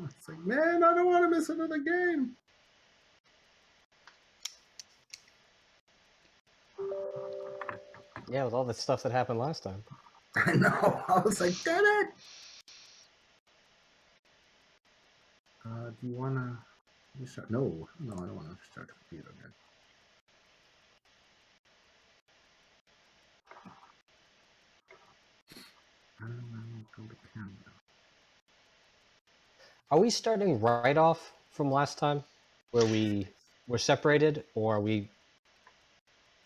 It's like, man, I don't want to miss another game. Yeah, with all the stuff that happened last time. I know. I was like, damn it. Do you want to restart? No, I don't want to restart the computer again. Go to camera. Are we starting right off from last time, where we were separated, or are we?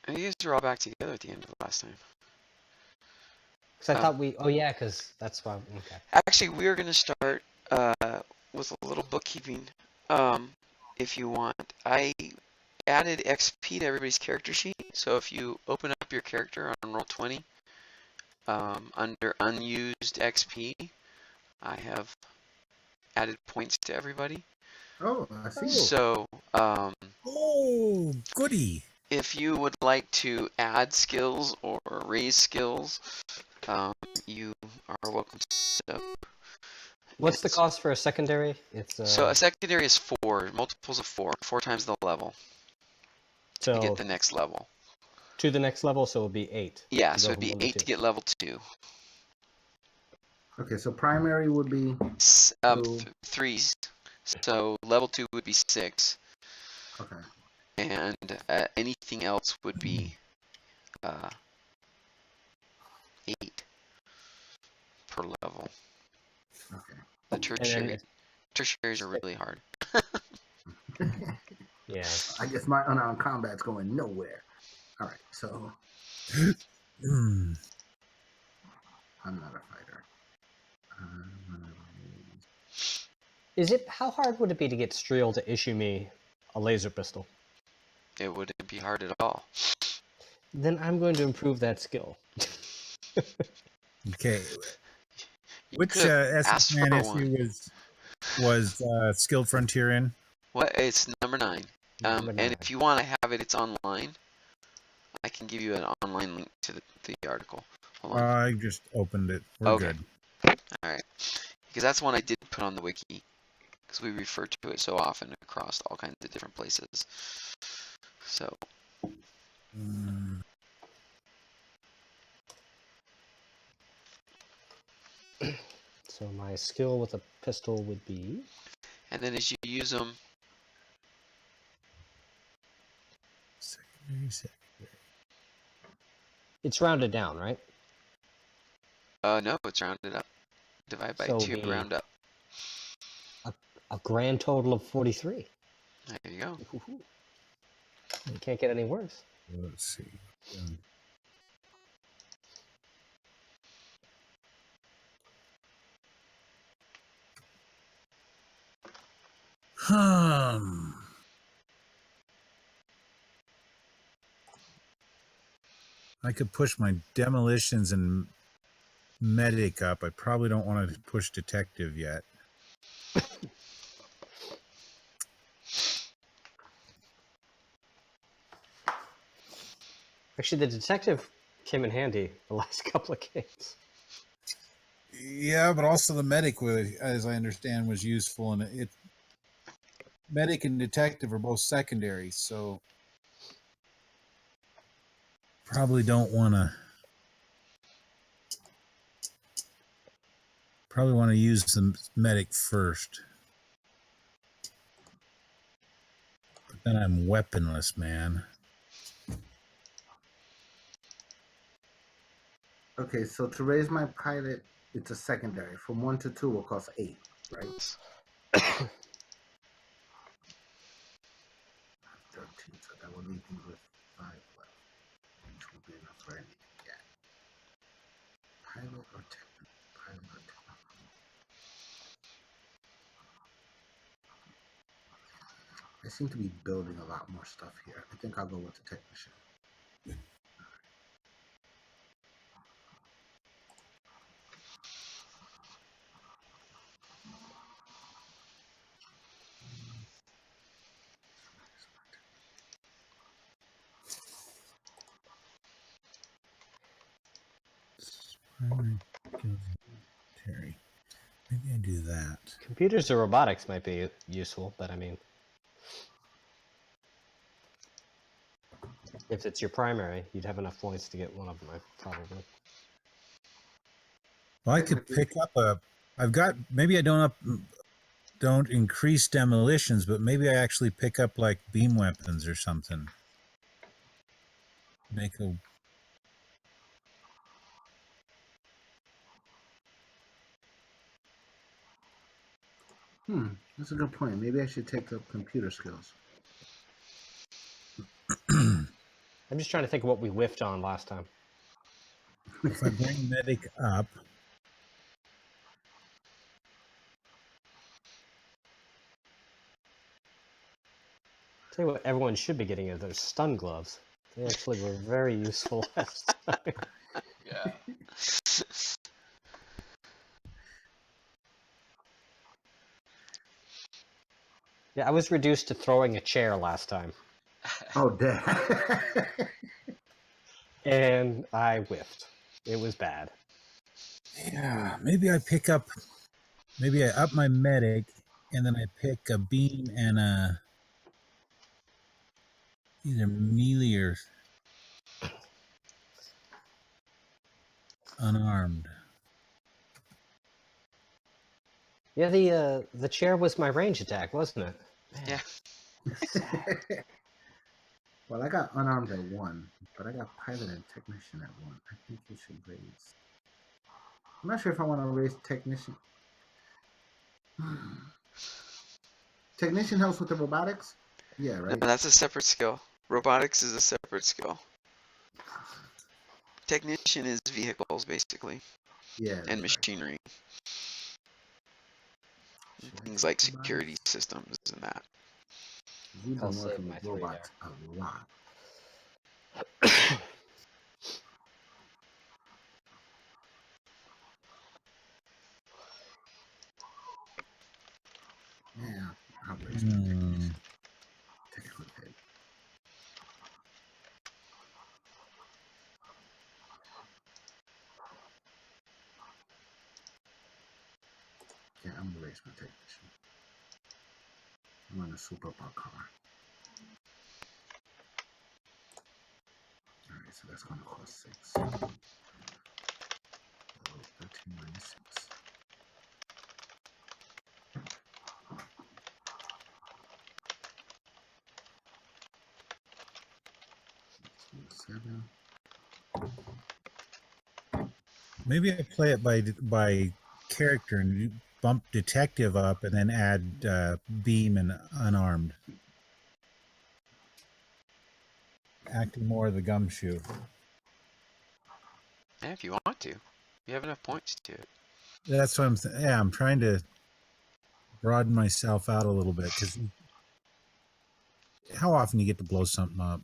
And you guys are all back together at the end of last time. Because I thought we. Oh yeah, because that's why. Okay. Actually, we are going to start with a little bookkeeping. If you want, I added XP to everybody's character sheet. So if you open up your character on Roll20, under unused XP, I have added points to everybody. Oh, I see. So, oh, goody. If you would like to add skills or raise skills, you are welcome to. So, what's the cost for a secondary? It's so a secondary is 4 multiples of 4 times the level to get the next level. To the next level, so it'll be 8. Yeah, so it'd be 8 to get level 2. Okay, so primary would be 3s. So level 2 would be 6. Okay. And anything else would be 8 per level. Okay. The tertiaries are really hard. Yeah. I guess my unarmed combat's going nowhere. All right, so Hmm. I'm not a fighter. Is it? How hard would it be to get Streel to issue me a laser pistol? It wouldn't be hard at all. Then I'm going to improve that skill. Okay. You Which could have asked SS Man for one. issue was Skilled Frontier in? What? It's number 9. Number 9. And if you want to have it, it's online. I can give you an online link to the article. Hold on. I just opened it. We're Okay. good. All right. Because that's one I did put on the wiki. Because we refer to it so often across all kinds of different places. So. So my skill with a pistol would be. And then as you use them. Secondary. It's rounded down, right? No, it's rounded up. Divide by 2, round up. A grand total of 43. There you go. You can't get any worse. Let's see. I could push my demolitions and medic up. I probably don't want to push detective yet. Actually, the detective came in handy the last couple of games. Yeah, but also the medic, as I understand, was useful, and it medic and detective are both secondary, so probably don't want to. Probably want to use the medic first. But then I'm weaponless, man. Okay, so to raise my pilot, it's a secondary. From 1 to 2 will cost 8, right? 13, so that will leave me with 5 left, which will be enough for anything yet. Pilot or technical? Pilot or technical? I seem to be building a lot more stuff here. I think I'll go with the technician. Terry. Maybe And do that. Computers or robotics might be useful, but I mean, if it's your primary, you'd have enough points to get one of them, probably. Well, I could pick up a. I've got maybe I don't increase demolitions, but maybe I actually pick up like beam weapons or something. Make a. That's a good point. Maybe I should take up computer skills. I'm just trying to think of what we whiffed on last time. If I bring medic up, Tell you what, everyone should be getting is those stun gloves. They actually were very useful last time. Yeah. Yeah, I was reduced to throwing a chair last time, Oh, damn. and I whiffed. It was bad. yeah, maybe I pick up. Maybe I up my medic, and then I pick a beam and a either melee or unarmed. Yeah, the chair was my range attack, wasn't it? Man, Yeah. Well, I got unarmed at 1, but I got pilot and technician at 1. I think you should raise. I'm not sure if I want to raise technician. Technician helps with the robotics? Yeah, No, right? that's a separate skill. Robotics is a separate skill. Technician is vehicles, basically, Yeah. and that's right. machinery. Should I Things take like robotics? security systems and that. We've I'll been save working my with 3 robots a lot. Yeah, I'll raise my technician. Take a quick hit. Yeah, I'm gonna raise my technician. I'm gonna swoop up our car. Alright, so that's gonna cost 6. So 13 minus 6. That's 7. Maybe I play it by character and you bump detective up and then add beam and unarmed. Acting more of the gumshoe. Yeah, if you want to. You have enough points to it. That's what I'm trying to broaden myself out a little bit because how often you get to blow something up?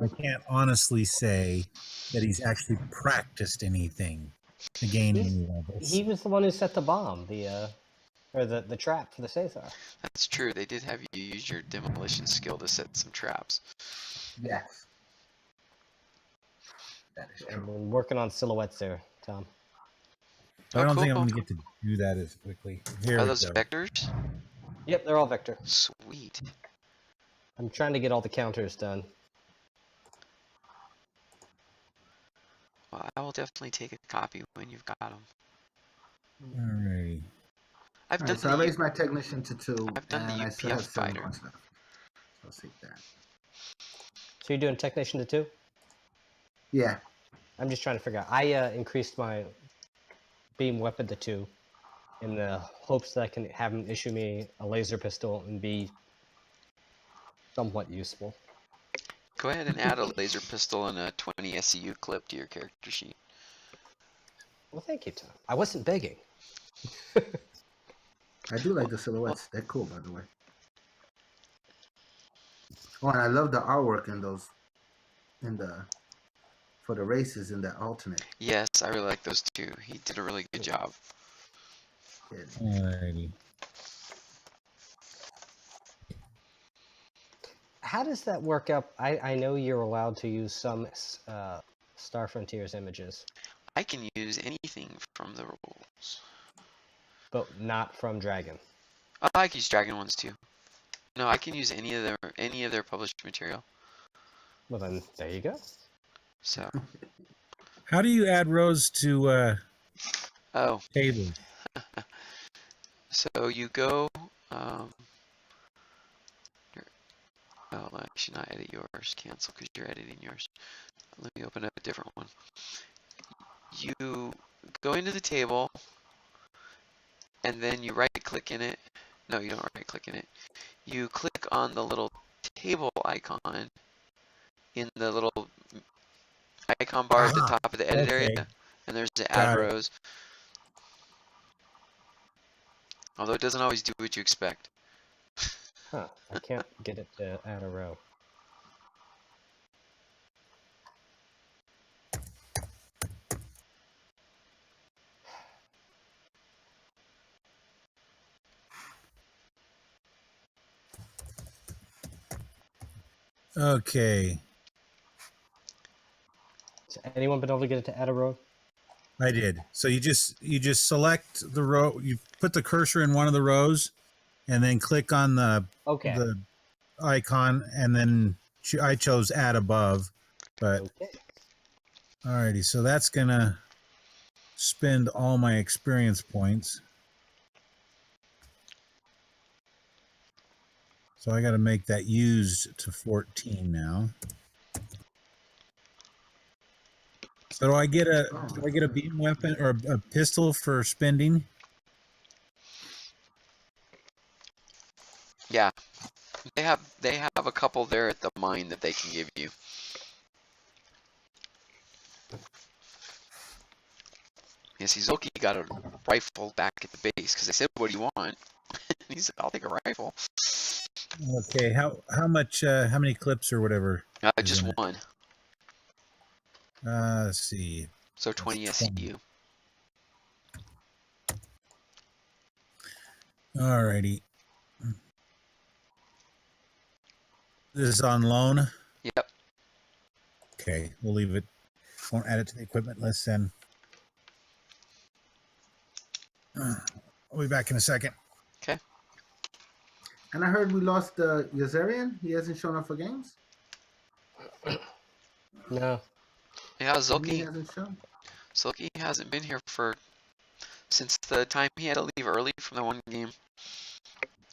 I can't honestly say that he's actually practiced anything to gain any levels. He was the one who set the bomb, or the trap for the sathar. That's true. They did have you use your demolition skill to set some traps. Yes. That is I've true. been working on silhouettes there, Tom. I don't think I'm cool. going to get to do that as quickly. Here Are we those go. vectors? Yep, they're all vector. Sweet. I'm trying to get all the counters done. Well, I will definitely take a copy when you've got them. Alrighty. I've Alright, so I done raised my technician to 2, I've done the and I still have UPF 7 fighter. points left. So I'll take that. So you're doing technician to 2? Yeah. I'm just trying to figure out. I increased my beam weapon to 2 in the hopes that I can have him issue me a laser pistol and be somewhat useful. Go ahead and add a laser pistol and a 20 SCU clip to your character sheet. Well, thank you, Tom. I wasn't begging. I do like the silhouettes. They're cool, by the way. Oh, and I love the artwork in those, for the races in that alternate. Yes, I really like those too. He did a really good job. Yeah. Alrighty. How does that work up? I know you're allowed to use some Star Frontiers images. I can use anything from the rules. but not from Dragon. Oh, I can use Dragon ones too. No, I can use any of their published material. Well, then there you go. So, How do you add rows to oh, tables? so you go. Oh, I should not edit yours. Cancel because you're editing yours. Let me open up a different one. You go into the table, and then you right-click in it. No, you don't right-click in it. You click on the little table icon in the little icon bar at the top of the edit area, and there's the add Got it. rows. Although it doesn't always do what you expect. Huh. I can't get it to add a row. Okay, Has anyone been able to get it to add a row? I did. So you just select the row. You put the cursor in one of the rows, and then click on the Okay. icon, and then I chose add above. But Okay. alrighty, so that's gonna spend all my experience points. So I got to make that used to 14 now. So do I get a beam weapon or a pistol for spending? Yeah, they have a couple there at the mine that they can give you. Yeah, see, Zulki got a rifle back at the base because they said, "What do you want?" And he said, "I'll take a rifle." Okay, how much? How many clips or whatever? Just in it? one. Let's see. So 20 SCU. Alrighty. This is on loan. Yep. Okay, we'll leave it. Won't add it to the equipment list then. I'll be back in a second. Okay. And I heard we lost Yazarian. He hasn't shown up for games. No. Yeah, He Zulki hasn't shown. hasn't been here since the time he had to leave early from the one game.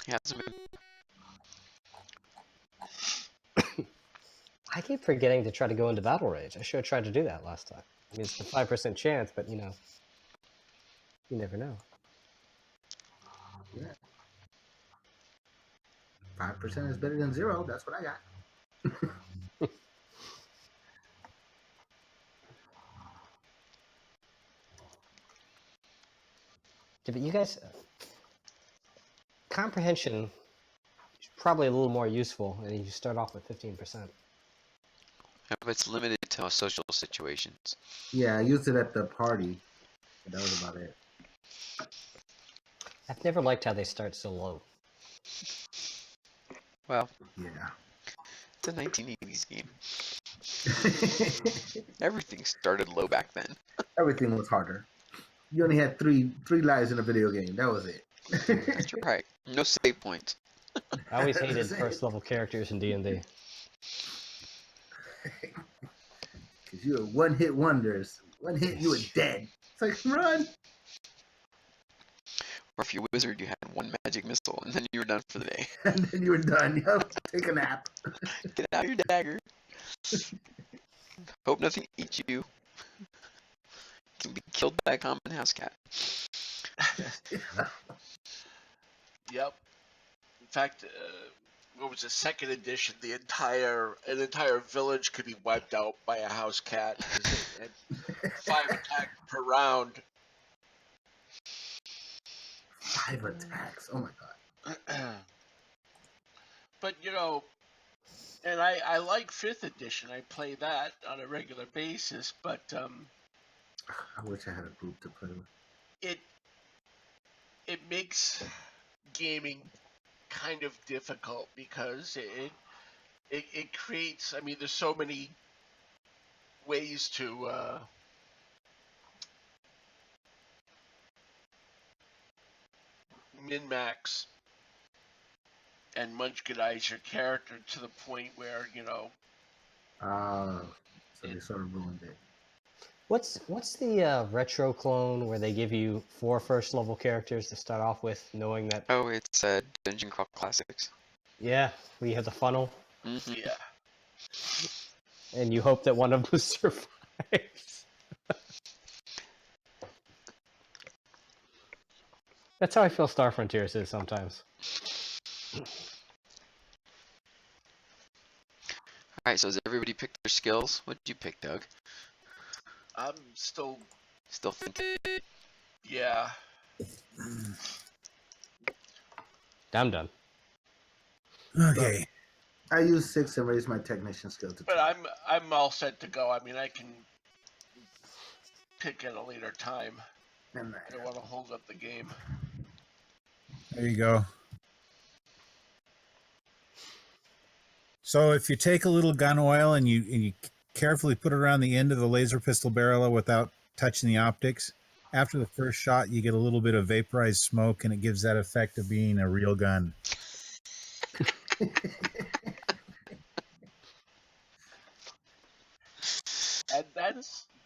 He hasn't been. I keep forgetting to try to go into Battle Rage. I should have tried to do that last time. I mean, it's a 5% chance, but you never know. Yeah. 5% is better than 0. That's what I got. Yeah, but you guys, comprehension is probably a little more useful, and you start off with 15%. But it's limited to social situations. Yeah, I used it at the party. But that was about it. I've never liked how they start so low. Well, Yeah. it's a 1980s game. Everything started low back then. Everything was harder. You only had three lives in a video game. That was it. That's right. No save points. I always hated first level characters in D&D. Because you were one-hit wonders. One hit, you were dead. It's like, run! Or if you're a wizard, you had one magic missile, and then you were done for the day. And then you were done. Yep. Take a nap. Get out your dagger. Hope nothing eats you. Can be killed by a common house cat. Yep. In fact, what was the second edition? An entire village could be wiped out by a house cat. 'Cause it had 5 attacks per round. 5 attacks. Oh my god. But and I like 5th edition. I play that on a regular basis. But I wish I had a group to play with. it makes gaming kind of difficult because it creates. I mean, there's so many ways to min-max and munchkinize your character to the point where, So they sort of ruined it. What's the retro clone where they give you 4 first level characters to start off with, knowing that Oh, it's Dungeon Crawl Classics. yeah, where you have the funnel Mm-hmm. yeah. and you hope that one of them survives. That's how I feel Star Frontiers is sometimes. Alright, so has everybody picked their skills? What did you pick, Doug? I'm still, Still thinking. yeah. I'm done. Okay. I use 6 and raise my technician skill to 2. But I'm all set to go. I mean, I can pick at a later time. And I don't want to hold up the game. There you go. So if you take a little gun oil and you carefully put it around the end of the laser pistol barrel without touching the optics, after the first shot you get a little bit of vaporized smoke, and it gives that effect of being a real gun. And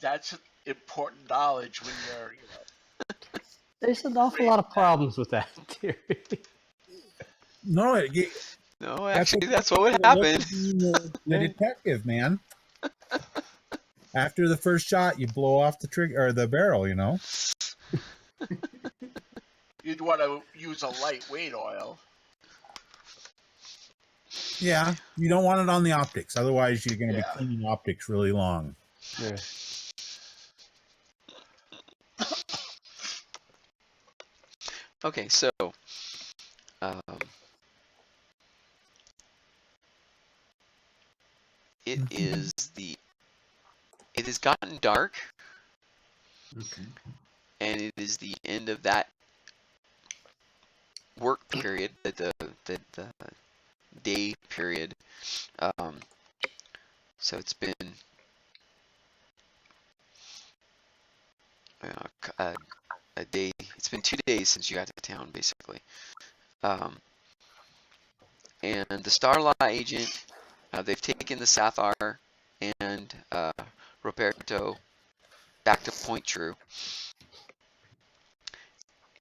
that's important knowledge when you're, There's an awful lot of problems with that theory. No, No, actually, that's what would happen. The detective, man. After the first shot, you blow off the trigger or the barrel. you'd want to use a lightweight oil. Yeah, you don't want it on the optics. Otherwise, you're going to Yeah. be cleaning optics really long. Yeah. Okay, so it has gotten dark, Okay. and it is the end of that work period, the day period. So it's been a day. It's been 2 days since you got to town, basically. And the Starlaw agent, they've taken the Sathar and Roberto back to Point True.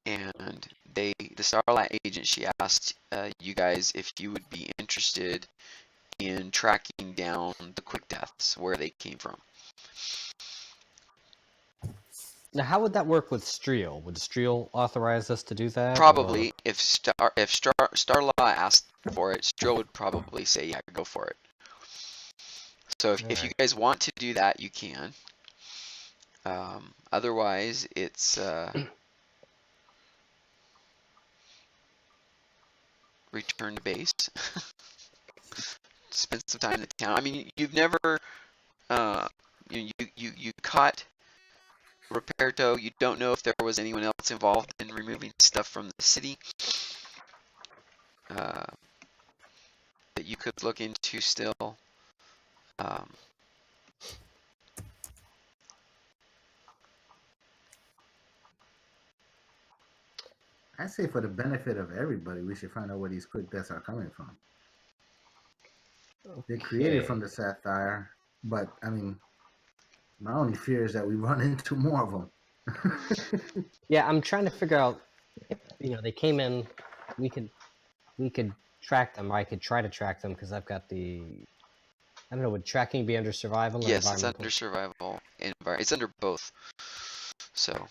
And the Starlight agent, she asked you guys if you would be interested in tracking down the quick deaths, where they came from. Now, how would that work with Streel? Would Streel authorize us to do that? Probably, if Starlaw asked for it, Streel would probably say, yeah, go for it. So if you guys want to do that, you can. Otherwise, it's return to base. Spend some time in the town. I mean, you've never you caught Roberto. You don't know if there was anyone else involved in removing stuff from the city that you could look into still. I say for the benefit of everybody, we should find out where these quick deaths are coming from. They're created from the sathar, but I mean, my only fear is that we run into more of them. Yeah, I'm trying to figure out. They came in. We could track them. I could try to track them because I've got the. I don't know. Would tracking be under survival? Or Yes, it's environmental? under survival. It's under both. So,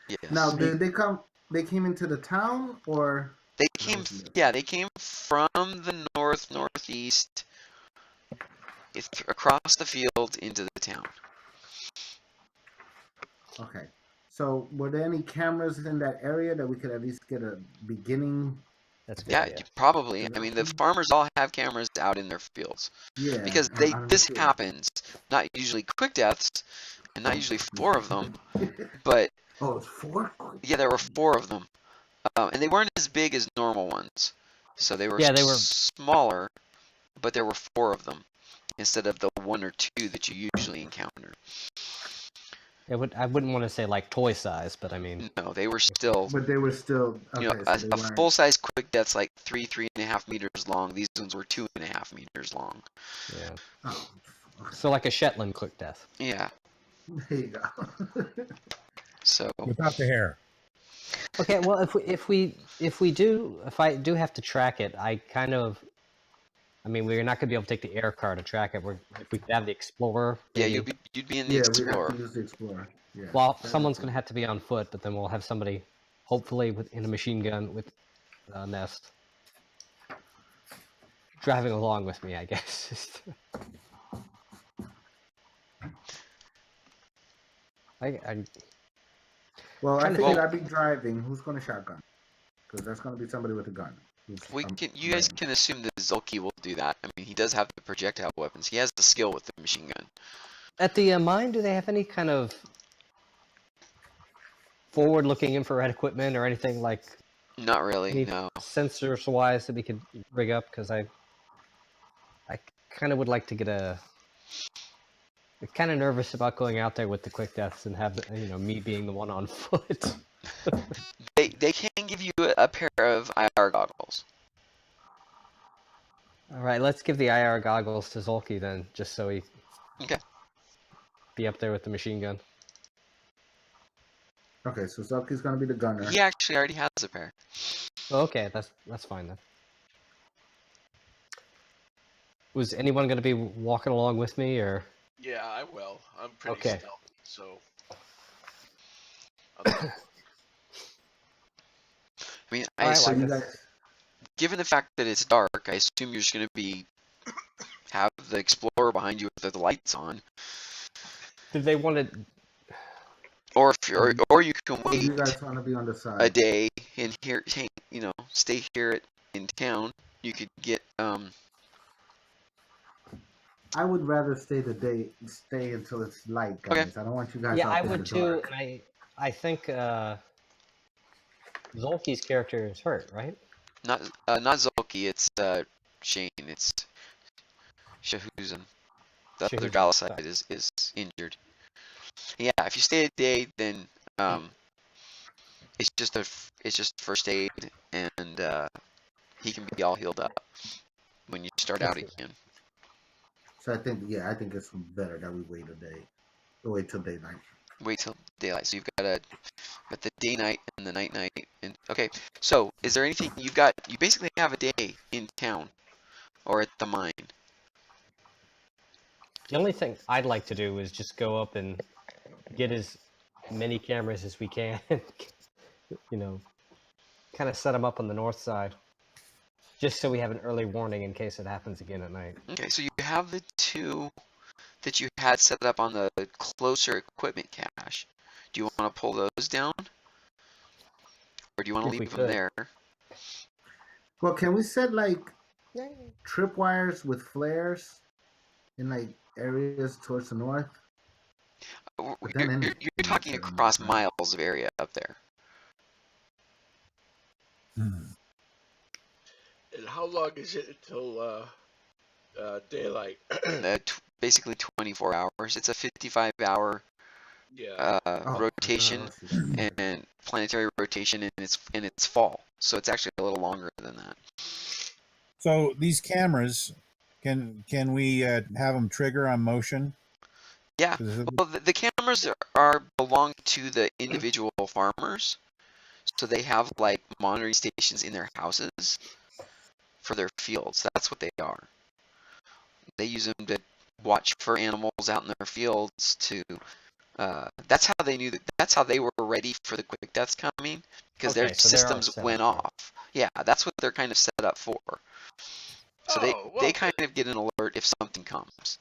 yes. Now, did they come? They came into the town, or They came, they came from the northeast, across the field into the town. okay? So, were there any cameras in that area that we could at least get a beginning? That's a good. Yeah, idea. probably. I mean, the farmers all have cameras out in their fields. Yeah, Because this happens, not usually quick deaths, and not usually 4 of them, but Oh, it's 4. yeah, there were 4 of them, and they weren't as big as normal ones, so they were smaller, but there were 4 of them instead of the 1 or 2 that you usually encounter. I wouldn't want to say like toy size, but I mean, No, they were still, But they were still you know, okay. So they a weren't. full-size quick death's like 3.5 meters long. These ones were 2.5 meters long. yeah. Oh, So like a Shetland quick death. Yeah. there you go. So Without the hair. Okay, well, if I do have to track it, I mean, we're not gonna be able to take the air car to track it. If we could have the Explorer, yeah, maybe. you'd be in the Yeah, we'd have Explorer. to use the Explorer. Yeah. Well, that someone's makes gonna sense. have to be on foot, but then we'll have somebody, hopefully, in a machine gun with a nest, driving along with me, I guess. I Well, I trying to figured think. I'd be driving. Who's going to shotgun? Because that's going to be somebody with a gun. You guys can assume that Zulki will do that. I mean, he does have the projectile weapons. He has the skill with the machine gun. At the mine, do they have any kind of forward-looking infrared equipment or anything like Not really, any no. sensors-wise that we could rig up? Because I kind of would like to get I'm kind of nervous about going out there with the quick deaths and have me being the one on foot. They can give you a pair of IR goggles. All right, let's give the IR goggles to Zulki then, just so he Okay. be up there with the machine gun. Okay, so Zucky's going to be the gunner. He actually already has a pair. Oh, okay, that's fine then. Was anyone going to be walking along with me, or? Yeah, I will. I'm pretty Okay. stealthy, so. I mean, All right, So well, you guys, given the fact that it's dark, I assume you're just going to have the Explorer behind you with the lights on. did they want to? Or you can or wait you guys want to be on the a side? day and stay here in town. You could get I would rather stay until it's light, guys. Okay. I don't want you guys Yeah, out I there in would the too. dark. And I think Zulki's character is hurt, right? not Zulki, it's Shane, it's Shahuzan. The other Shahuzan, Dalasite sorry. is injured. Yeah, if you stay a day, then it's just first aid, and he can be all healed up when you start out again. So I think it's better that we wait a day. Wait till daylight. Wait till daylight. So you've got the day night and the night night. And okay, so is there anything you've got? You basically have a day in town or at the mine. The only thing I'd like to do is just go up and get as many cameras as we can. Kind of set them up on the north side, just so we have an early warning in case it happens again at night. Okay, so you have the two that you had set up on the closer equipment cache. Do you want to pull those down? Or do you want to If we leave them could. there? Well, can we set like tripwires with flares in like areas towards the north? But then You're talking across miles of area up there. And how long is it until daylight? Basically 24 hours. It's a 55-hour Yeah. rotation and planetary rotation, and it's fall, so it's actually a little longer than that. So these cameras, can we have them trigger on motion? Yeah. Well, the cameras belong to the individual farmers, so they have like monitoring stations in their houses for their fields. That's what they are. They use them to watch for animals out in their fields. That's how they knew that. That's how they were ready for the quick deaths coming, because their systems went off. Yeah, that's what they're kind of set up for. So they kind of get an alert if something comes.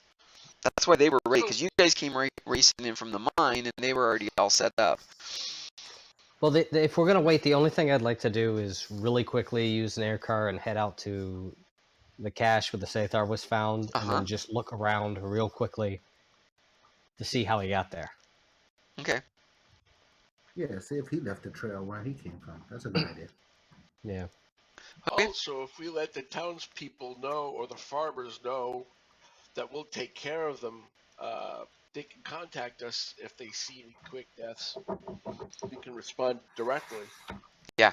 That's why they were ready, because you guys came racing in from the mine, and they were already all set up. Well, if we're going to wait, the only thing I'd like to do is really quickly use an air car and head out to the cache where the sathar was found, and then just look around real quickly to see how he got there. Okay. Yeah, see if he left the trail where he came from. That's a good idea. Yeah. Okay. Also, if we let the townspeople know or the farmers know that we'll take care of them they can contact us if they see any quick deaths. We can respond directly. Yeah.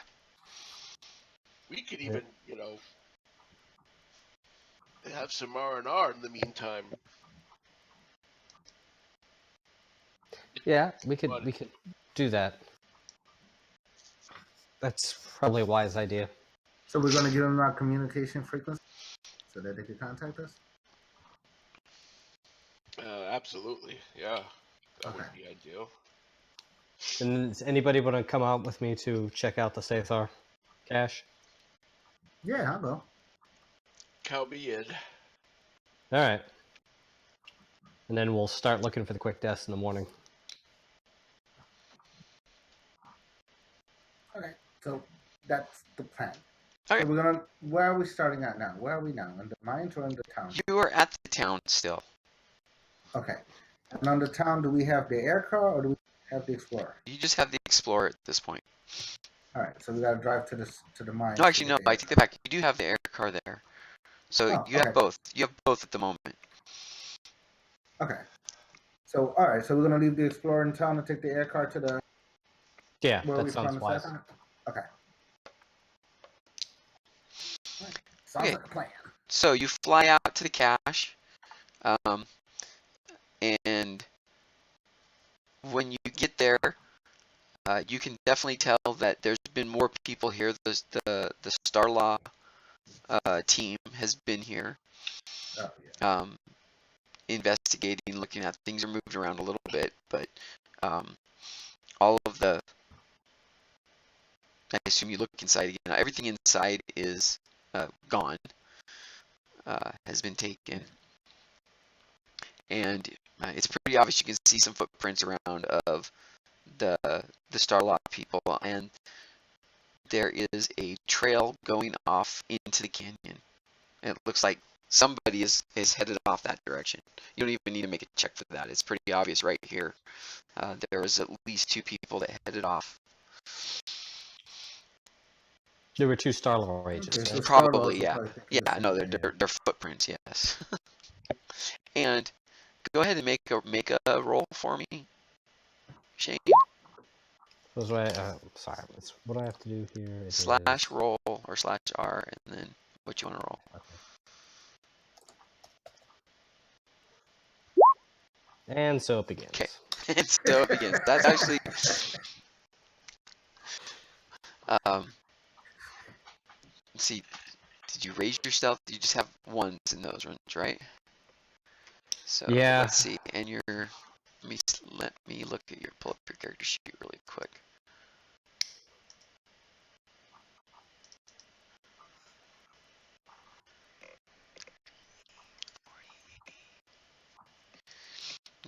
We could even, have some R&R in the meantime. Yeah, we could do that. That's probably a wise idea. So we're gonna give them our communication frequency so that they can contact us. Absolutely, yeah. That would Okay. be ideal. And does anybody want to come out with me to check out the Sathar cache? Yeah, I'll go. Count me in. All right. And then we'll start looking for the quick deaths in the morning. Okay, so that's the plan. Okay. So we're gonna. Where are we starting at now? Where are we now? In the mines or in the town? You are at the town still. Okay. And on the town, do we have the air car or do we have the explorer? You just have the Explorer at this point. All right, so we gotta drive to the mines. No, to actually, get no. the I air take car. that back. You do have the air car there. So Oh, you have okay. both. You have both at the moment. Okay. So all right, so we're gonna leave the explorer in town and take the air car to the Yeah, where we that found sounds the wise. sathar. Okay. All right. Sounds Okay. like a plan. So you fly out to the cache, and when you get there, you can definitely tell that there's been more people here. The Starlaw team has been here, Oh yeah. investigating, looking at things are moved around a little bit, but all of the, I assume you look inside again. Everything inside is gone, has been taken, and it's pretty obvious. You can see some footprints around of the Starlock people, and there is a trail going off into the canyon. And it looks like somebody is headed off that direction. You don't even need to make a check for that. It's pretty obvious right here. There was at least 2 people that headed off. There were 2 Starlord agents, Okay, so right? Star Probably, Lord's yeah. probably thinking the Yeah, same no, thing. they're footprints, yes. And go ahead and make a roll for me, Shane. That's what sorry, what do I have to do here? It Slash is- roll or slash R, and then what you want to roll. Okay. And so it begins. Okay. And so it begins. That's actually let's see, did you raise your stealth? You just have 1s in those runs, right? So Yeah. let's see, and let me look at pull up your character sheet really quick.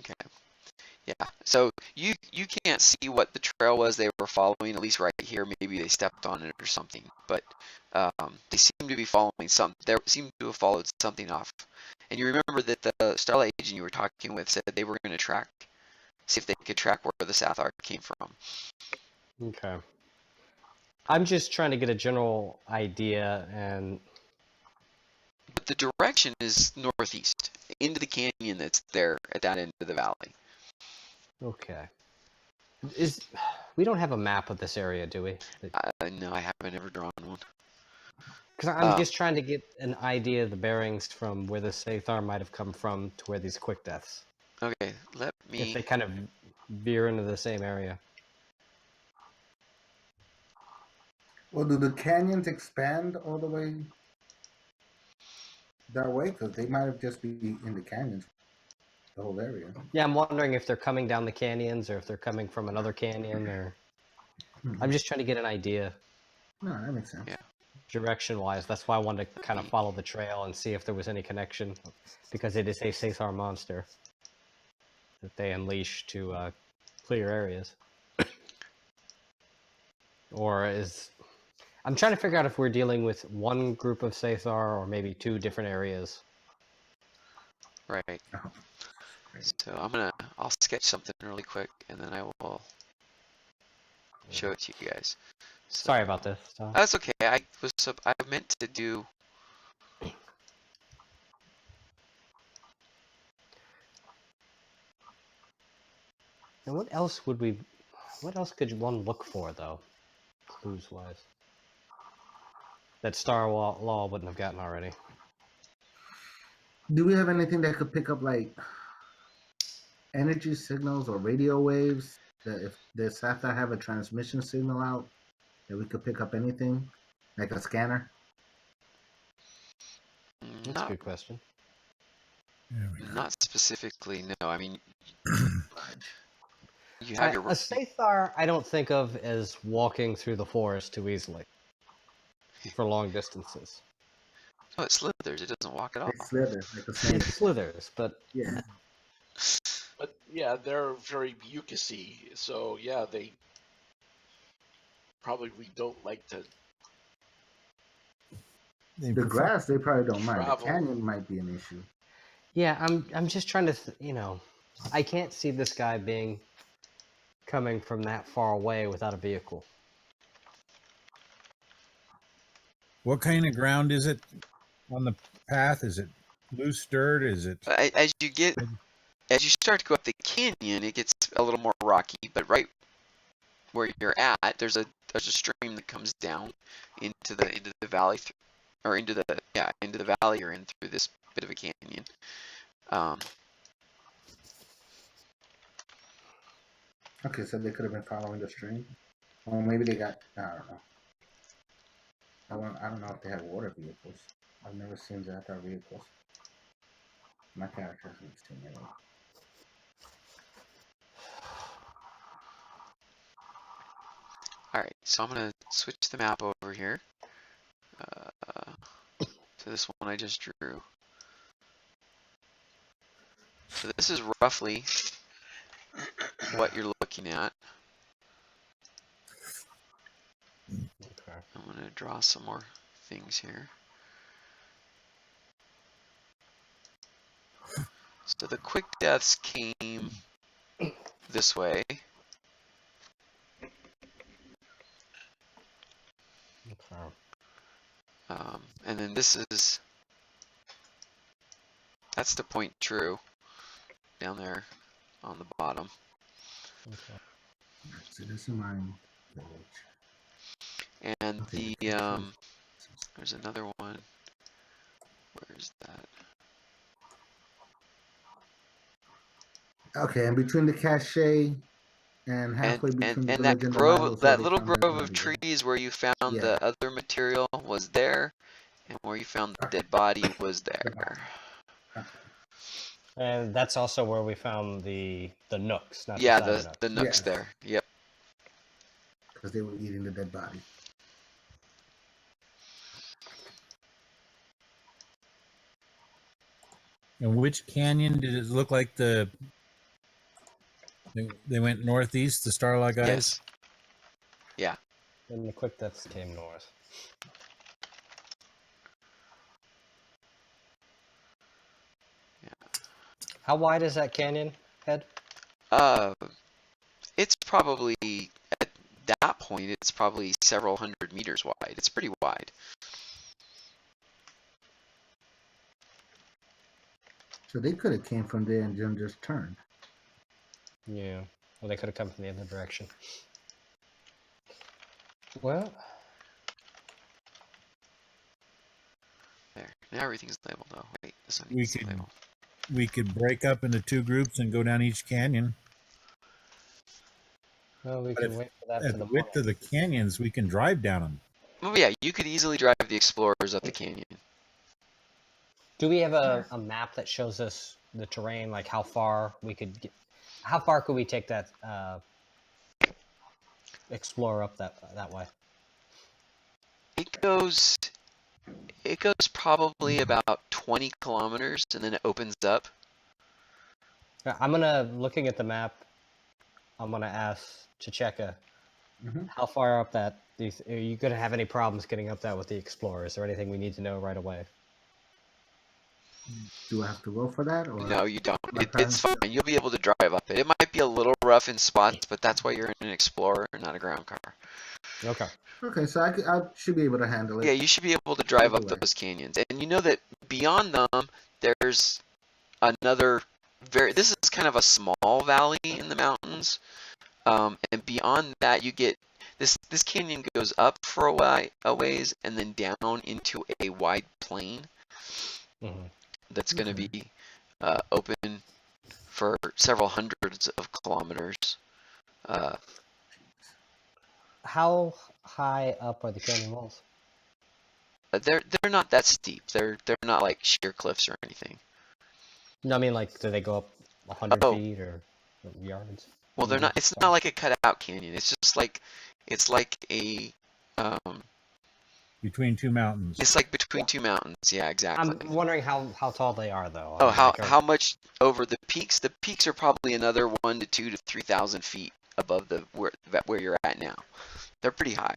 Okay. Yeah, so you can't see what the trail was they were following, at least right here. Maybe they stepped on it or something, but they seem to be following they seem to have followed something off. And you remember that the Starlight agent you were talking with said they were going to see if they could track where the Sathar came from. Okay. I'm just trying to get a general idea, and But the direction is northeast, into the canyon that's there at that end of the valley. okay. We don't have a map of this area, do we? No, I haven't ever drawn one. Because I'm just trying to get an idea of the bearings from where the Sathar might have come from to where these quick deaths. Okay, let If me. they kind of veer into the same area. Well, do the canyons expand all the way that way? Because they might have just be in the canyons, the whole area. Yeah, I'm wondering if they're coming down the canyons or if they're coming from another canyon, or I'm just trying to get an idea No, that makes sense. Yeah. direction-wise. That's why I wanted to kind of follow the trail and see if there was any connection, because it is a Sathar monster that they unleash to clear areas. Or I'm trying to figure out if we're dealing with one group of Sathar or maybe 2 different areas. Right. Oh, great. So I'll sketch something really quick, and then I will show it to you guys. So, Sorry about this. that's okay. I meant to do. And what else would we? What else could one look for though, clues wise? That Star Law wouldn't have gotten already. Do we have anything that could pick up like energy signals or radio waves? That if the sathar have a transmission signal out, that we could pick up anything, like a scanner? That's a Not good question. There we go. not specifically. No, I mean you A have your sathar, I don't think of as walking through the forest too easily for long distances. oh, it slithers. It doesn't walk at all. It slithers like a It snake. slithers, but Yeah. But yeah, they're very mucusy, so yeah, they probably don't like to They The prefer- grass, they probably don't mind. The Travel. canyon might be an issue. yeah, I'm just trying to, I can't see this guy being coming from that far away without a vehicle. What kind of ground is it on the path? Is it loose dirt? Is it? But as you start to go up the canyon, it gets a little more rocky. But right where you're at, there's a stream that comes down into the valley, or into the valley you're in through this bit of a canyon. Okay, so they could have been following the stream. Or maybe they got, I don't know. I don't know if they have water vehicles. I've never seen Zathar vehicles. My character hasn't seen any. All right, so I'm gonna switch the map over here to this one I just drew. So this is roughly what you're looking at. Okay. I'm gonna draw some more things here. So the quick deaths came this way. Okay. And then that's the point true down there on the bottom. Okay. So this is my village. And Okay, there's another one. Where's that? Okay, and between the cache and halfway between the And that village and the grove, Bible, that they little found dead grove of bodies, right? trees where you found Yeah. the other material was there, and where you found the dead body was there. Okay. And that's also where we found the nooks, not Yeah, the nooks. the nooks Yes. there. Yep. Because they were eating the dead body. And which canyon did it look like they went northeast, the Starlight guys? Yes. Yeah. And the quick deaths came north. Yeah. How wide is that canyon, Ed? It's probably at that point. It's probably several hundred meters wide. It's pretty wide. So they could have came from there and then just turned. Yeah. Well, they could have come from the other direction. Well, There. Now everything's labeled. Oh wait, this one We needs to could- label. We could break up into two groups and go down each canyon. well, we But can wait for that At for the the width of the canyons, we can drive down them. Oh yeah, you could easily drive the explorers up the canyon. Do we have a map that shows us the terrain, like how far we could get? How far could we take that explorer up that way? It goes probably about 20 kilometers, and then it opens up. Yeah, looking at the map. I'm gonna ask Chicheka, Mhm. how far up that? Are you gonna have any problems getting up that with the explorer? Is there anything we need to know right away? Do I have to roll for that? Or No, you don't. My It's fine. You'll be able to drive up it. It might be a little rough in spots, but that's why you're in an explorer and not a ground car. Okay. Okay, so I should be able to handle it. Yeah, you should be able to drive up Either way. those canyons. And you know that beyond them, there's another this is kind of a small valley in the mountains, and beyond that you get this canyon goes up for a ways and then down into a wide plain that's going to be open for several hundreds of kilometers. How high up are the canyon walls? They're not that steep. They're not like sheer cliffs or anything. No, I mean, like, do they go up 100 Oh. feet or yards? Well, they're not. It's not like a cutout canyon. It's just like a Between two mountains. It's like between two mountains. Yeah, exactly. I'm wondering how tall they are, though. Oh, I mean, like, how much over the peaks? The peaks are probably another 1 to 2 to 3,000 feet above where you're at now. They're pretty high.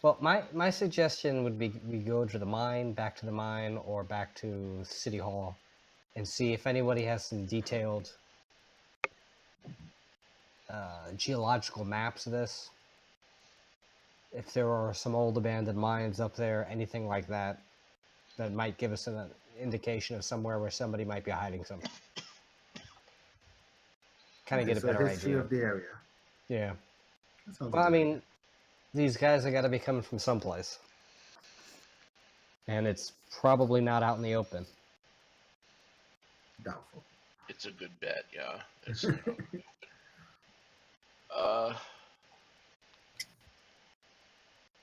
Well, my suggestion would be we go to the mine, back to the mine, or back to City Hall, and see if anybody has some detailed geological maps of this. If there are some old abandoned mines up there, anything like that, that might give us an indication of somewhere where somebody might be hiding something. Kind of get a better history idea of the area. Yeah. That sounds Well, I good. mean, these guys have got to be coming from someplace. And it's probably not out in the open. Doubtful. It's a good bet, yeah. It's,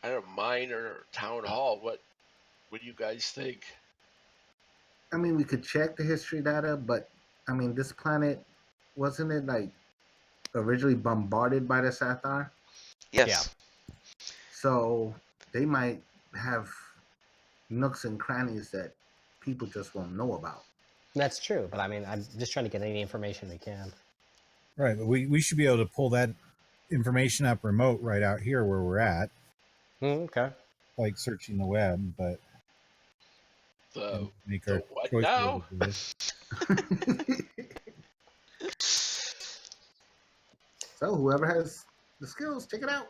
I don't know, mine or town hall. What do you guys think? I mean, we could check the history data, but I mean, this planet, wasn't it like originally bombarded by the Sathar? Yes. So they might have nooks and crannies that people just won't know about. That's true, but I mean, I'm just trying to get any information we can. Right, but we should be able to pull that information up remote right out here where we're at, Okay. like searching the web, but make the our what choice now? a little bit. So whoever has the skills, check it out.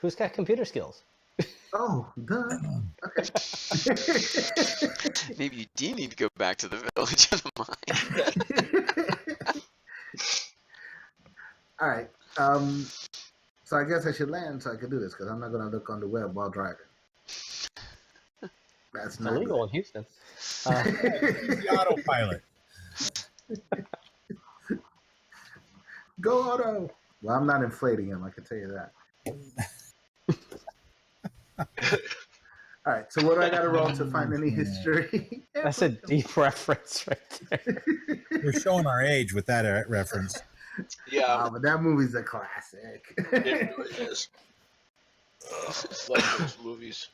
Who's got computer skills? Oh, duh. Okay. Maybe you do need to go back to the village of the mine. All right. So I guess I should land so I can do this because I'm not going to look on the web while driving. That's It's not illegal in Houston. Use the autopilot. Go auto. Well, I'm not inflating him. I can tell you that. All right. So what do I got to roll to find any history? That's a deep reference right there. We're showing our age with that reference. Yeah, But that movie's a classic. it really is. Like those movies.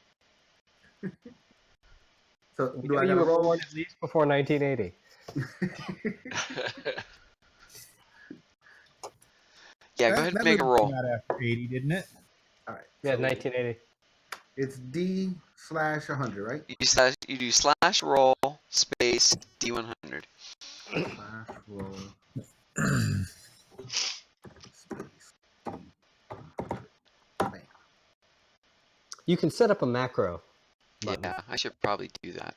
So do I You got to were roll? born at least before 1980. Yeah, go ahead and That make a movie roll. came out after 80, didn't it? All right. Yeah, so 1980. It's D/100, right? You do slash roll space D100. Slash roll space. Bam. You can set up a macro button. Yeah, I should probably do that.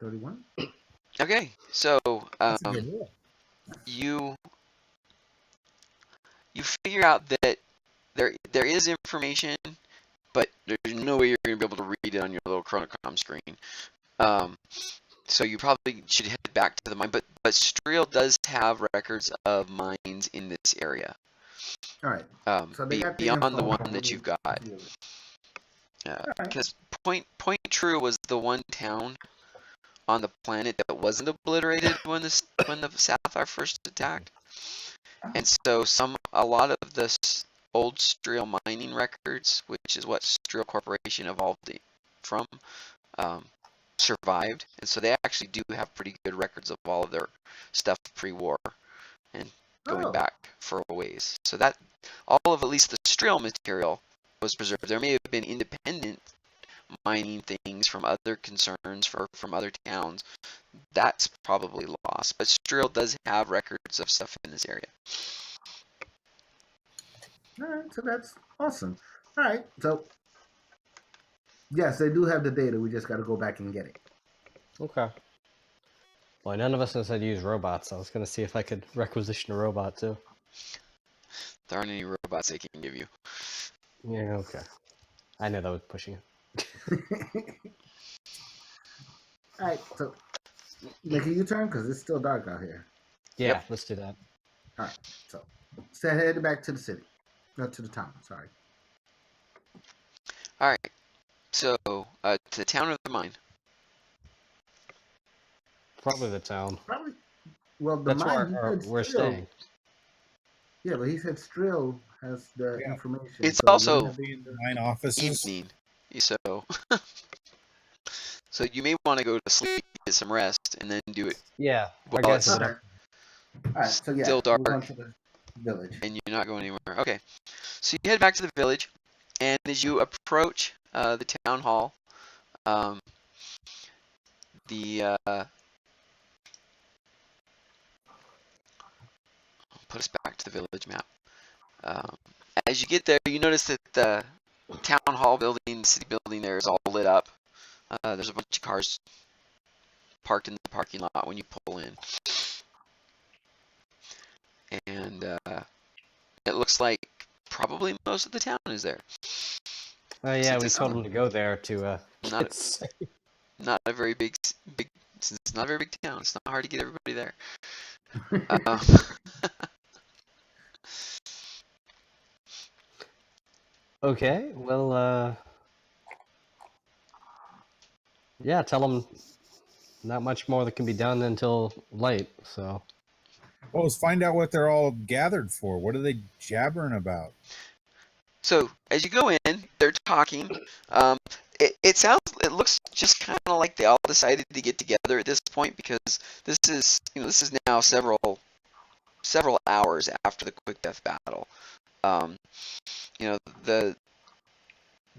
$31. Okay, so That's a good roll. you figure out that there is information, but there's no way you're going to be able to read it on your little chronocom screen. So you probably should head back to the mine. But Striel does have records of mines in this area. All right. So they got the beyond the info one from that the- you've got. Alright. Because Point True was the one town on the planet that wasn't obliterated when the Sathar first attacked, and so a lot of the old Striel mining records, which is what Striel Corporation evolved from, survived, and so they actually do have pretty good records of all of their stuff pre-war and going back for a ways. So that all of at least the Striel material was preserved. There may have been independent mining things from other concerns from other towns. That's probably lost, but Striel does have records of stuff in this area. All right, so that's awesome. All right. So yes, they do have the data. We just got to go back and get it. Okay. Well, none of us knows how to use robots. I was gonna see if I could requisition a robot too. There aren't any robots they can give you. Yeah. Okay. I know that was pushing it. All right. So make a U-turn because it's still dark out here. Yeah. Yep. Let's do that. All right. So head back to the city, not to the town. Sorry. All right. So to the town or the mine? Probably the town. Probably. Well, the That's mine. where we're staying. Yeah, but he said Strill has the Yeah. information. It's so also Be in the 9 offices. evening, so so you may want to go to sleep, get some rest, and then do it Yeah. I while guess it's Okay. All right. So yeah, still dark. move on to the village. and you're not going anywhere. Okay, so you head back to the village, and as you approach the town hall, the put us back to the village map. As you get there, you notice that the town hall building, the city building there is all lit up. There's a bunch of cars parked in the parking lot when you pull in. And it looks like probably most of the town is there. Oh yeah, Since we it's told him to go there to not- get safe. Not a very big, since it's not a very big town. It's not hard to get everybody there. Uh, Okay, well, yeah, tell them not much more that can be done until late, so. Well, let's find out what they're all gathered for. What are they jabbering about? So as you go in, they're talking. It looks just kind of like they all decided to get together at this point because this is now several hours after the quick death battle.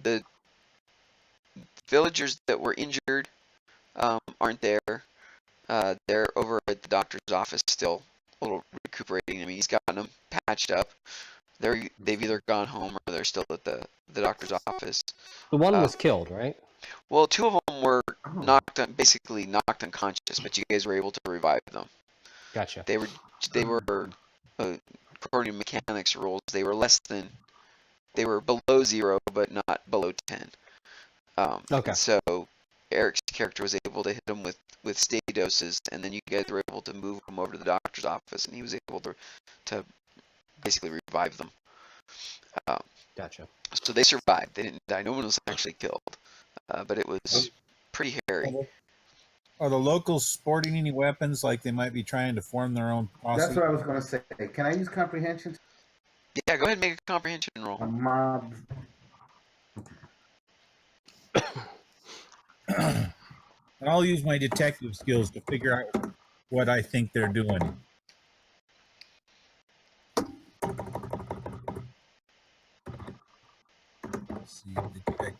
The villagers that were injured aren't there. They're over at the doctor's office still, a little recuperating. I mean, he's gotten them patched up. They've either gone home or they're still at the doctor's office. The one was killed, right? Well, two of them were Oh. basically knocked unconscious, but you guys were able to revive them. Gotcha. They were, according to mechanics rules, they were below 0, but not below 10. Okay. So Eric's character was able to hit them with stay doses, and then you guys were able to move them over to the doctor's office, and he was able to basically revive them. Gotcha. So they survived. They didn't die. No one was actually killed, but it was pretty hairy. Are the locals sporting any weapons like they might be trying to form their own posse? That's what I was going to say. Can I use comprehension? Yeah, go ahead and make a comprehension roll. A mob. And I'll use my detective skills to figure out what I think they're doing. Let's see, detective.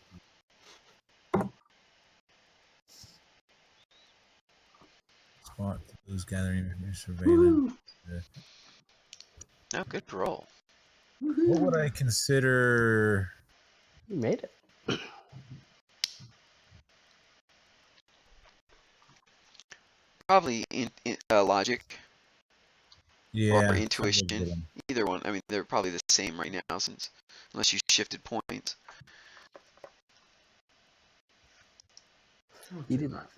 Spot those gathering surveillance. No, good roll. What would I consider? You made it. Probably logic Yeah, or intuition. probably them. Either one. I mean, they're probably the same right now, unless you shifted points. He did not.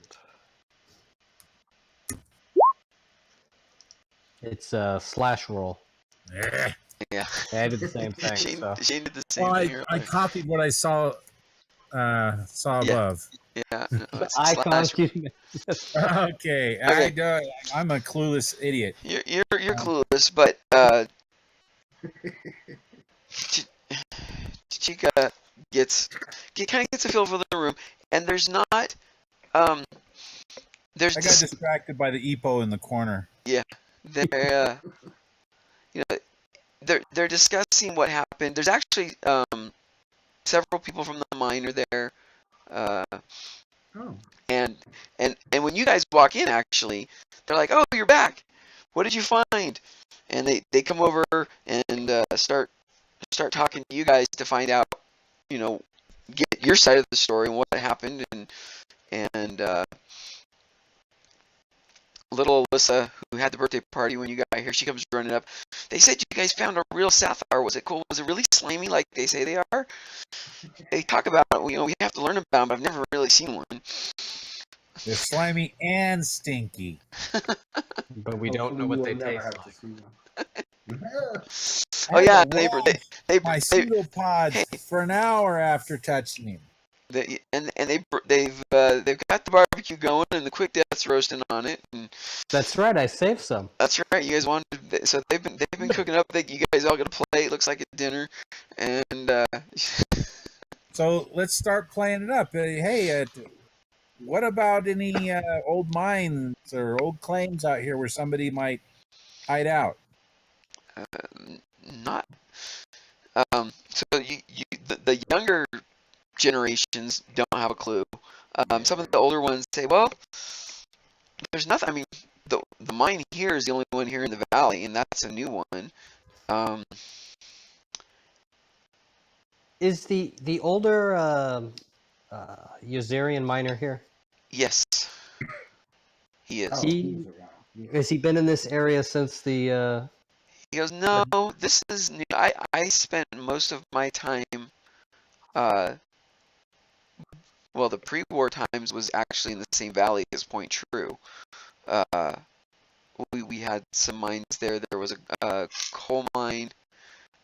It's a slash roll. Eh. Yeah. Yeah, I did the same thing. Shane, So. Shane did the same Well, thing. I earlier. copied what I saw above. Yeah. No, The it's icons slash. you Okay, Okay. I'm a clueless idiot. You're clueless, but Chica kind of gets a feel for the room, and there's not there's I got distracted by the EPO in the corner. they're they're discussing what happened. There's actually several people from the mine are there, Oh. and when you guys walk in, actually, they're like, "Oh, you're back. What did you find?" And they come over and start talking to you guys to find out you know, get your side of the story and what happened, and little Alyssa, who had the birthday party when you got here, she comes running up. They said you guys found a real sathar. Was it cool? Was it really slimy like they say they are? They talk about it. We have to learn about them, but I've never really seen one. They're slimy and stinky. But we don't know Hopefully what you they will never taste have like. to see one. Oh yeah, I washed they my they pseudopods hey, for an hour after touching him. they've got the barbecue going and the quick deaths roasting on it, and That's right. I saved some. that's right. You guys wanted, so they've been cooking up. You guys all got a plate. Looks like a dinner, and So let's start playing it up. Hey, what about any old mines or old claims out here where somebody might hide out? not so the younger generations don't have a clue. Some of the older ones say, well, there's nothing. I mean, the mine here is the only one here in the valley, and that's a new one. Is the older Yuzarian miner here? Yes, he is. Oh, He he's around. Yeah. has he been in this area since the? He goes, no, this is new. I spent most of my time, well, the pre-war times was actually in the same valley as Point True. We had some mines there. There was a coal mine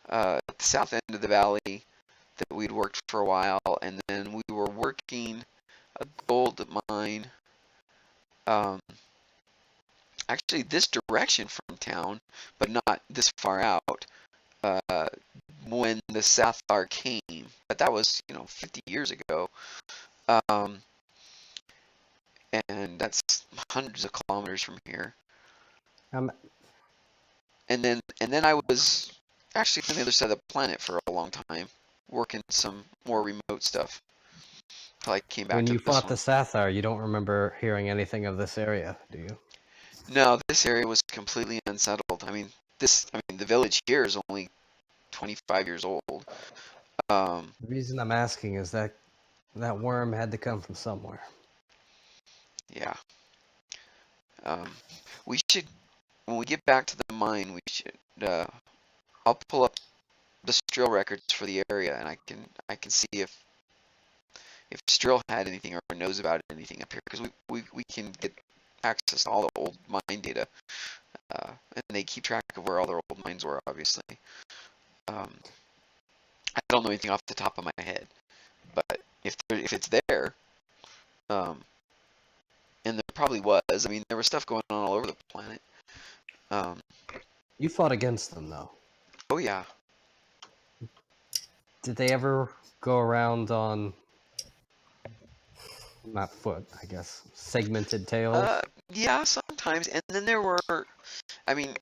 at the south end of the valley that we'd worked for a while, and then we were working a gold mine, actually this direction from town, but not this far out, when the Sathar came. But that was, 50 years ago. And that's hundreds of kilometers from here. Um, And then I was actually on the other side of the planet for a long time, working some more remote stuff. Till I came back when to you this fought one. the Sathar, you don't remember hearing anything of this area, do you? No, this area was completely unsettled. The village here is only 25 years old. The reason I'm asking is that that worm had to come from somewhere. Yeah. We should, when we get back to the mine, we should. I'll pull up the Strill records for the area, and I can see if Strill had anything or knows about anything up here, because we can get access to all the old mine data, and they keep track of where all their old mines were, obviously. I don't know anything off the top of my head, but if it's there, and there probably was. I mean, there was stuff going on all over the planet. You fought against them, though. Oh yeah. Did they ever go around on, not foot, I guess, segmented tails? Yeah, sometimes. And then there were, I mean,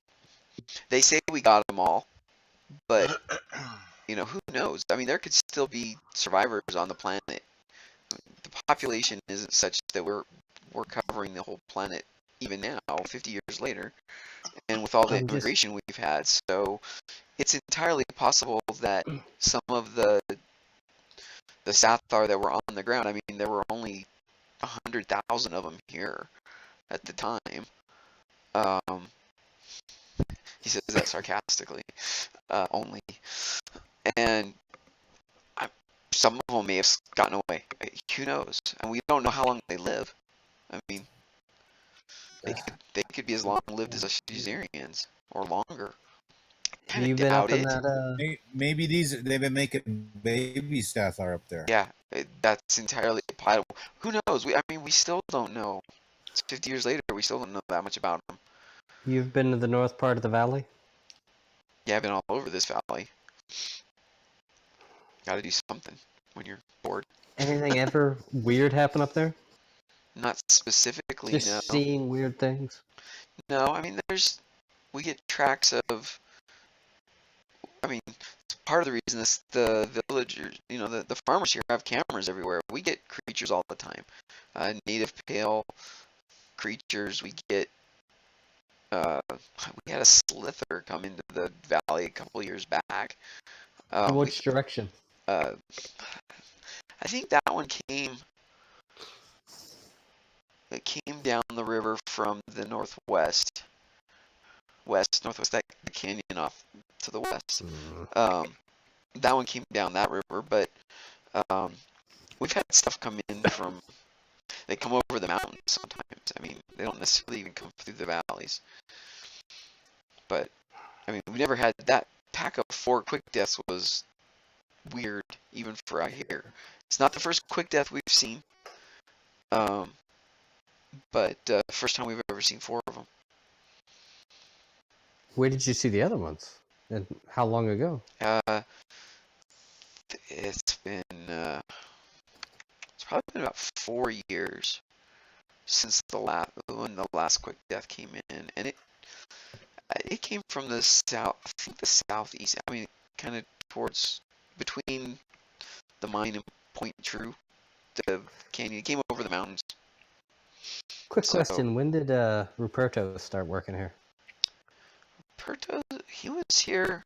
they say we got them all, but who knows? I mean, there could still be survivors on the planet. The population isn't such that we're covering the whole planet even now, 50 years later, and with all the immigration we've had. So it's entirely possible that some of the Sathar that were on the ground, I mean, there were only 100,000 of them here at the time. He says that sarcastically, only. And some of them may have gotten away. Who knows? And we don't know how long they live. I mean, they could be as long-lived as us Suzerians, or longer. Have you been up in that? Maybe they've been making baby Sathar up there. Yeah, that's entirely possible. Who knows? We still don't know. It's 50 years later, we still don't know that much about them. You've been to the north part of the valley? Yeah, I've been all over this valley. Gotta do something when you're bored. Anything ever weird happen up there? Not specifically, Just no. seeing weird things? No, I mean, we get tracks of, it's part of the reason the villagers, the farmers here have cameras everywhere. We get creatures all the time. Native pale creatures. We get, we had a slither come into the valley a couple years back. In which direction? I think that one came down the river from the northwest, northwest, that the canyon off to the west. That one came down that river, but we've had stuff come in from. They come over the mountains sometimes. I mean, they don't necessarily even come through the valleys. But I mean, we never had that. Pack of 4 quick deaths was weird, even for out here. It's not the first quick death we've seen, but first time we've ever seen 4 of them. Where did you see the other ones? And how long ago? It's probably been about 4 years since when the last quick death came in, and it came from the south, I think the southeast. I mean, kind of towards between the mine and Point True, the canyon. It came over the mountains. Quick question: when did Ruperto start working here? Ruperto, he was here.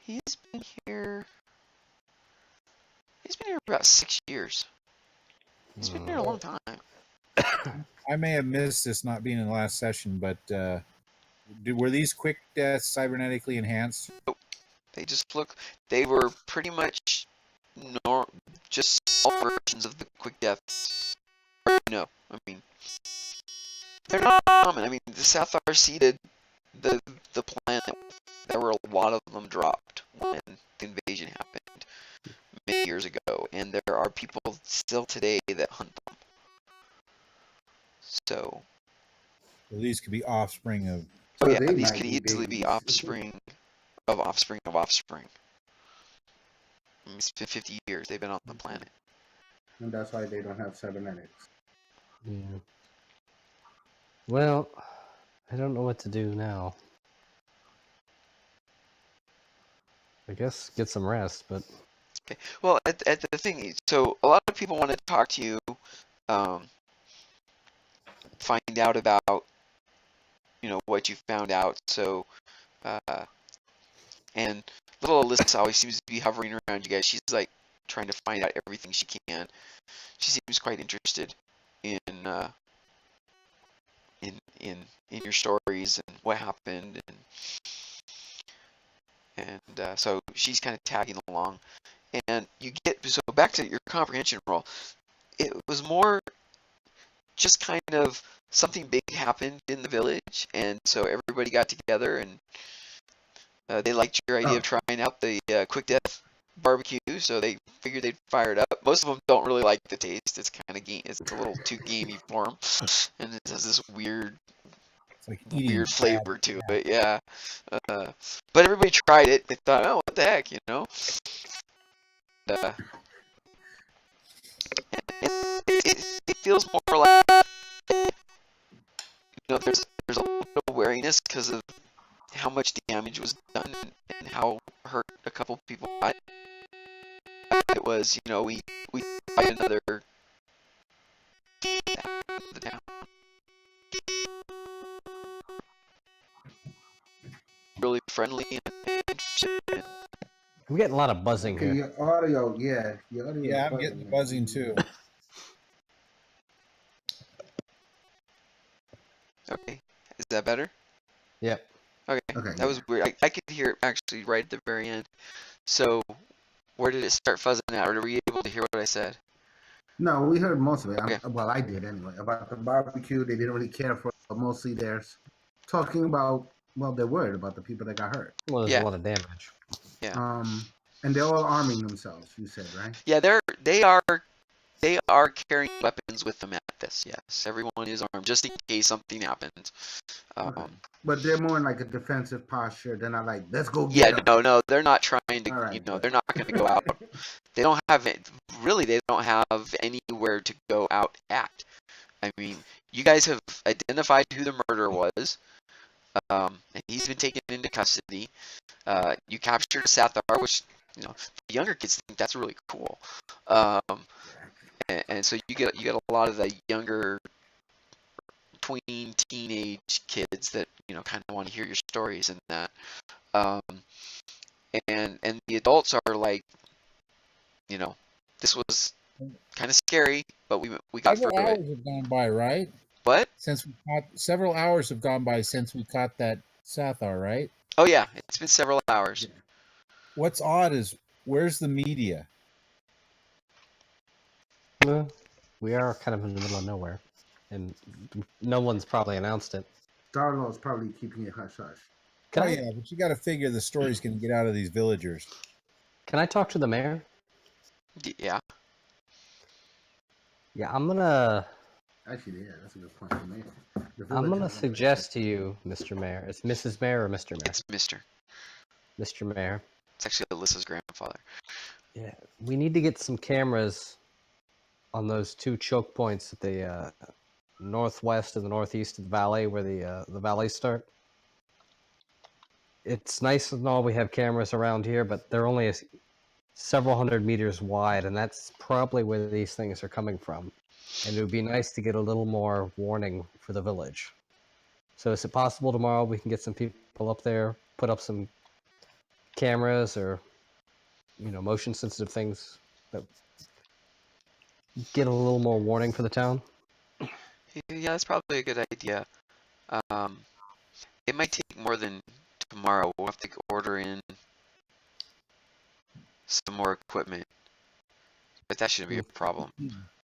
He's been here about 6 years. He's been here a long time. I may have missed this not being in the last session, but were these quick deaths cybernetically enhanced? They were pretty much just all versions of the quick deaths. No, I mean, they're not common. I mean, the sathar seeded the planet. There were a lot of them dropped when the invasion happened many years ago, and there are people still today that hunt them. So these could be offspring of. Oh yeah, these could easily be offspring of offspring of offspring. I mean, it's been 50 years they've been on the planet. And that's why they don't have cybernetics. Yeah. Well, I don't know what to do now. I guess get some rest, but... Okay. Well, at the thing, so a lot of people want to talk to you, find out about, what you found out. So, and little Alyssa always seems to be hovering around you guys. She's like trying to find out everything she can. She seems quite interested in your stories and what happened, and so she's kind of tagging along. And you get so back to your comprehension roll. It was more just kind of something big happened in the village, and so everybody got together, and they liked your idea of trying out the quick death barbecue, so they figured they'd fire it up. Most of them don't really like the taste. It's kind of it's a little too gamey for them, and it has this weird flavor to it. Yeah, but everybody tried it. They thought, oh, what the heck, it feels more like, there's a little bit of wariness because of how much damage was done and how hurt a couple people got. It was, we fight another down. Really friendly and I'm getting a lot of buzzing here. Your audio, yeah. Yeah, I'm getting the buzzing too. Okay, is that better? Yep. Okay, that was weird. I could hear it actually right at the very end. So, where did it start fuzzing out, or were you able to hear what I said? No, we heard most of it. Okay. Well, I did anyway. About the barbecue, they didn't really care for. Mostly they're talking about. Well, they're worried about the people that got hurt. Well, there's a lot of damage. Yeah. And they're all arming themselves. You said, right? Yeah, they are carrying weapons with them at this. Yes, everyone is armed just in case something happens. Okay. But they're more in like a defensive posture. They're not like, let's go get them. No, they're not trying to. Right, they're not going to go out. They don't have they don't have anywhere to go out at. I mean, you guys have identified who the murderer was, and he's been taken into custody. You captured Sathar, which the younger kids think that's really cool. And so you get a lot of the younger tween teenage kids that kind of want to hear your stories and that. And the adults are like you know, this was kind of scary, but we got through Several it. hours have gone by, right? But Several hours have gone by since we caught that sathar, right? oh yeah, it's been several hours. Yeah. What's odd is where's the media? Well, we are kind of in the middle of nowhere, and no one's probably announced it. Darlow's probably keeping it hush hush. Can Oh I yeah, but you got to figure the story's going to get out of these villagers. can I talk to the mayor? Yeah. Yeah, I'm gonna Actually, yeah, that's a good point to make. The I'm village gonna has suggest to you, Mr. Mayor. It's Mrs. Mayor or Mr. Mayor? It's Mr. Mr. Mayor. It's actually Alyssa's grandfather. Yeah, we need to get some cameras on those two choke points at the northwest and the northeast of the valley, where the valleys start. It's nice and all we have cameras around here, but they're only several hundred meters wide, and that's probably where these things are coming from. And it would be nice to get a little more warning for the village. So is it possible tomorrow we can get some people up there, put up some cameras or, motion sensitive things that get a little more warning for the town? Yeah, that's probably a good idea. It might take more than tomorrow. We'll have to order in some more equipment, but that shouldn't be a problem.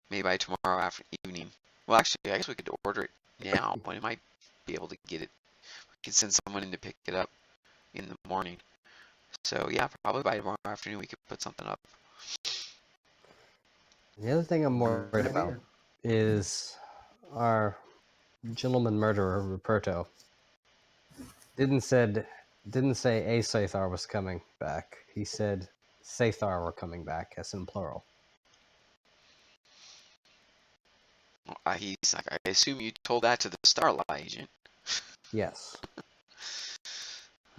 Maybe by tomorrow evening. Well, actually, I guess we could order it now, but it might be able to get it. We could send someone in to pick it up in the morning. So yeah, probably by tomorrow afternoon we could put something up. The other thing I'm worried about is our gentleman murderer, Ruperto, didn't say a Sathar was coming back. He said Sathar were coming back, as in plural. He's like, I assume you told that to the Starlight agent. Yes.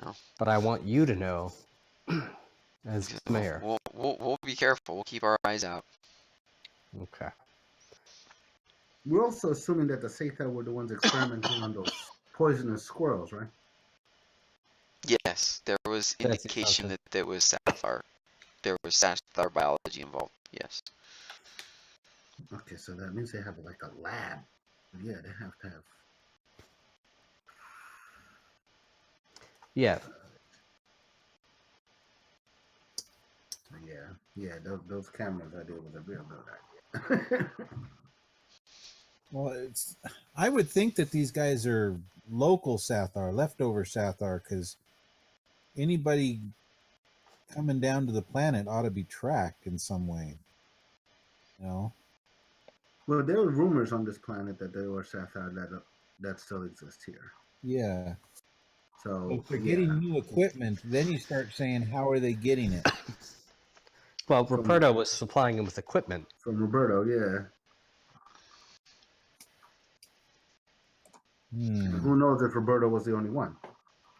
Well, but I want you to know, as mayor. We'll be careful. We'll keep our eyes out. Okay. We're also assuming that the Sathar were the ones experimenting on those poisonous squirrels, right? Yes, there was That's indication that there was sathar. There was sathar biology involved. Yes. Okay, so that means they have like a lab. Yeah, they have to have. Yeah. Yeah. Those cameras idea was a real good idea. Well, I would think that these guys are local sathar, leftover sathar, because anybody coming down to the planet ought to be tracked in some way. Well, there were rumors on this planet that there were sathar that still exist here. Yeah. So if they're getting new equipment, then you start saying, how are they getting it? Well, Roberto was supplying him with equipment. From Roberto, yeah. Who knows if Roberto was the only one,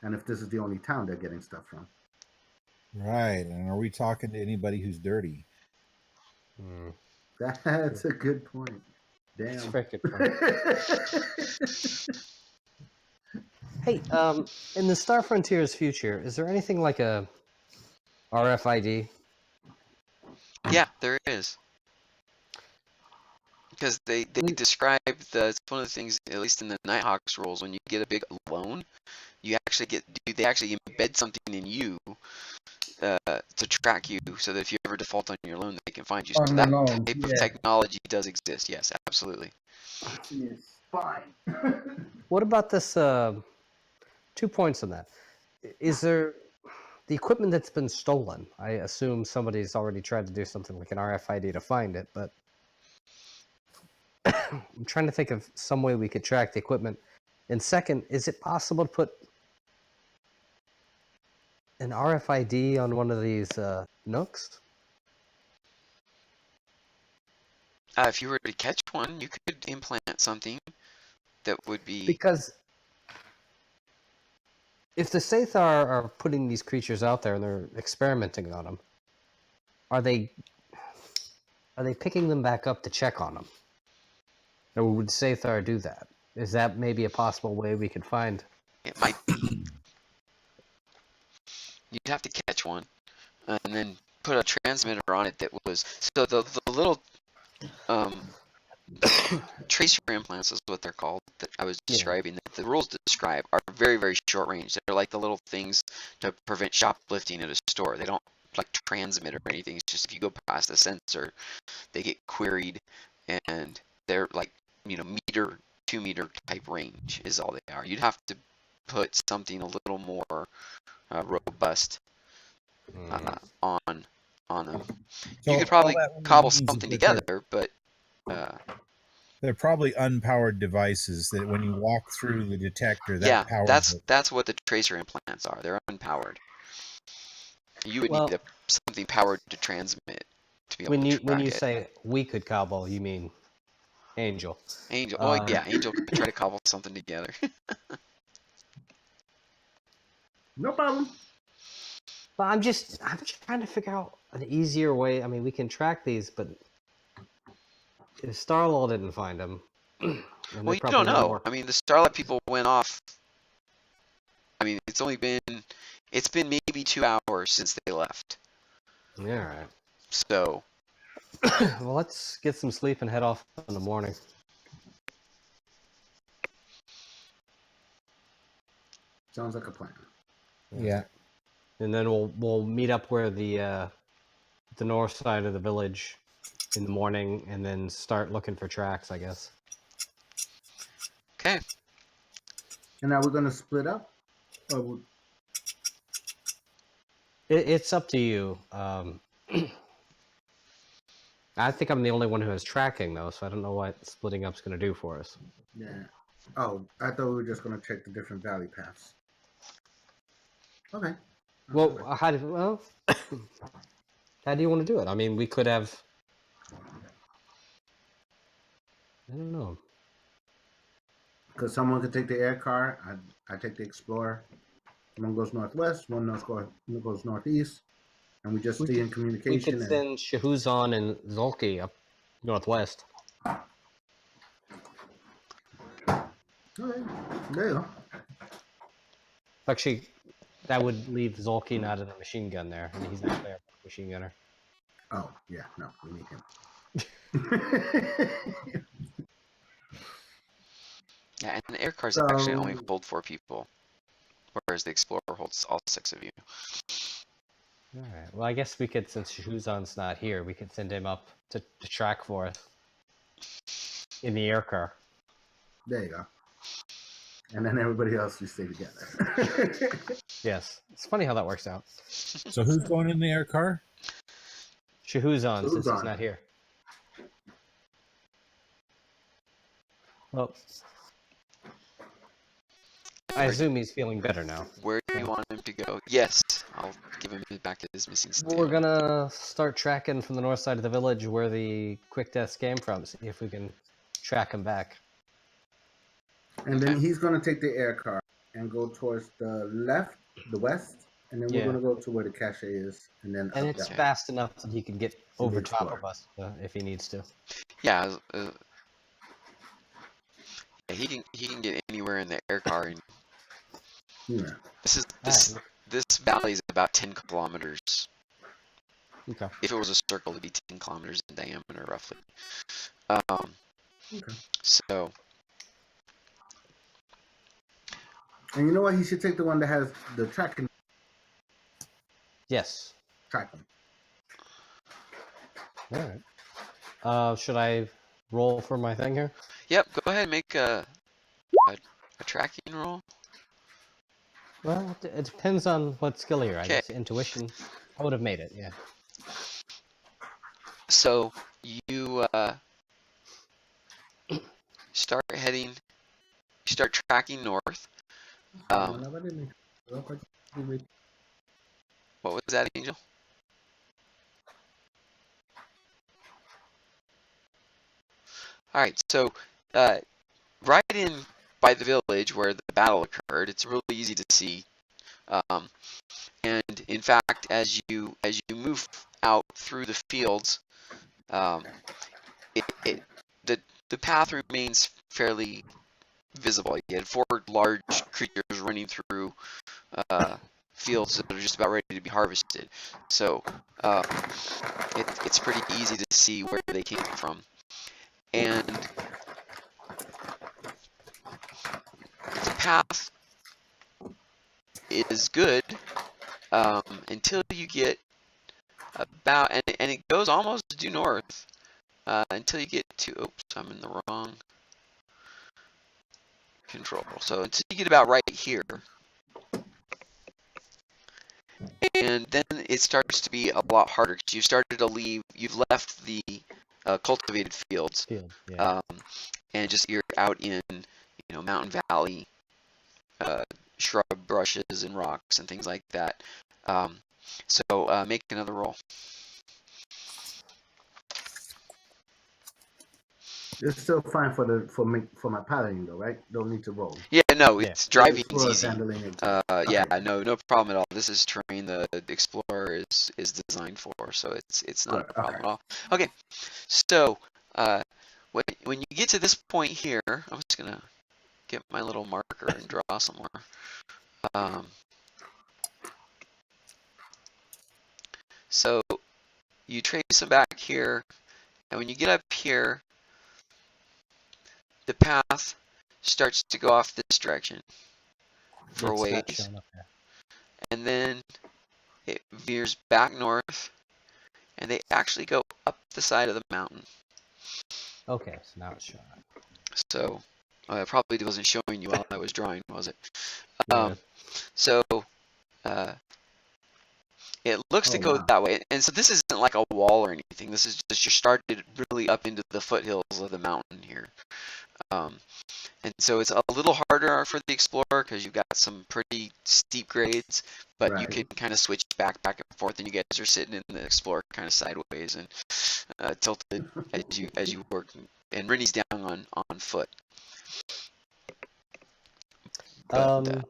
and if this is the only town they're getting stuff from. Right, and are we talking to anybody who's dirty? That's a good point. Damn. That's a very good point. Hey, in the Star Frontier's future, is there anything like a RFID? Yeah, there is. Because they describe it's one of the things, at least in the Nighthawk's rules, when you get a big loan, you actually they actually embed something in you to track you, so that if you ever default on your loan, they can find you. So that type of technology does exist. Yes, absolutely. It's fine. What about this? 2 points on that. Is there the equipment that's been stolen? I assume somebody's already tried to do something like an RFID to find it, but I'm trying to think of some way we could track the equipment. And second, is it possible to put an RFID on one of these nooks? If you were to catch one, you could implant something that would be... Because if the Sathar are putting these creatures out there and they're experimenting on them, are they picking them back up to check on them? Or would Sathar do that? Is that maybe a possible way we could find? It might be. You'd have to catch one, and then put a transmitter on it that was so the little tracer implants is what they're called that I was describing. That the rules describe are very, very short range. They're like the little things to prevent shoplifting at a store. They don't like transmit or anything. It's just if you go past the sensor, they get queried, and they're like, you know, meter, 2 meter type range is all they are. You'd have to put something a little more robust on them. So You could probably all that really cobble means is something that they're- together, but They're probably unpowered devices that when you walk through the detector, that yeah, powers it. that's what the tracer implants are. They're unpowered. You would Well- need something powered to transmit to be able When to you track it. say we could cobble, you mean Angel? Angel, oh yeah, Angel could try to cobble something together. No problem. But I'm just trying to figure out an easier way. I mean, we can track these, but if Starlaw didn't find them, Well, you don't know. I mean, the Starlight people went off. I mean, it's been maybe 2 hours since they left. Yeah, all right. So, Well, let's get some sleep and head off in the morning. Sounds like a plan. Yeah. And then we'll meet up where the north side of the village in the morning, and then start looking for tracks, I guess. okay. And are we going to split up? Or It's up to you. I think I'm the only one who has tracking, though, so I don't know what splitting up's going to do for us. yeah. Oh, I thought we were just going to check the different valley paths. Okay. Well, how do you want to do it? I mean, we could have. I don't know. Because someone could take the air car, I take the Explorer. One goes northwest, one goes northeast, and we just stay in We communication. could send Shahuzan and Zolki up northwest. Okay, there you go. Actually, that would leave Zolki not in the machine gun there, and he's not there, machine gunner. Oh, yeah, no, we need him. Yeah, and the air cars So- actually only hold 4 people, whereas the Explorer holds all 6 of you. All right. Well, I guess we could, since Shahuzan's not here, we could send him up to track for us in the air car. There you go. And then everybody else, we stay together. Yes. It's funny how that works out. So who's going in the air car? Shahuzan, since he's Shahuzan. not here. Well, I assume he's feeling better now. Where do you want him to go? Yes, I'll give him back to his missing Well, we're steel. gonna start tracking from the north side of the village where the quick deaths came from. See if we can track him back. And then he's going to take the air car and go towards the left, the west, and then we're Yeah. going to go to where the cache is, and then And up it's that way. fast enough that he can get over top Explorer. of us if he needs to. Yeah, yeah, he can get anywhere in the air car. And Yeah. this valley is about 10 kilometers. Okay. If it was a circle, it'd be 10 kilometers in diameter, roughly. Okay. So, And you know what? He should take the one that has the tracking. Yes. Tracking. All right. Should I roll for my thing here? yep, go ahead and make a tracking roll. Well, it depends on what skill here. I Okay. guess intuition. I would have made it. Yeah. So, you start tracking north. What was that, Angel? Alright, so right in by the village where the battle occurred, it's really easy to see. And in fact, as you move out through the fields, the path remains fairly visible. You had 4 large creatures running through fields that are just about ready to be harvested. So it's pretty easy to see where they came from. And the path is good until you get about, and it goes almost due north until you get to, oops, I'm in the wrong control. So until you get about right here, and then it starts to be a lot harder because you've left the cultivated fields, Yeah. and just you're out in, mountain valley, shrub brushes and rocks and things like that. So make another roll. It's still fine for my paddling though, right? Don't need to roll. Yeah, no, Yeah. it's driving's Explorer's easy. handling it. Yeah, Okay. no problem at all. This is terrain the Explorer is designed for, so it's not a Good, problem okay. at all. Okay, so when you get to this point here, I'm just gonna get my little marker and draw somewhere. So you trace them back here, and when you get up here, the path starts to go off this direction for a It's not ways, showing up there. and then it veers back north, and they actually go up the side of the mountain. Okay, so now it's showing up. So it probably wasn't showing you while I was drawing, was it? Yeah. So it looks to Oh, go wow. that way, and so this isn't like a wall or anything. This is just you started really up into the foothills of the mountain here. And so it's a little harder for the Explorer because you've got some pretty steep grades, but you Right. can kind of switch back and forth, and you guys are sitting in the Explorer kind of sideways and tilted as you work, and Rennie's down on foot. But,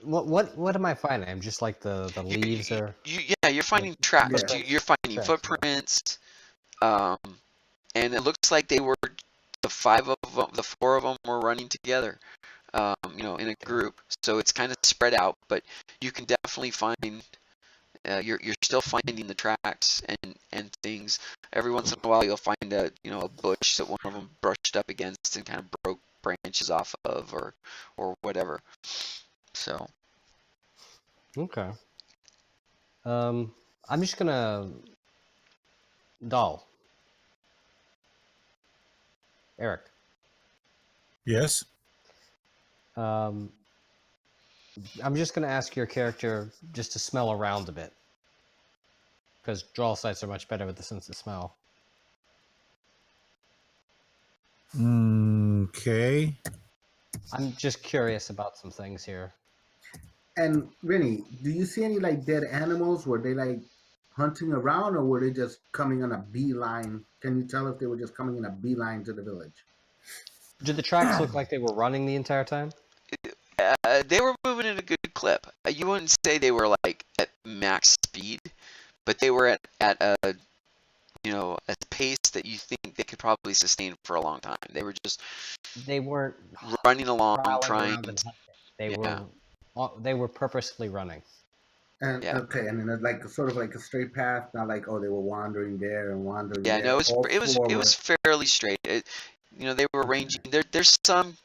What am I finding? I'm just like the leaves are. you're finding tracks. Yeah. You're finding Tracks, yeah. footprints, and it looks like they were the four of them were running together, in a group. So it's kind of spread out, but you can definitely find. You're still finding the tracks and things. Every once in a while, you'll find a bush that one of them brushed up against and kind of broke branches off of, or whatever. So. Okay. I'm just gonna Eric. Yes. I'm just gonna ask your character just to smell around a bit, because draw sights are much better with the sense of smell. Okay. I'm just curious about some things here. And Rennie, do you see any like dead animals? Were they like hunting around, or were they just coming on a beeline? Can you tell if they were just coming in a beeline to the village? Did the tracks look like they were running the entire time? They were moving at a good clip. You wouldn't say they were like at max speed, but they were at a pace that you think they could probably sustain for a long time. They weren't running along, prowling trying. around and hunting. They were purposefully running. And Yeah. okay, and then like sort of like a straight path, not like, oh, they were wandering there and wandering Yeah, there. no, All it four was fairly straight. They were ranging. There's some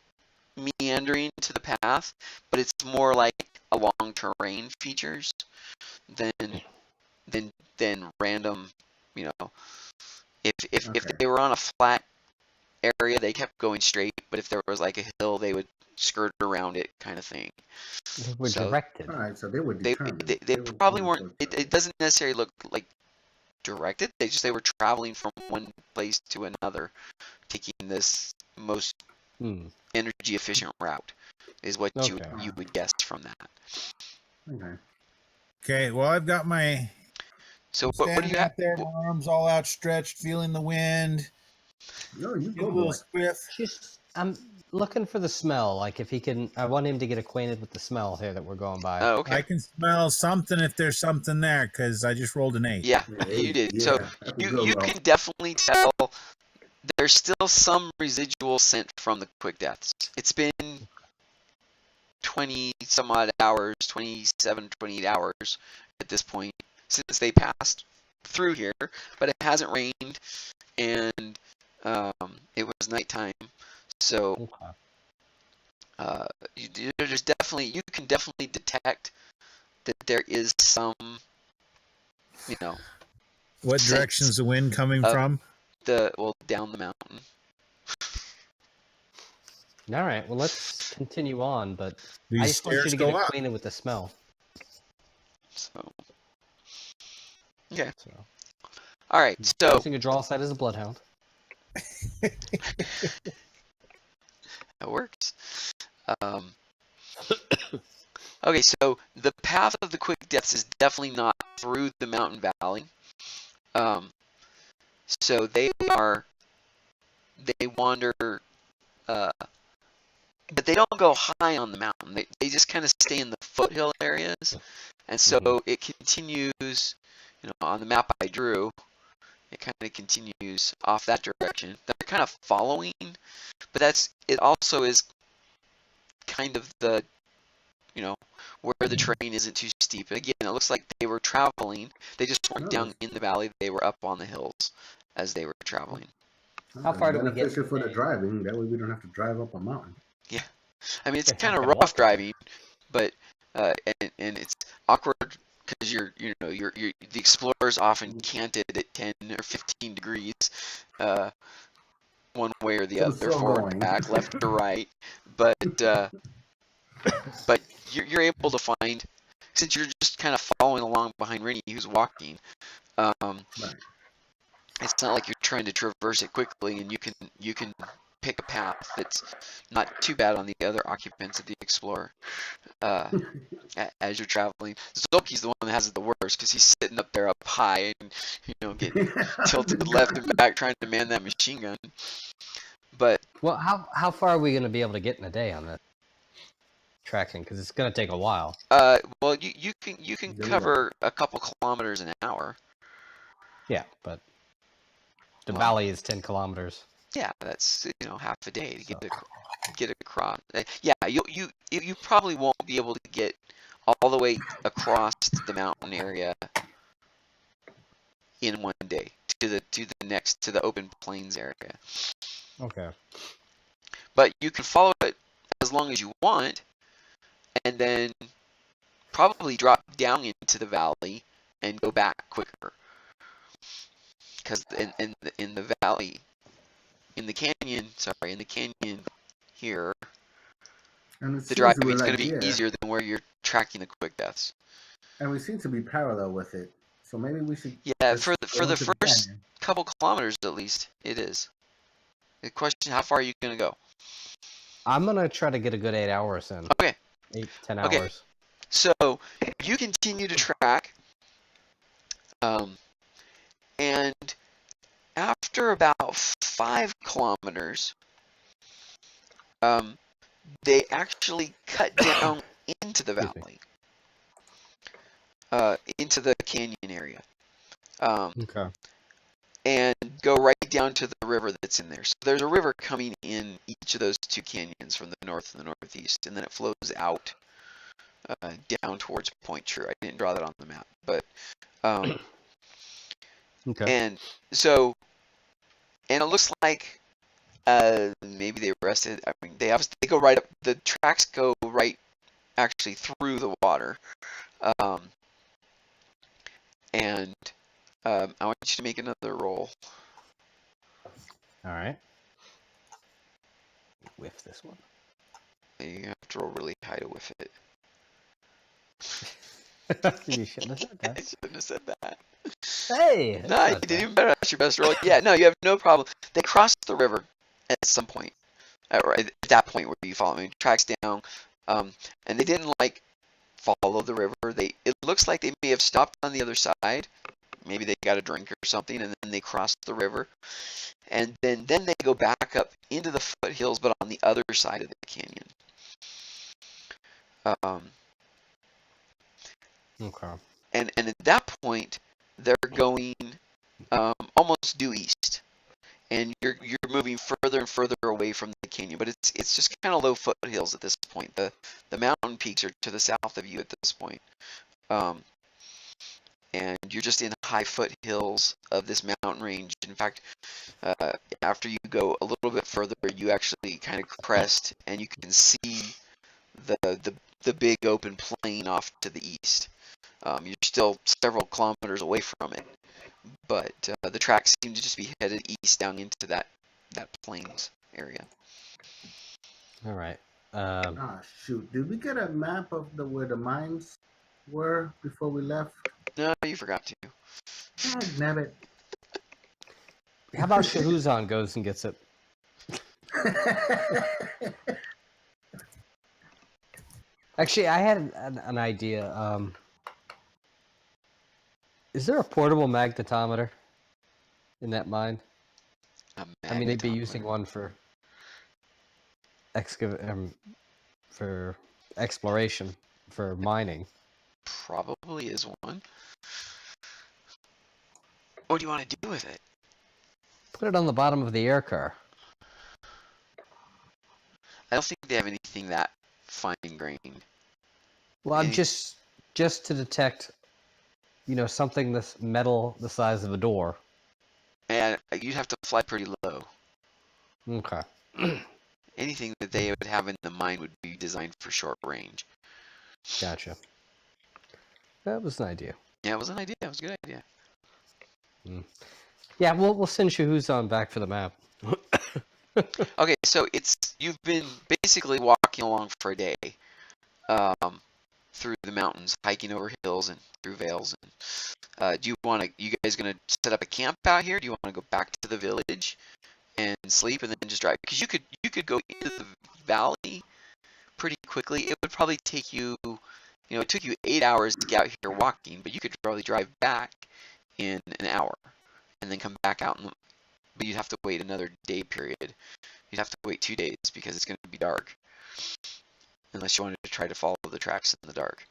meandering to the path, but it's more like along terrain features than random. If Okay. they were on a flat area, they kept going straight. But if there was like a hill, they would skirt around it, kind of thing. They were So, directed. All right, so they were They determined. they were probably going weren't. towards It doesn't necessarily look like directed. They were traveling from one place to another, taking this most energy efficient route. Is what you would guess from that. Okay. Okay. Well, I've got my. So I'm what do standing you out have? there, my arms all outstretched, feeling the wind. No, you Get a go, little boy. swift. Just I'm looking for the smell. Like if he can, I want him to get acquainted with the smell here that we're going by. Oh, okay. I can smell something if there's something there because I just rolled an 8. Yeah, Hey, you did. yeah, So that's a you good roll. can definitely tell there's still some residual scent from the quick deaths. It's been 20 some odd hours, 27, 28 hours at this point since they passed through here, but it hasn't rained, and it was nighttime, so there's definitely, you can definitely detect that there is some, you know, What sense direction's the wind coming of from? down the mountain. All right, well, let's continue on, but I These just want you stairs to get go up. acquainted with the smell. So, okay. So, All right. So using a draw side as a bloodhound. that works. Okay, so the path of the quick deaths is definitely not through the mountain valley. So they wander, but they don't go high on the mountain. They just kind of stay in the foothill areas, and so it continues. You know, on the map I drew, it kind of continues off that direction. They're kind of following, but it also is kind of the, you know, where the terrain isn't too steep. Again, it looks like they were traveling. They just weren't down in the valley. They were up on the hills as they were traveling. How far do we get? Beneficial for the driving. That way we don't have to drive up a mountain. Yeah, I mean, it's Yeah, kind of kinda rough walk. driving, but and it's awkward because the explorers often canted at 10 or 15 degrees, one way or the So other, still forward, going. back, left or right, but you're able to find, since you're just kind of following along behind Rennie who's walking. Right. It's not like you're trying to traverse it quickly, and you can pick a path that's not too bad on the other occupants of the Explorer as you're traveling. Zolki's the one that has it the worst because he's sitting up there up high and, you know, getting tilted left and back trying to man that machine gun. But Well, how far are we going to be able to get in a day on this tracking? Because it's going to take a while. well, you can cover a couple kilometers an hour. Yeah, but the valley is 10 kilometers. Yeah, that's, you know, half a day to get across. Yeah, you probably won't be able to get all the way across the mountain area in one day to the open plains area. Okay. But you can follow it as long as you want, and then probably drop down into the valley and go back quicker. Because in the valley, in the canyon here, the driving is going to be easier than where you're tracking the quick deaths. And we seem to be parallel with it, so maybe we should. Yeah, for the first couple kilometers at least, it is. The question: how far are you going to go? I'm going to try to get a good 8 hours in. Okay. 10 Okay. hours. So you continue to track, and after about 5 kilometers, they actually cut down into the valley, into the canyon area, Okay. and go right down to the river that's in there. So there's a river coming in each of those two canyons from the north and the northeast, and then it flows out down towards Point True. I didn't draw that on the map, but Okay. and so, and it looks like maybe they rested. I mean, they go right up. The tracks go right, actually, through the water. And I want you to make another roll. All right. Whiff this one. You have to roll really high to whiff it. You shouldn't have said I that. shouldn't have said that. Hey! No, you did even better. That's your best roll. Yeah, no, you have no problem. They crossed the river at some point. Or at that point where you follow me, tracks down, and they didn't like follow the river. It looks like they may have stopped on the other side. Maybe they got a drink or something, and then they crossed the river, and then they go back up into the foothills, but on the other side of the canyon. Okay. And at that point, they're going almost due east, and you're moving further and further away from the canyon. But it's just kind of low foothills at this point. The mountain peaks are to the south of you at this point. And you're just in high foothills of this mountain range. In fact, after you go a little bit further, you actually kind of crest, and you can see the big open plain off to the east. You're still several kilometers away from it, but the tracks seem to just be headed east down into that plains area. All right. Shoot! Did we get a map of where the mines were before we left? No, you forgot to. Damn it! How about Shahuzan goes and gets it? Actually, I had an idea. Is there a portable magnetometer in that mine? I mean, they'd be using one for for exploration, for mining. Probably is one. What do you want to do with it? Put it on the bottom of the air car. I don't think they have anything that fine-grained. Well, I'm just to detect, something this metal the size of a door. And you'd have to fly pretty low. Okay. Anything that they would have in the mine would be designed for short range. Gotcha. That was an idea. Yeah, it was an idea. It was a good idea. Yeah, we'll send Shahuzan back for the map. Okay, so you've been basically walking along for a day, through the mountains, hiking over hills and through vales. And you guys gonna set up a camp out here? Do you want to go back to the village and sleep and then just drive? Because you could go into the valley pretty quickly. It would probably take you, it took you 8 hours to get out here walking, but you could probably drive back in an hour and then come back out. But you'd have to wait another day period. You'd have to wait 2 days because it's going to be dark. Unless you wanted to try to follow the tracks in the dark.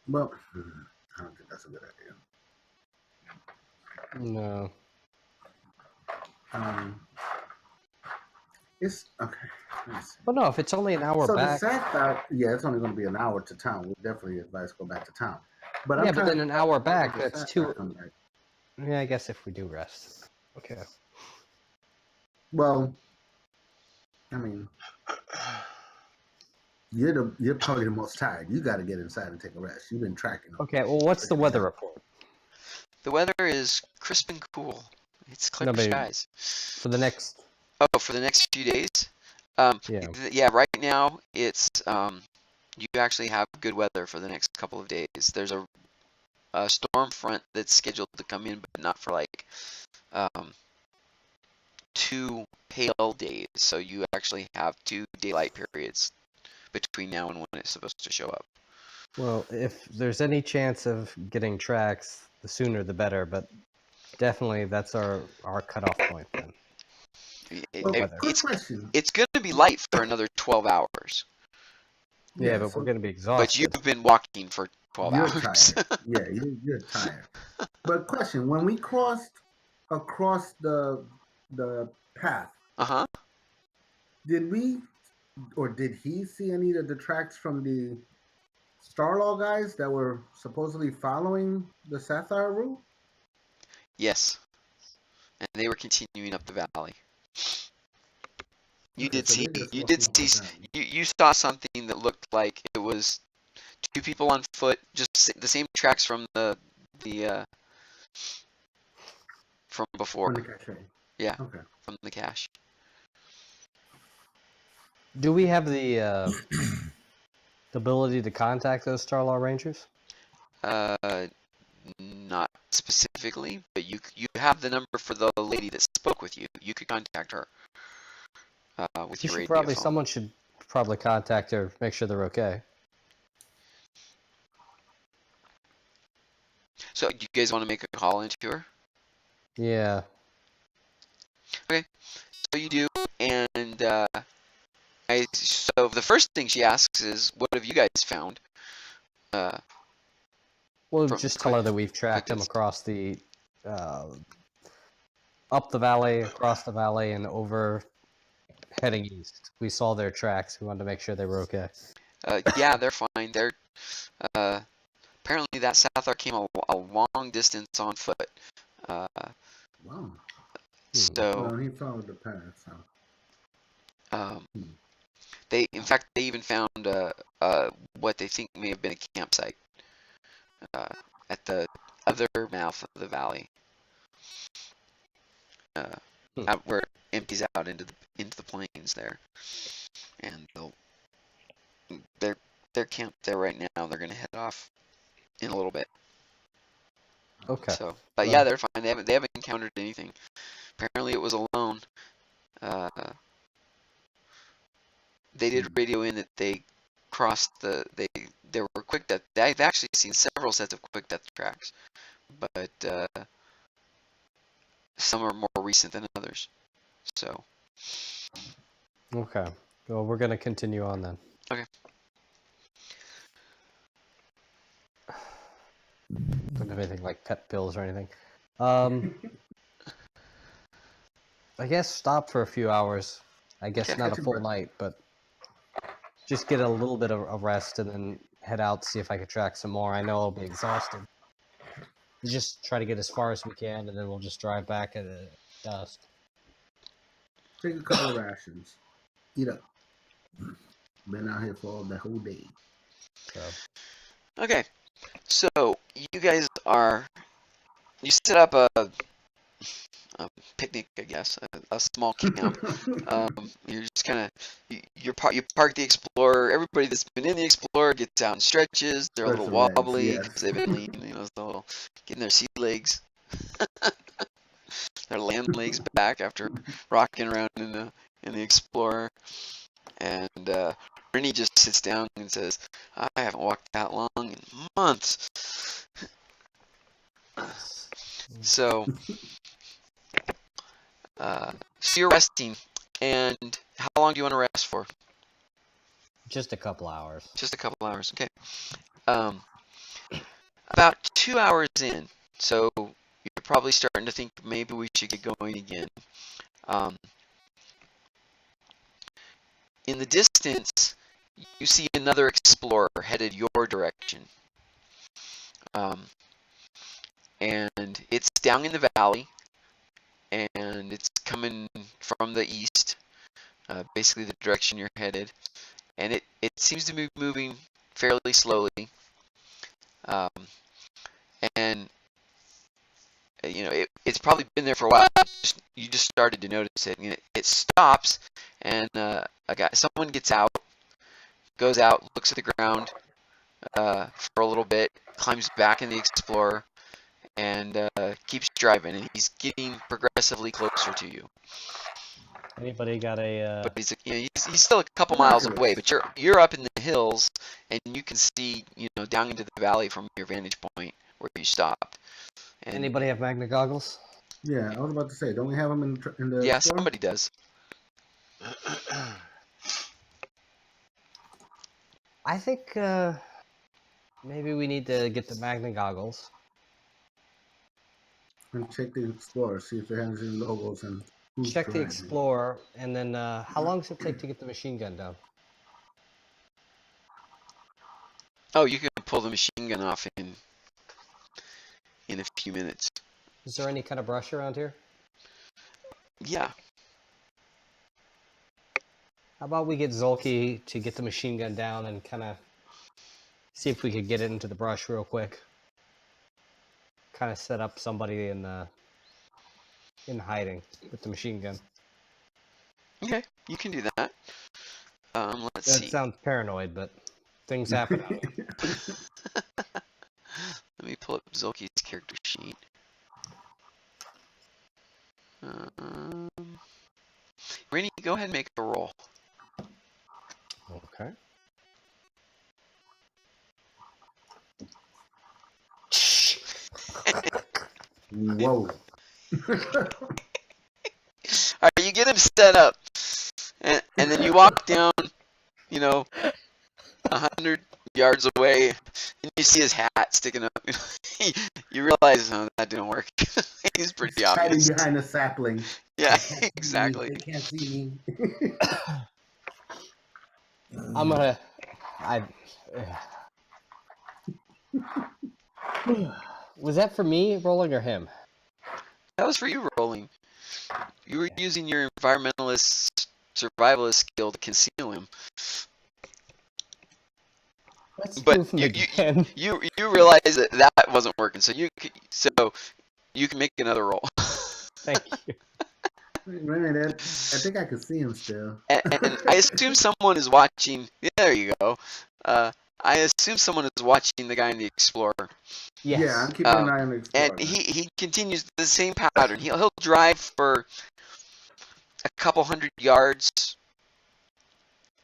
Well, I don't think that's a good idea. No. It's okay. Well, no, if it's only an hour So back. the sathar, yeah, it's only going to be an hour to town. We definitely advise go back to town. But Yeah, I'm but then an hour back, the that's sathar two. come back. Yeah, I guess if we do rest. Okay. Well, I mean, you're probably the most tired. You got to get inside and take a rest. You've been tracking. Okay, well, what's the weather report? The weather is crisp and cool. It's clear skies. For the next... Oh, for the next few days? Yeah. Yeah, right now it's... you actually have good weather for the next couple of days. There's a storm front that's scheduled to come in, but not for like 2 pale days. So you actually have 2 daylight periods between now and when it's supposed to show up. Well, if there's any chance of getting tracks, the sooner the better, but definitely that's our cutoff point then. It's going to be light for another 12 hours. Yeah, but we're going to be exhausted. But you've been walking for 12 hours. Tired. Yeah, you're tired. But question, when we crossed across the path, did he see any of the tracks from the Starlaw guys that were supposedly following the Sathar route? Yes. And they were continuing up the valley. You saw something that looked like it was 2 people on foot, just the same tracks from the from before. From the cache. Yeah. Okay. From the cache. Do we have the ability to contact those Starlaw Rangers? Not specifically, but you have the number for the lady that spoke with you. You could contact her with your radio phone. Someone should probably contact her, make sure they're okay. So, do you guys want to make a call into her? Yeah. Okay. So you do, and so the first thing she asks is, "What have you guys found?" We'll just tell her that we've tracked him across the up the valley, across the valley, and over, heading east. We saw their tracks. We wanted to make sure they were okay. Yeah, they're fine. They're apparently that sathar came a long distance on foot. Wow. So Well, he followed the path. So. they, in fact, they even found what they think may have been a campsite at the other mouth of the valley, out where it empties out into the plains there, and they're camped there right now. They're gonna head off in a little bit. Okay. So, but yeah, they're fine. They haven't encountered anything. Apparently, it was alone. They did radio in that they crossed there were quick death. I've actually seen several sets of quick death tracks, but some are more recent than others. So. Okay. Well, we're gonna continue on then. Okay. Don't have anything like pet pills or anything. I guess stop for a few hours. I guess Okay. not a full night, but just get a little bit of rest and then head out, see if I can track some more. I know I'll be exhausted. Just try to get as far as we can, and then we'll just drive back at dusk. Take a couple of rations. Eat up. Been out here for the whole day. So. Okay. So you guys you set up a picnic, I guess, a small camp. You're just kind of you park the Explorer. Everybody that's been in the Explorer gets out and stretches. They're a little wobbly because they've been leaning, so getting their sea legs, their land legs back after rocking around in the Explorer. And Rennie just sits down and says, "I haven't walked that long in months." So you're resting, and how long do you want to rest for? Just a couple hours. Just a couple hours, okay. About 2 hours in, so you're probably starting to think maybe we should get going again. In the distance, you see another Explorer headed your direction. And it's down in the valley, and it's coming from the east, basically the direction you're headed, and it seems to be moving fairly slowly, and you know it's probably been there for a while. You just started to notice it, and it stops, and someone gets out, goes out, looks at the ground for a little bit, climbs back in the Explorer, and keeps driving, and he's getting progressively closer to you. Anybody got a? But he's still a couple miles away. But you're up in the hills, and you can see down into the valley from your vantage point where you stopped. And Anybody have magnet goggles? Yeah, I was about to say, don't we have them in the yeah, store? somebody does. I think maybe we need to get the magnet goggles. And check the Explorer, see if it has any logos and who's Check the driving. Explorer, and then how long does it take to get the machine gun down? Oh, you can pull the machine gun off in a few minutes. Is there any kind of brush around here? Yeah. How about we get Zolke to get the machine gun down and kind of see if we could get it into the brush real quick. Kind of set up somebody in hiding with the machine gun. Okay, you can do that. Let's That see. sounds paranoid, but things happen out here. Let me pull up Zolke's character sheet. Rainy, go ahead and make a roll. Okay. Whoa. Alright, you get him set up, and then you walk down, 100 yards away, and you see his hat sticking up. You realize, oh, that didn't work. He's pretty Hiding obvious. behind a sapling. Yeah, They can't see me. exactly. They can't see me. I'm gonna. Was that for me rolling or him? That was for you rolling. You were using your environmentalist survivalist skill to conceal him. Let's But move him again. you realize that that wasn't working, so you can make another roll. Thank you. Wait a minute. I think I can see him still. And I assume someone is watching. Yeah, there you go. I assume someone is watching the guy in the Explorer. Yes. Yeah, I'm keeping an eye on the Explorer. And he continues the same pattern. He'll drive for a couple hundred yards,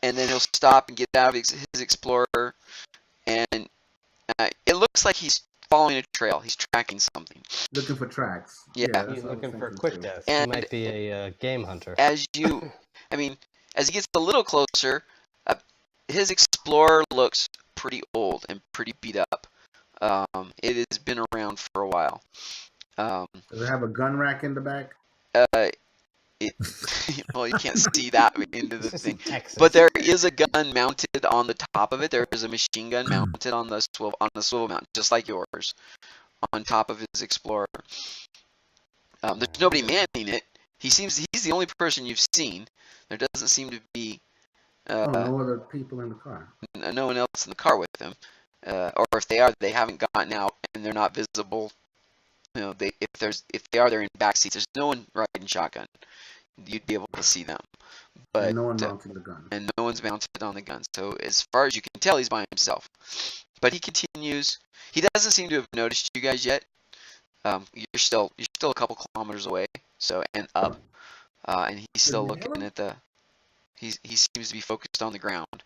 and then he'll stop and get out of his Explorer, and it looks like he's following a trail. He's tracking something. Looking for tracks. Yeah. that's He's what I was looking for thinking, quick too. deaths. He And might be a game hunter. As he gets a little closer, his Explorer looks pretty old and pretty beat up. It has been around for a while. Does it have a gun rack in the back? Well, you can't see that into the This is thing. Texas. But there is a gun mounted on the top of it. There is a machine gun mounted on the swivel mount, just like yours, on top of his Explorer. There's nobody manning it. He's the only person you've seen. There doesn't seem to be No other people in the car. no one else in the car with him. Or if they are, they haven't gotten out and they're not visible. You know, if they are, they're in back seats. There's no one riding shotgun. You'd be able to see them, but And no one mounting the gun. and no one's mounted on the gun. So as far as you can tell, he's by himself. But he continues. He doesn't seem to have noticed you guys yet. You're still a couple kilometers away. So and up, and he's still Did we looking him? at the. He seems to be focused on the ground.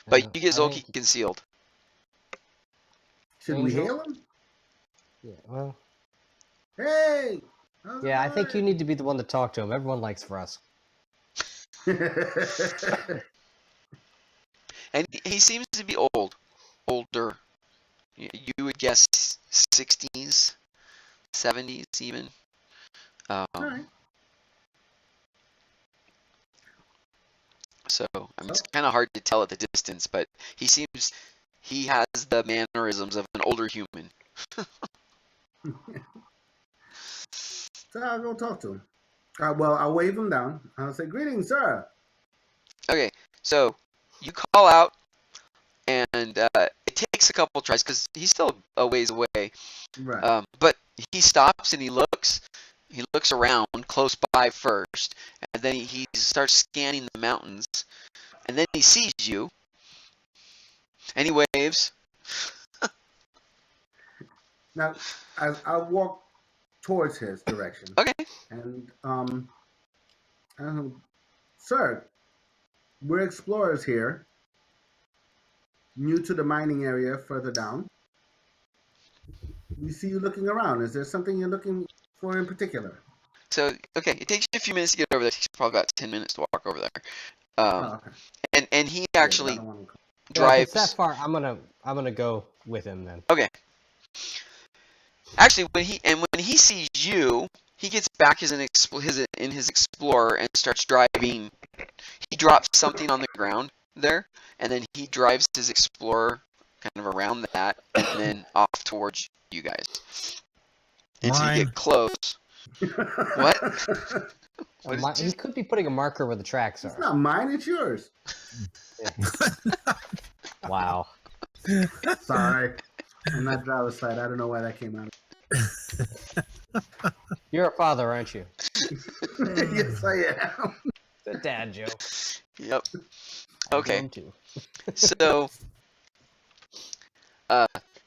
But you get Zolki concealed. Should we Angel? hail him? Yeah, well, Hey! how's it yeah, I think you going? need to be the one to talk to him. Everyone likes for us. And he seems to be older. You would guess 60s, 70s even. Alright. So, I mean, it's kind of hard to tell at the distance, but he has the mannerisms of an older human. So I'll go talk to him. Well, I'll wave him down. I'll say, "Greetings, sir." Okay, so you call out, and it takes a couple tries because he's still a ways away. Right. But he stops and he looks around close by first, and then he starts scanning the mountains, and then he sees you, and he waves. Now, I'll walk towards his direction. Okay. And, sir, we're explorers here. New to the mining area further down. We see you looking around. Is there something you're looking for in particular? So, okay, it takes you a few minutes to get over there. It takes you probably about 10 minutes to walk over there. Okay. And he Yeah, but I actually don't wanna- Yeah, if drives. it's that far, I'm gonna go with him then. Okay. Actually, when he sees you, he gets back in his Explorer and starts driving. He drops something on the ground there, and then he drives his Explorer kind of around that, and then off towards you guys. Until you Mine. get close. What? What did He you- could be putting a marker where the tracks It's are. not mine, it's yours. Wow. Sorry. I'm not driver's side. I don't know why that came out. You're a father, aren't you? Yes, I am. It's a dad joke. Yep. I do Okay. them too. So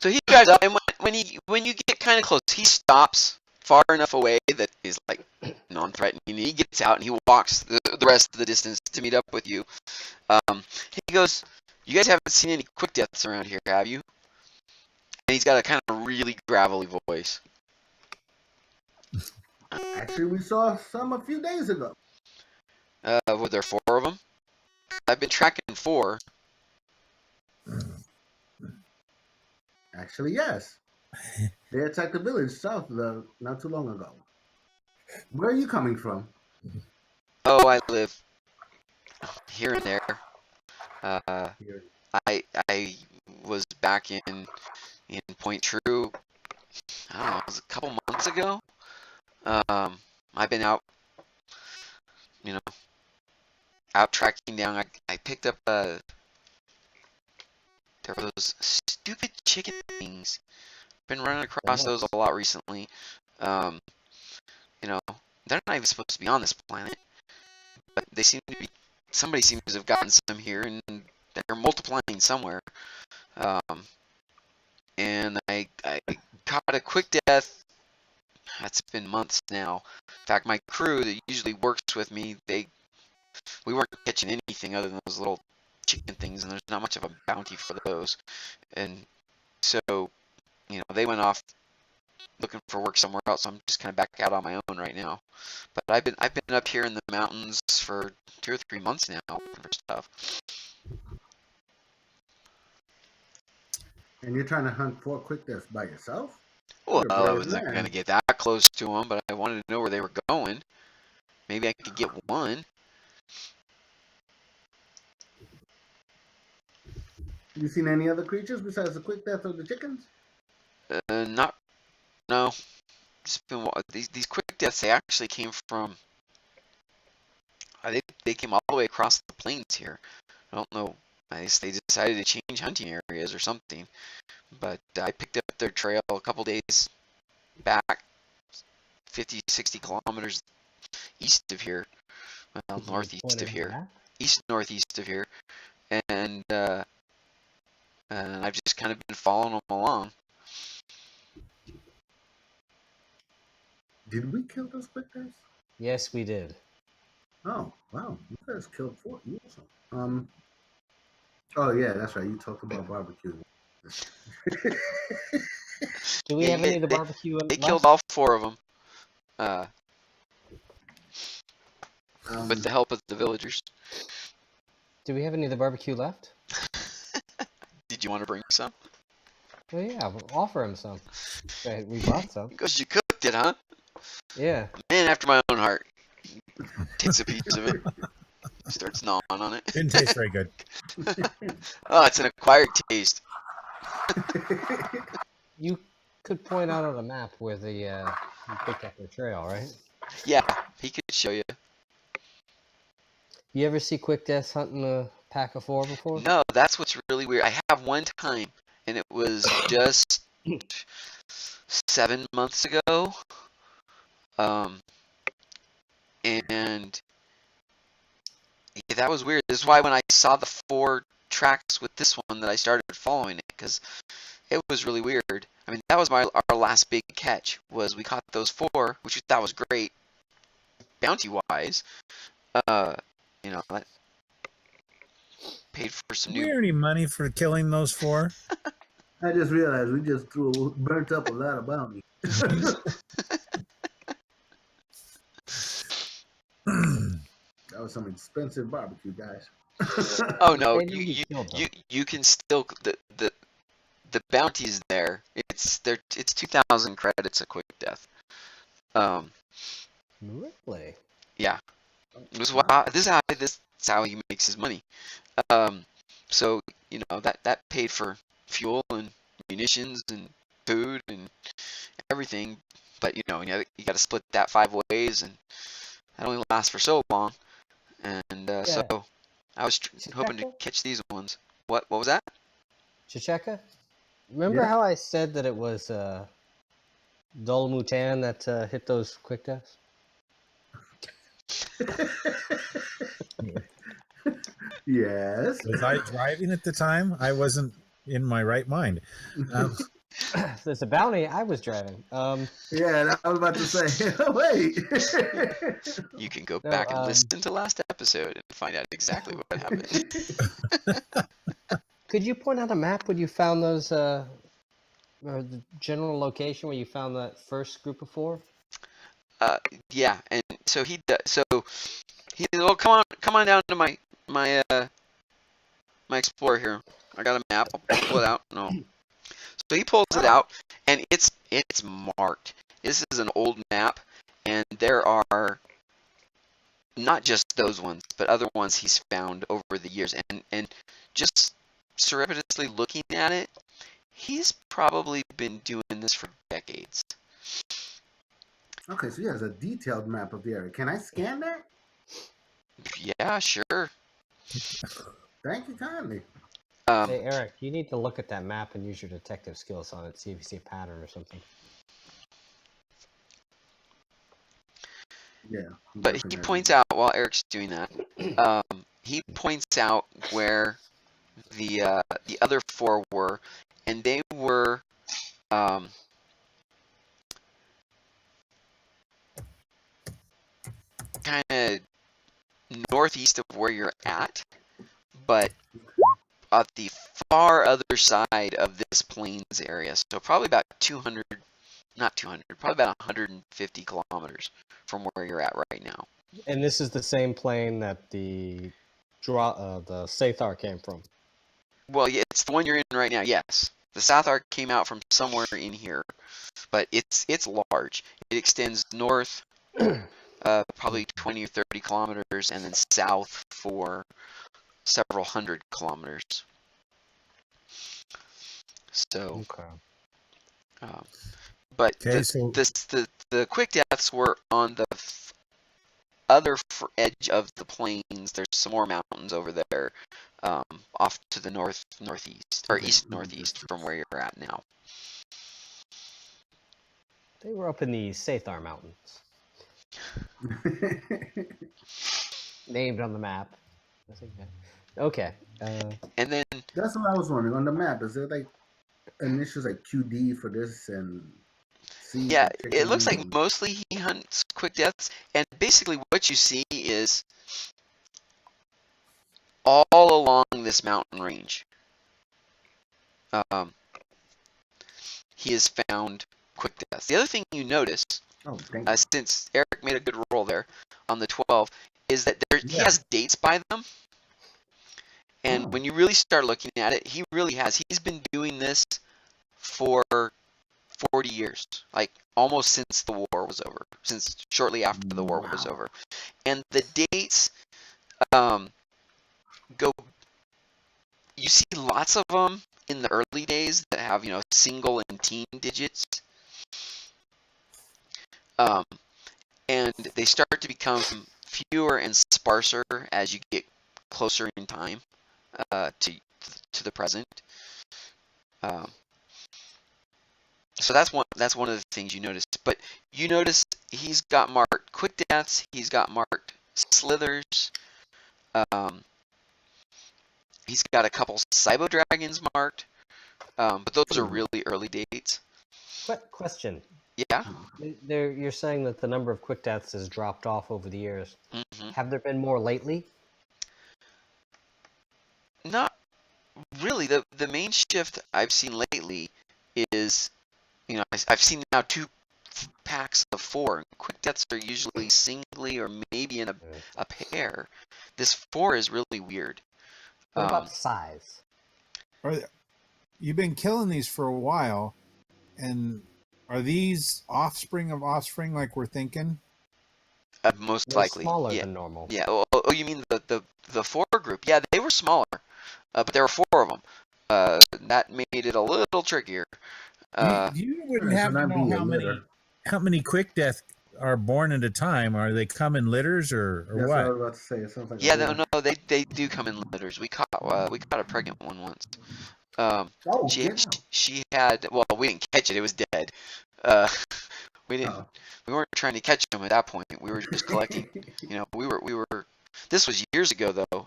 he drives up, and when you get kind of close, he stops far enough away that he's like non-threatening. He gets out and he walks the rest of the distance to meet up with you. He goes, "You guys haven't seen any quick deaths around here, have you?" And he's got a kind of really gravelly voice. Actually, we saw some a few days ago. Were there 4 of them? I've been tracking 4. Actually, yes. They attacked the village south not too long ago. Where are you coming from? Oh, I live here and there. Uh, Here. I was back in Point True. I don't know, it was a couple months ago. I've been out, you know, out tracking down. I picked up there were those stupid chicken things. Been running across those a lot recently. Um, you know, they're not even supposed to be on this planet, but they seem to be. Somebody seems to have gotten some here, and they're multiplying somewhere. And I caught a quick death. That's been months now. In fact, my crew that usually works with me, we weren't catching anything other than those little chicken things, and there's not much of a bounty for those. And so, they went off looking for work somewhere else. So I'm just kind of back out on my own right now. But I've been up here in the mountains for 2 or 3 months now looking for stuff. And you're trying to hunt for quick deaths by yourself? Well, You're a I brave wasn't man. going to get that close to them, but I wanted to know where they were going. Maybe I could get one. You seen any other creatures besides the quick death of the chickens? No. Just been these quick deaths. They actually came from. They came all the way across the plains here. I don't know. I guess they decided to change hunting areas or something. But I picked up their trail a couple days back, 50, 60 kilometers east of here. Well, northeast of here. East northeast of here. And I've just kind of been following them along. Did we kill those quick deaths? Yes, we did. Oh, wow. You guys killed 4. Awesome. Oh, yeah, that's right. You talked about barbecue. Do we have any of the barbecue They left? killed all 4 of them. With the help of the villagers. Do we have any of the barbecue left? Did you want to bring some? Well, yeah, we'll offer him some. Okay, we bought some. Because you cooked it, huh? Yeah. Man after my own heart. Takes a piece of it. Starts gnawing on it. Didn't taste very good. Oh, it's an acquired taste. You could point out on a map where you picked up the trail, right? Yeah, he could show you. You ever see quick deaths hunting a pack of 4 before? No, that's what's really weird. I have one time, and it was just 7 months ago. And yeah, that was weird. This is why when I saw the 4 tracks with this one that I started following it, because it was really weird. I mean, that was our last big catch, was we caught those 4, which that was great, bounty-wise. That paid for some Did new... we earn any money for killing those 4? I just realized we just burnt up a lot of bounty. That was some expensive barbecue, guys. Oh no, They knew we killed them. you can still the bounty is there. It's 2,000 credits a quick death. Really? Yeah. This is how he makes his money. So that paid for fuel and munitions and food and everything, but you got to split that 5 ways, and that only lasts for so long. And so I was hoping to catch these ones. What was that? Chicheka? Remember how I said that it was Dolomutan that hit those quick deaths? Yes. Was I driving at the time? I wasn't in my right mind. There's a bounty. I was driving. Yeah, I was about to say, wait. You can go back and listen to last episode and find out exactly what happened. Could you point out a map when you found those, or the general location where you found that first group of 4? Yeah, and so he well, come on down to my Explorer here. I got a map. I'll pull it out. No. So he pulls it out, and it's marked. This is an old map, and there are not just those ones, but other ones he's found over the years. And just surreptitiously looking at it, he's probably been doing this for decades. Okay, so he has a detailed map of the area. Can I scan that? Yeah, sure. Thank you kindly. Hey, Eric, you need to look at that map and use your detective skills on it, see if you see a pattern or something. Yeah. But he points out, while Eric's doing that, he points out where the other four were, and they were kind of northeast of where you're at, but at the far other side of this plains area. So probably about 200, not 200, probably about 150 kilometers from where you're at right now. And this is the same plane that the sathar came from. Well, yeah, it's the one you're in right now. Yes, the sathar came out from somewhere in here, but it's large. It extends north, probably 20 or 30 kilometers, and then south for several hundred kilometers. So, Okay. but Okay, so the quick deaths were on the other edge of the plains. There's some more mountains over there, off to the northeast or east-northeast from where you're at now. They were up in the Sathar Mountains, named on the map. Okay. And then That's what I was wondering. On the map, is there like initials like QD for this and C? yeah, it looks like mostly he hunts quick deaths, and basically what you see is all along this mountain range, he has found quick deaths. The other thing you notice, since Eric made a good roll there on the 12, is that he has dates by them. And when you really start looking at it, he really has. He's been doing this for 40 years, like almost since the war was over, since shortly after the war was over. And the dates go, you see lots of them in the early days that have, single and teen digits. And they start to become fewer and sparser as you get closer in time to the present. So that's one of the things you notice. But you notice he's got marked quick deaths. He's got marked slithers. He's got a couple cybo dragons marked. But those are really early dates. Question. Yeah. You're saying that the number of quick deaths has dropped off over the years. Mm-hmm. Have there been more lately? Not really. The main shift I've seen lately is, I've seen now 2 packs of 4. Quick deaths are usually singly or maybe in a pair. This 4 is really weird. What about size? You've been killing these for a while, and are these offspring of offspring like we're thinking? Most They're likely. Smaller than normal. Yeah. Oh, you mean the 4 group? Yeah, they were smaller, but there were 4 of them. That made it a little trickier. You wouldn't have to know how many quick death are born at a time. Are they come in litters or That's what? what I was about to say. It sounds like no, they do come in litters. We caught a pregnant one once. She had, well, we didn't catch it. It was dead. We weren't trying to catch them at that point. We were just collecting. We were. This was years ago though.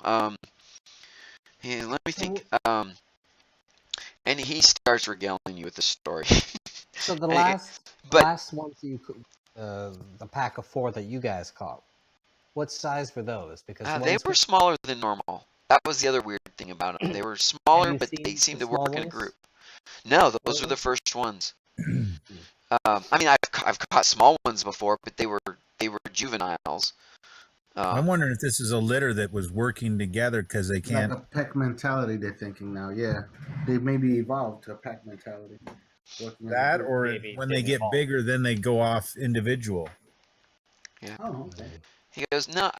And let me think. And he starts regaling you with the story. So the last ones the pack of 4 that you guys caught, what size were those? Because they were smaller than normal. That was the other weird thing about them. They were smaller, but they seemed to work in a group. No, those were the first ones. I mean, I've caught small ones before, but they were juveniles. I'm wondering if this is a litter that was working together because they Like can't. a pack mentality, they're thinking now. Yeah, they maybe evolved to a pack mentality. Working as a That, group. or Maybe when they they get evolved. bigger, then they go off individual. Yeah. Oh, okay. He goes, no,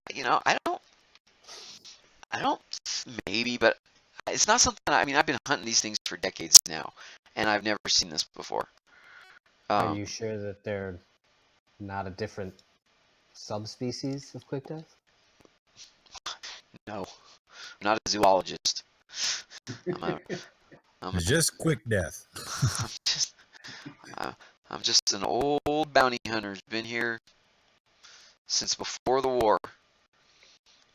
I don't, maybe, but it's not something. I mean, I've been hunting these things for decades now, and I've never seen this before. Are you sure that they're not a different subspecies of quick death? No, I'm not a zoologist. I'm It's just quick death. I'm just, I'm just an old bounty hunter who's been here since before the war.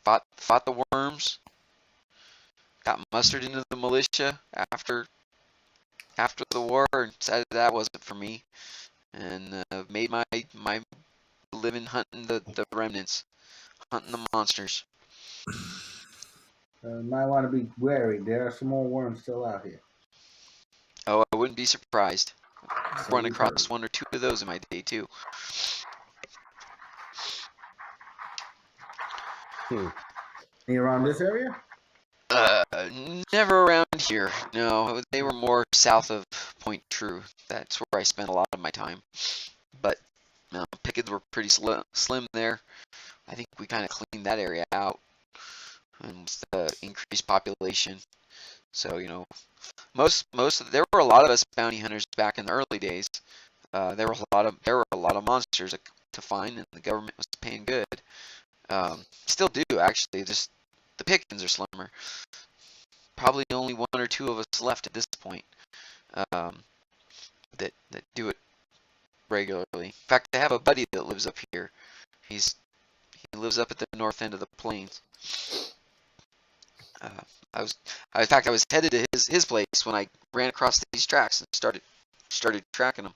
Fought the worms. Got mustered into the militia after the war, and decided that wasn't for me, and made my living hunting the remnants, hunting the monsters. Might want to be wary. There are some more worms still out here. Oh, I wouldn't be surprised. So Run we've across heard. one or two of those in my day too. Any around this area? Never around here. No, they were more south of Point True. That's where I spent a lot of my time. But pickets were pretty slim there. I think we kind of cleaned that area out, and with the increased population. So there were a lot of us bounty hunters back in the early days. There were a lot of monsters to find, and the government was paying good. Still do actually. Just the pickings are slimmer. Probably only one or two of us left at this point that do it regularly. In fact, I have a buddy that lives up here. He lives up at the north end of the plains. I was headed to his place when I ran across these tracks and started tracking them.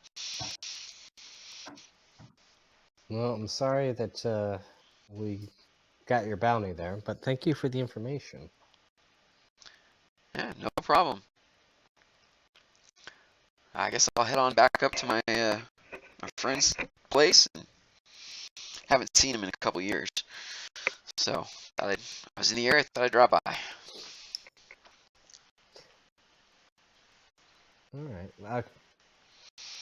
Well, I'm sorry that we got your bounty there, but thank you for the information. Yeah, no problem. I guess I'll head on back up to my friend's place. Haven't seen him in a couple years, so I was in the area. Thought I'd drop by. All right.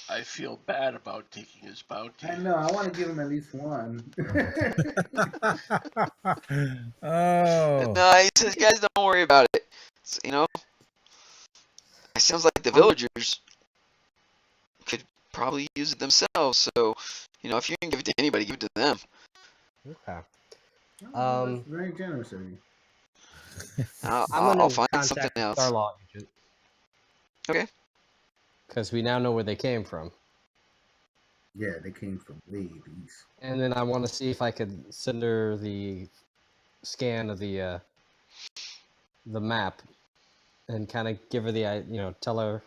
I feel bad about taking his bounty. I know. I want to give him at least one. Oh, No, he says, guys, don't worry about it. It sounds like the villagers could probably use it themselves. So, if you can give it to anybody, give it to them. Okay. That's very generous of you. I'll find something contact else. our law agent. Okay. Because we now know where they came from. Yeah, they came from way east. And then I want to see if I could send her the scan of the map and kind of give her the, tell her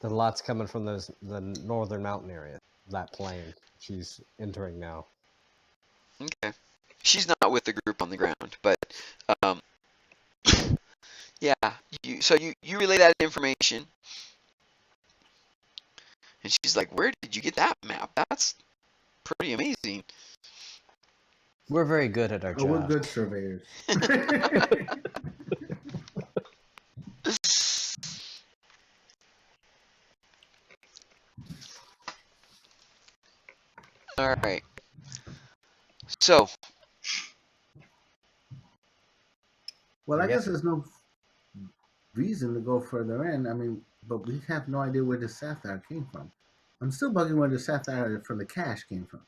the lot's coming from the northern mountain area, that plain she's entering now. Okay. She's not with the group on the ground, but yeah. You relay that information, and she's like, "Where did you get that map? That's pretty amazing." We're very good at our job. We're good surveyors. All right. So. Well, I guess there's no reason to go further in. I mean, but we have no idea where the sathar came from. I'm still bugging where the sathar from the cache came from.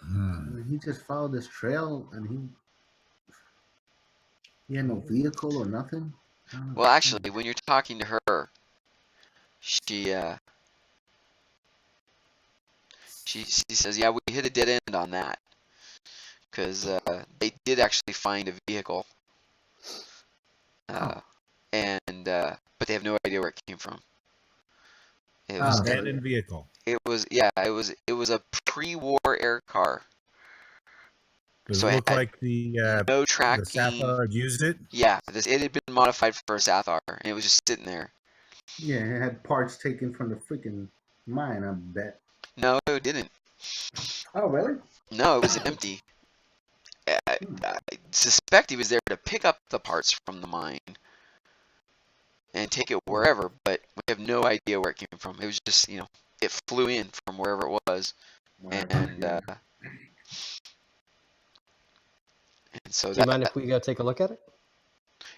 I mean, he just followed this trail, and he had no vehicle or nothing. Well, actually, when you're talking to her, she says, "Yeah, we hit a dead end on that, because they did actually find a vehicle, but they have no idea where it came from. It was abandoned vehicle. It was a pre-war air car. Does it look like the no tracking? The sathar had used it? Yeah, it had been modified for a sathar, and it was just sitting there. Yeah, it had parts taken from the freaking mine, I bet. No, it didn't. Oh, really? No, it was empty. I suspect he was there to pick up the parts from the mine and take it wherever, but we have no idea where it came from. It was just, it flew in from wherever it was, and so Do you mind if we go take a look at it?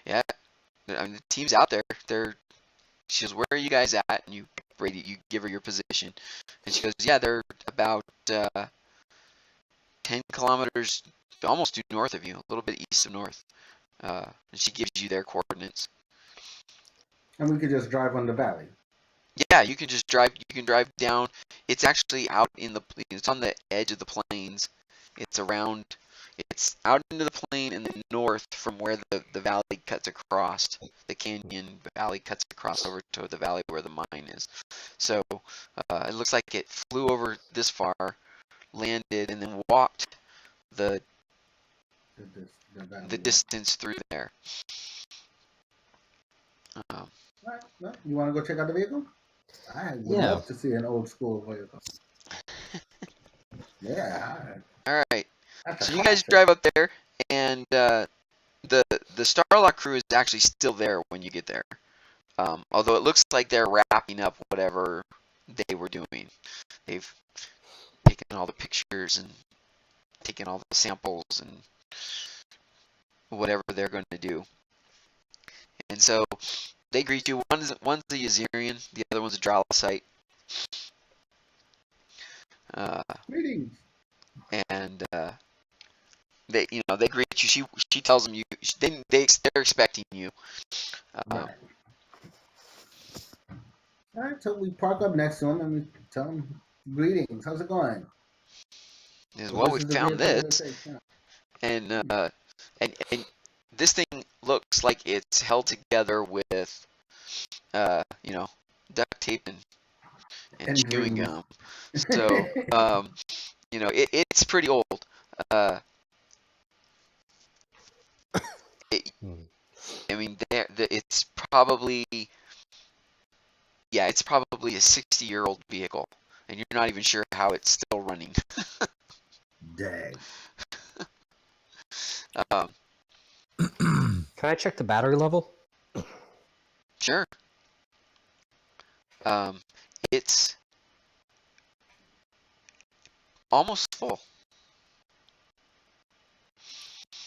yeah, I mean, the team's out there. She goes, "Where are you guys at?" And you give her your position, and she goes, "Yeah, they're about 10 kilometers, almost due north of you, a little bit east of north." And she gives you their coordinates. And we could just drive on the valley. Yeah, you can just drive. You can drive down. It's actually out in the. It's on the edge of the plains. It's around. It's out into the plain in the north from where the valley cuts across. The canyon valley cuts across over to the valley where the mine is. So it looks like it flew over this far, landed, and then walked the distance through there. All right, well, you want to go check out the vehicle? I would Yeah. love to see an old school vehicle. Yeah. All right. That's a So you guys classic. drive up there, and the Starlock crew is actually still there when you get there. Although it looks like they're wrapping up whatever they were doing. They've taken all the pictures and taken all the samples and whatever they're going to do. And so they greet you. One's a Yazirian, the other one's a Dralosite. Greetings. And they greet you. She tells them they're expecting you. Right. All right, so we park up next to him and we tell him, "Greetings, how's it going?" Well, we This is the found vehicle this, we'll take, yeah. and this thing looks like it's held together with duct tape and chewing dreams. gum. So it's pretty old. I mean, it's probably a 60-year-old vehicle, and you're not even sure how it's still running. Dang. Can I check the battery level? Sure. It's almost full.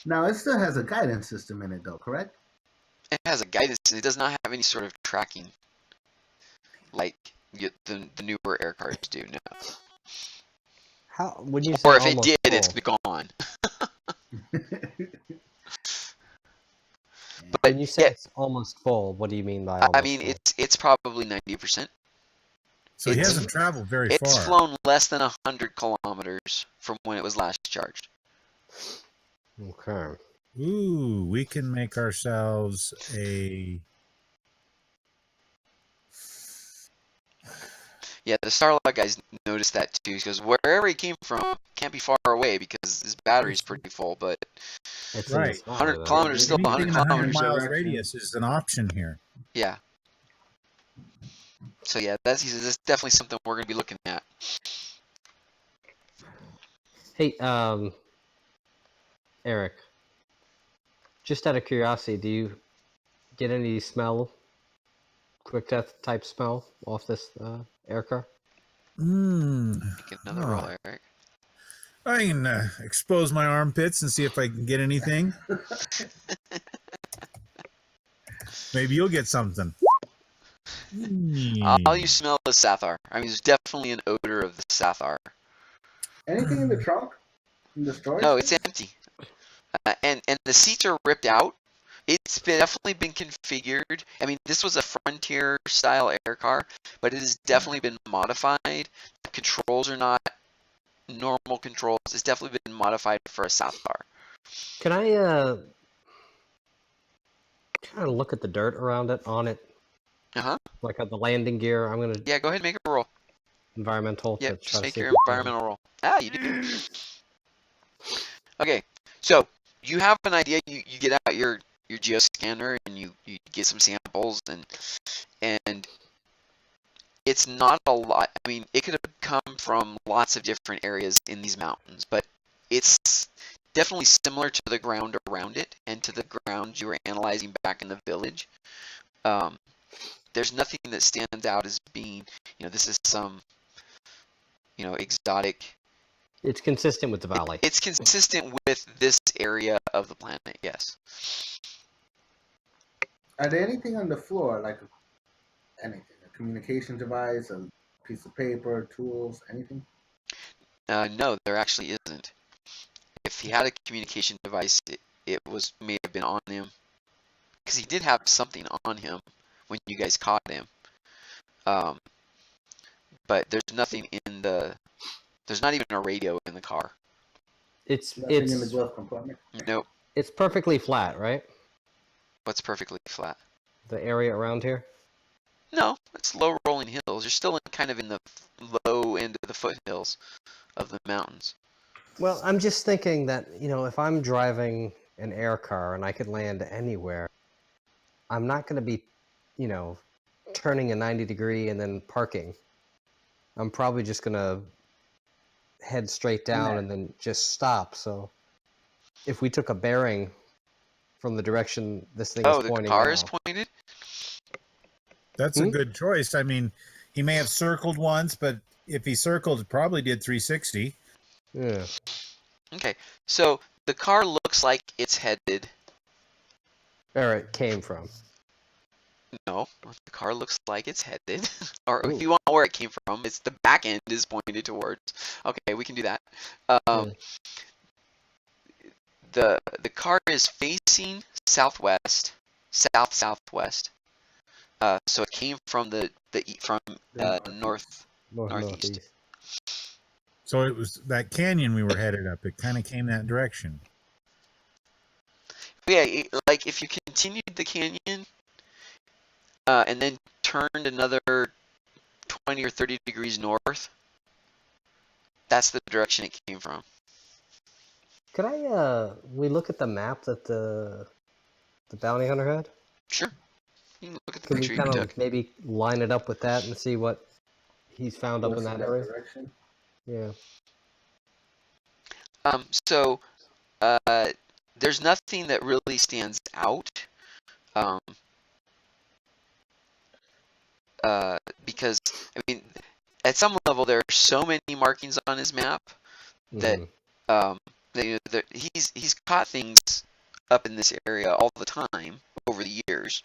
Now, it still has a guidance system in it, though, correct? It has a guidance. It does not have any sort of tracking like the newer air cars do now. How would you say? Or if it almost did, full? it's gone. But When you say it's almost full, what do you mean by almost I mean, full? it's probably 90%. So he hasn't traveled very It's far. flown less than 100 kilometers from when it was last charged. Okay. Ooh, we can make ourselves a... Yeah, the Starlock guys noticed that too. He goes, wherever he came from can't be far away because his battery's pretty full, but It's Right. 100 kilometers is still Anything 100 in a 100 kilometers. miles Direction. radius is an option here. Yeah. So yeah, that's definitely something we're going to be looking at. Hey, Eric. Just out of curiosity, do you get any smell, quick death type smell off this air car? Get another roll, Eric. I can expose my armpits and see if I can get anything. Maybe you'll get something. All you smell is sathar. I mean, there's definitely an odor of the sathar. Anything in the trunk? In the storage? No, it's empty. And the seats are ripped out. It's definitely been configured. I mean, this was a Frontier style air car, but it has definitely been modified. The controls are not normal controls. It's definitely been modified for a sathar. Can I kind of look at the dirt around it, on it? Like at the landing gear. I'm gonna. Yeah, go ahead and make a roll. Environmental. Yeah, to try just to make see your if it's, environmental roll. Ah, you do. Okay, so you have an idea. You get out your geoscanner and you get some samples and it's not a lot. I mean, it could have come from lots of different areas in these mountains, but it's definitely similar to the ground around it and to the ground you were analyzing back in the village. There's nothing that stands out as being, this is some, exotic. It's consistent with the valley. It's consistent with this area of the planet, yes. Are there anything on the floor, like anything? A communication device, a piece of paper, tools, anything? No, there actually isn't. If he had a communication device, it may have been on him, because he did have something on him when you guys caught him. But there's nothing in there's not even a radio in the car. Nothing in the glove compartment? Nope. It's perfectly flat, right? What's perfectly flat? The area around here? No, it's low rolling hills. You're still kind of in the low end of the foothills of the mountains. Well, I'm just thinking that, if I'm driving an air car and I could land anywhere, I'm not going to be, turning a 90 degree and then parking. I'm probably just going to head straight down and then just stop. So if we took a bearing from the direction this thing is pointing the car now, is pointed? That's a good choice. I mean, he may have circled once, but if he circled, it probably did 360. Yeah. Okay, so the car looks like it's headed. Where it came from. No, the car looks like it's headed. Or if you want where it came from, it's the back end is pointed towards. Okay, we can do that. The car is facing southwest, southwest. So it came from northeast. So it was that canyon we were headed up. It kind of came that direction. Yeah, like if you continued the canyon and then turned another 20 or 30 degrees north, that's the direction it came from. Could we look at the map that the bounty hunter had? Sure. You can look at the Can we picture you kind of took. maybe line it up with that and see what he's found up in that area? Direction? Yeah. So there's nothing that really stands out. Because I mean, at some level, there are so many markings on his map that he's caught things up in this area all the time over the years.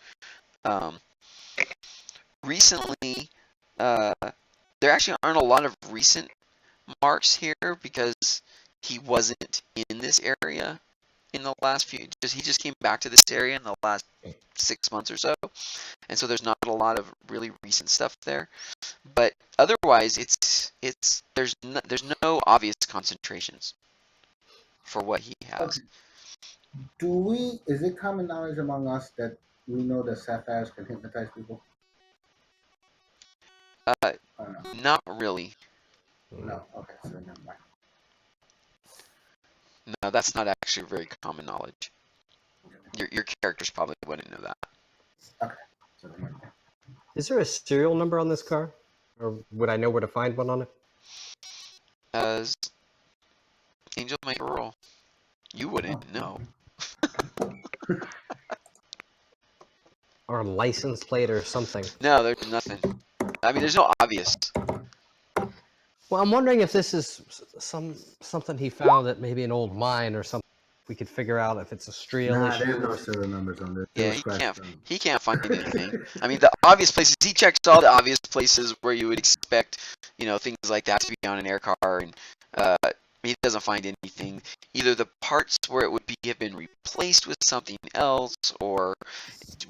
Recently, there actually aren't a lot of recent marks here because he wasn't in this area in the last few. He just came back to this area in the last 6 months or so, and so there's not a lot of really recent stuff there. But otherwise, there's no obvious concentrations for what he has. Okay. Is it common knowledge among us that we know that sathars can hypnotize people? Not really. No. Okay, so never mind. No, that's not actually very common knowledge. Your characters probably wouldn't know that. Okay. So never mind. Is there a serial number on this car? Or would I know where to find one on it? Angel, make a roll. You wouldn't know. Or a license plate or something? No, there's nothing. I mean, there's no obvious. Well, I'm wondering if this is something he found at maybe an old mine or something. We could figure out if it's a Streel issue. There's no serial numbers on this. Yeah, he can't find anything. I mean, the obvious places, he checks all the obvious places where you would expect, things like that to be on an air car, and he doesn't find anything. Either the parts where it would have been replaced with something else, or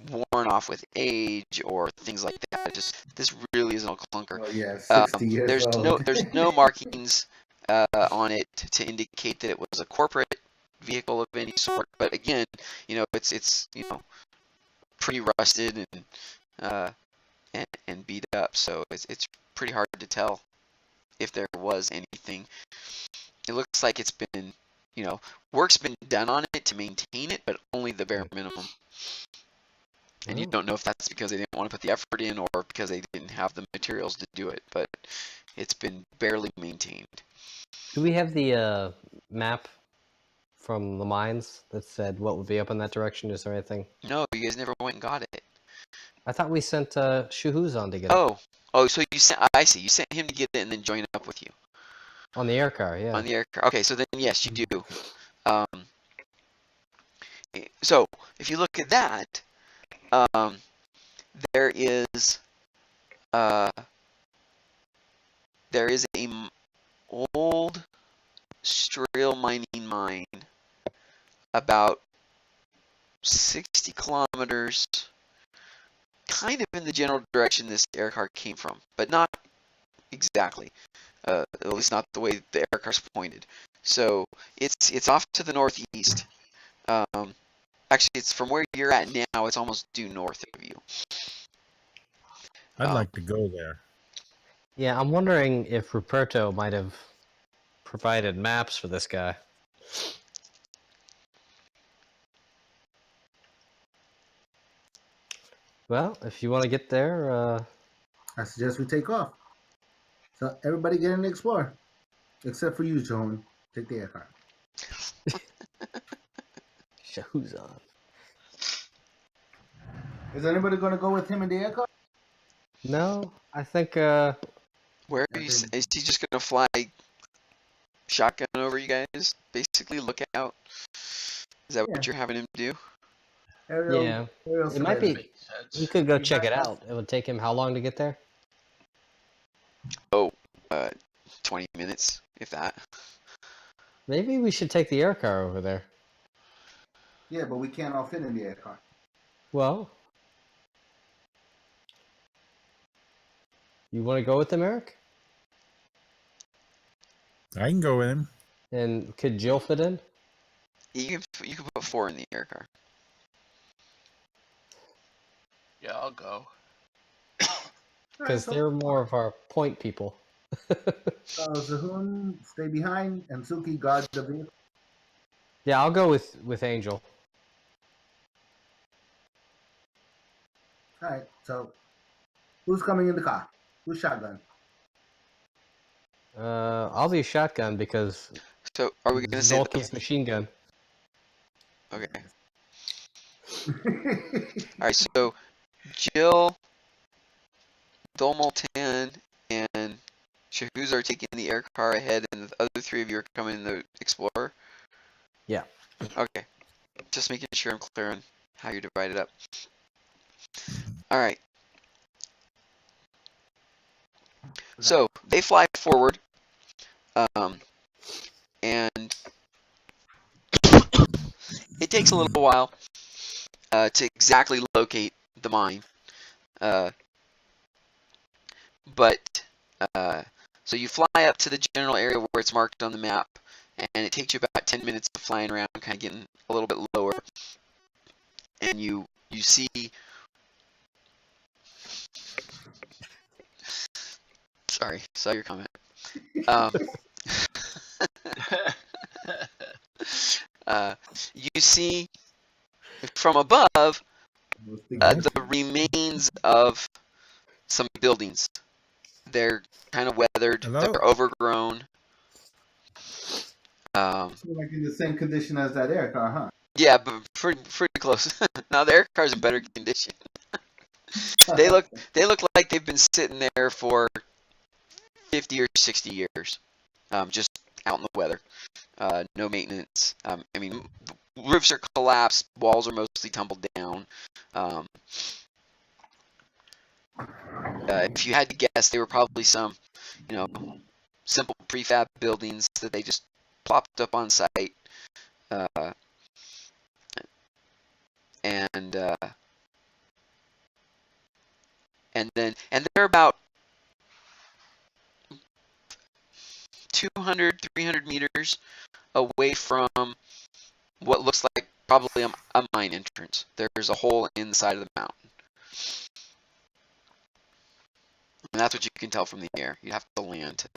worn off with age, or things like that. This really isn't a clunker. Oh, yeah, 60 years old. There's no markings on it to indicate that it was a corporate vehicle of any sort. But again, it's pretty rusted and beat up, so it's pretty hard to tell if there was anything. It looks like it's been, work's been done on it to maintain it, but only the bare minimum. And you don't know if that's because they didn't want to put the effort in or because they didn't have the materials to do it, but it's been barely maintained. Do we have the map from the mines that said what would be up in that direction? Is there anything? No, you guys never went and got it. I thought we sent Shuhuz on to get it. Oh, so you sent, I see, you sent him to get it and then join up with you. On the air car, yeah. On the air car. Okay, so then yes, you do. So if you look at that, there is a old Strail mining mine about 60 kilometers, kind of in the general direction this air car came from, but not exactly. At least not the way the air car's pointed. So it's off to the northeast. Actually, it's from where you're at now. It's almost due north of you. I'd like to go there. Yeah, I'm wondering if Ruperto might have provided maps for this guy. Well, if you want to get there, I suggest we take off. So everybody get in the Explorer. Except for you, Joan. Take the air car. Shuhuz on. Is anybody going to go with him in the air car? No, I think Where are you, is he just gonna fly shotgun over you guys? Basically, look out. Is that what you're having him do? Yeah. It might be. Makes sense. He could go check it out. It would take him how long to get there? Oh, 20 minutes, if that. Maybe we should take the air car over there. Yeah, but we can't all fit in the air car. Well, you want to go with him, Eric? I can go with him. And could Jill fit in? You can put 4 in the air car. Yeah, I'll go. Because they're more of our point people. So Zahun, stay behind, and Suki guard the vehicle. Yeah, I'll go with Angel. All right, so who's coming in the car? Who's shotgun? I'll be shotgun because So, are we gonna say that Zolki's machine gun. Okay. Alright, so Jill, Dolmoltan, and Shahuz are taking the air car ahead, and the other 3 of you are coming in the Explorer? Yeah. Okay. Just making sure I'm clear on how you're divided up. Alright. So, they fly forward, and it takes a little while to exactly locate the mine. So you fly up to the general area where it's marked on the map, and it takes you about 10 minutes of flying around, kind of getting a little bit lower. And you see... Sorry, saw your comment. You see from above the remains of some buildings. They're kind of weathered. Hello? They're overgrown. Like in the same condition as that air car, huh? Yeah, but pretty close. Now the air car's in better condition. They look like they've been sitting there for 50 or 60 years, just out in the weather. No maintenance. I mean, roofs are collapsed, walls are mostly tumbled down. If you had to guess, they were probably some, simple prefab buildings that they just plopped up on site. And they're about 200, 300 meters away from what looks like probably a mine entrance. There's a hole in the side of the mountain. And that's what you can tell from the air. You'd have to land to...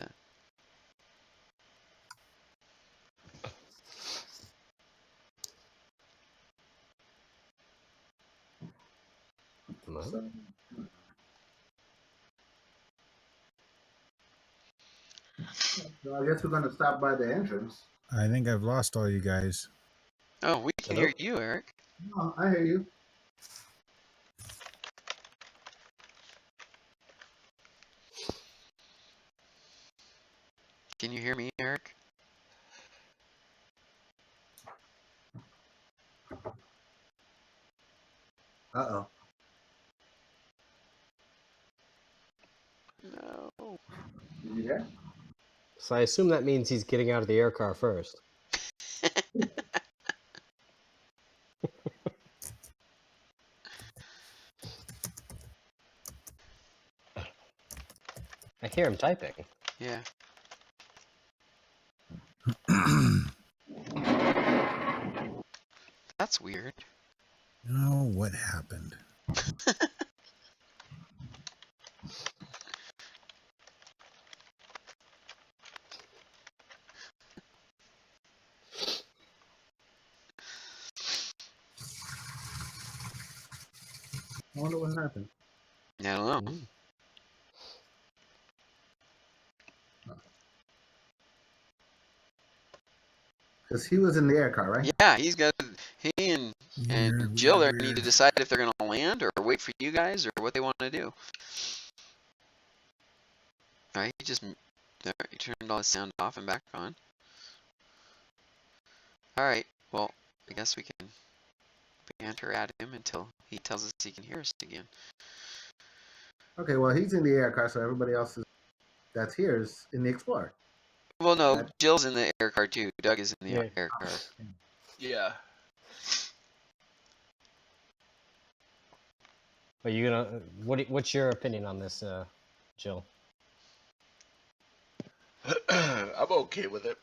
No. So, I guess we're gonna stop by the entrance. I think I've lost all you guys. Oh, we can Hello? hear you, Eric. Oh, I hear you. Can you hear me, Eric? Uh-oh. No. You there? So I assume that means he's getting out of the air car first. I hear him typing. Yeah. That's weird. Oh, what happened? I wonder what happened. I don't know. Mm. Because he was in the air car, right? Yeah, he and Weird, Jill weird, there need to weird. decide if they're gonna land or wait for you guys or what they want to do. All right, he turned all his sound off and back on. All right, well, I guess we can banter at him until he tells us he can hear us again. Okay, well, he's in the air car, so everybody else that's here is in the Explorer. Well, no, That- Jill's in the air car too. Doug is in the Yeah. air car. Yeah. Are you gonna? What's your opinion on this, Jill? I'm okay with it.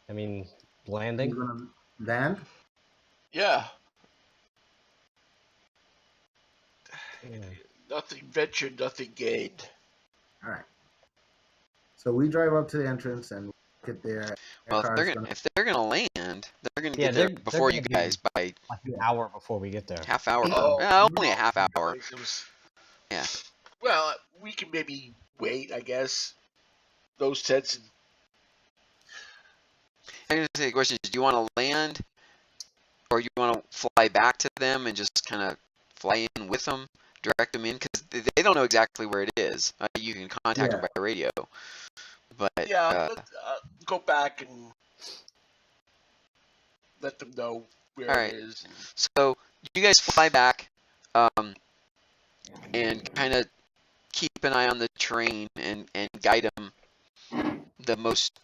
I mean, You're landing. gonna land? Yeah. Yeah. Nothing ventured, nothing gained. All right. So we drive up to the entrance and get there. Well, Air car's gonna- if they're gonna land, they're gonna Yeah, get there they're before you gonna be- guys by Like an hour before we get there. half hour. Oh, Only a half hour. It was- Yeah. Well, we can maybe wait, I guess. Those sets. I'm gonna say the question is, do you want to land, or you want to fly back to them and just kind of fly in with them, direct them in, because they don't know exactly where it is. You can contact them by radio, but Yeah, let's go back and let them know where All it right. is. so you guys fly back, and kind of keep an eye on the terrain and guide them the most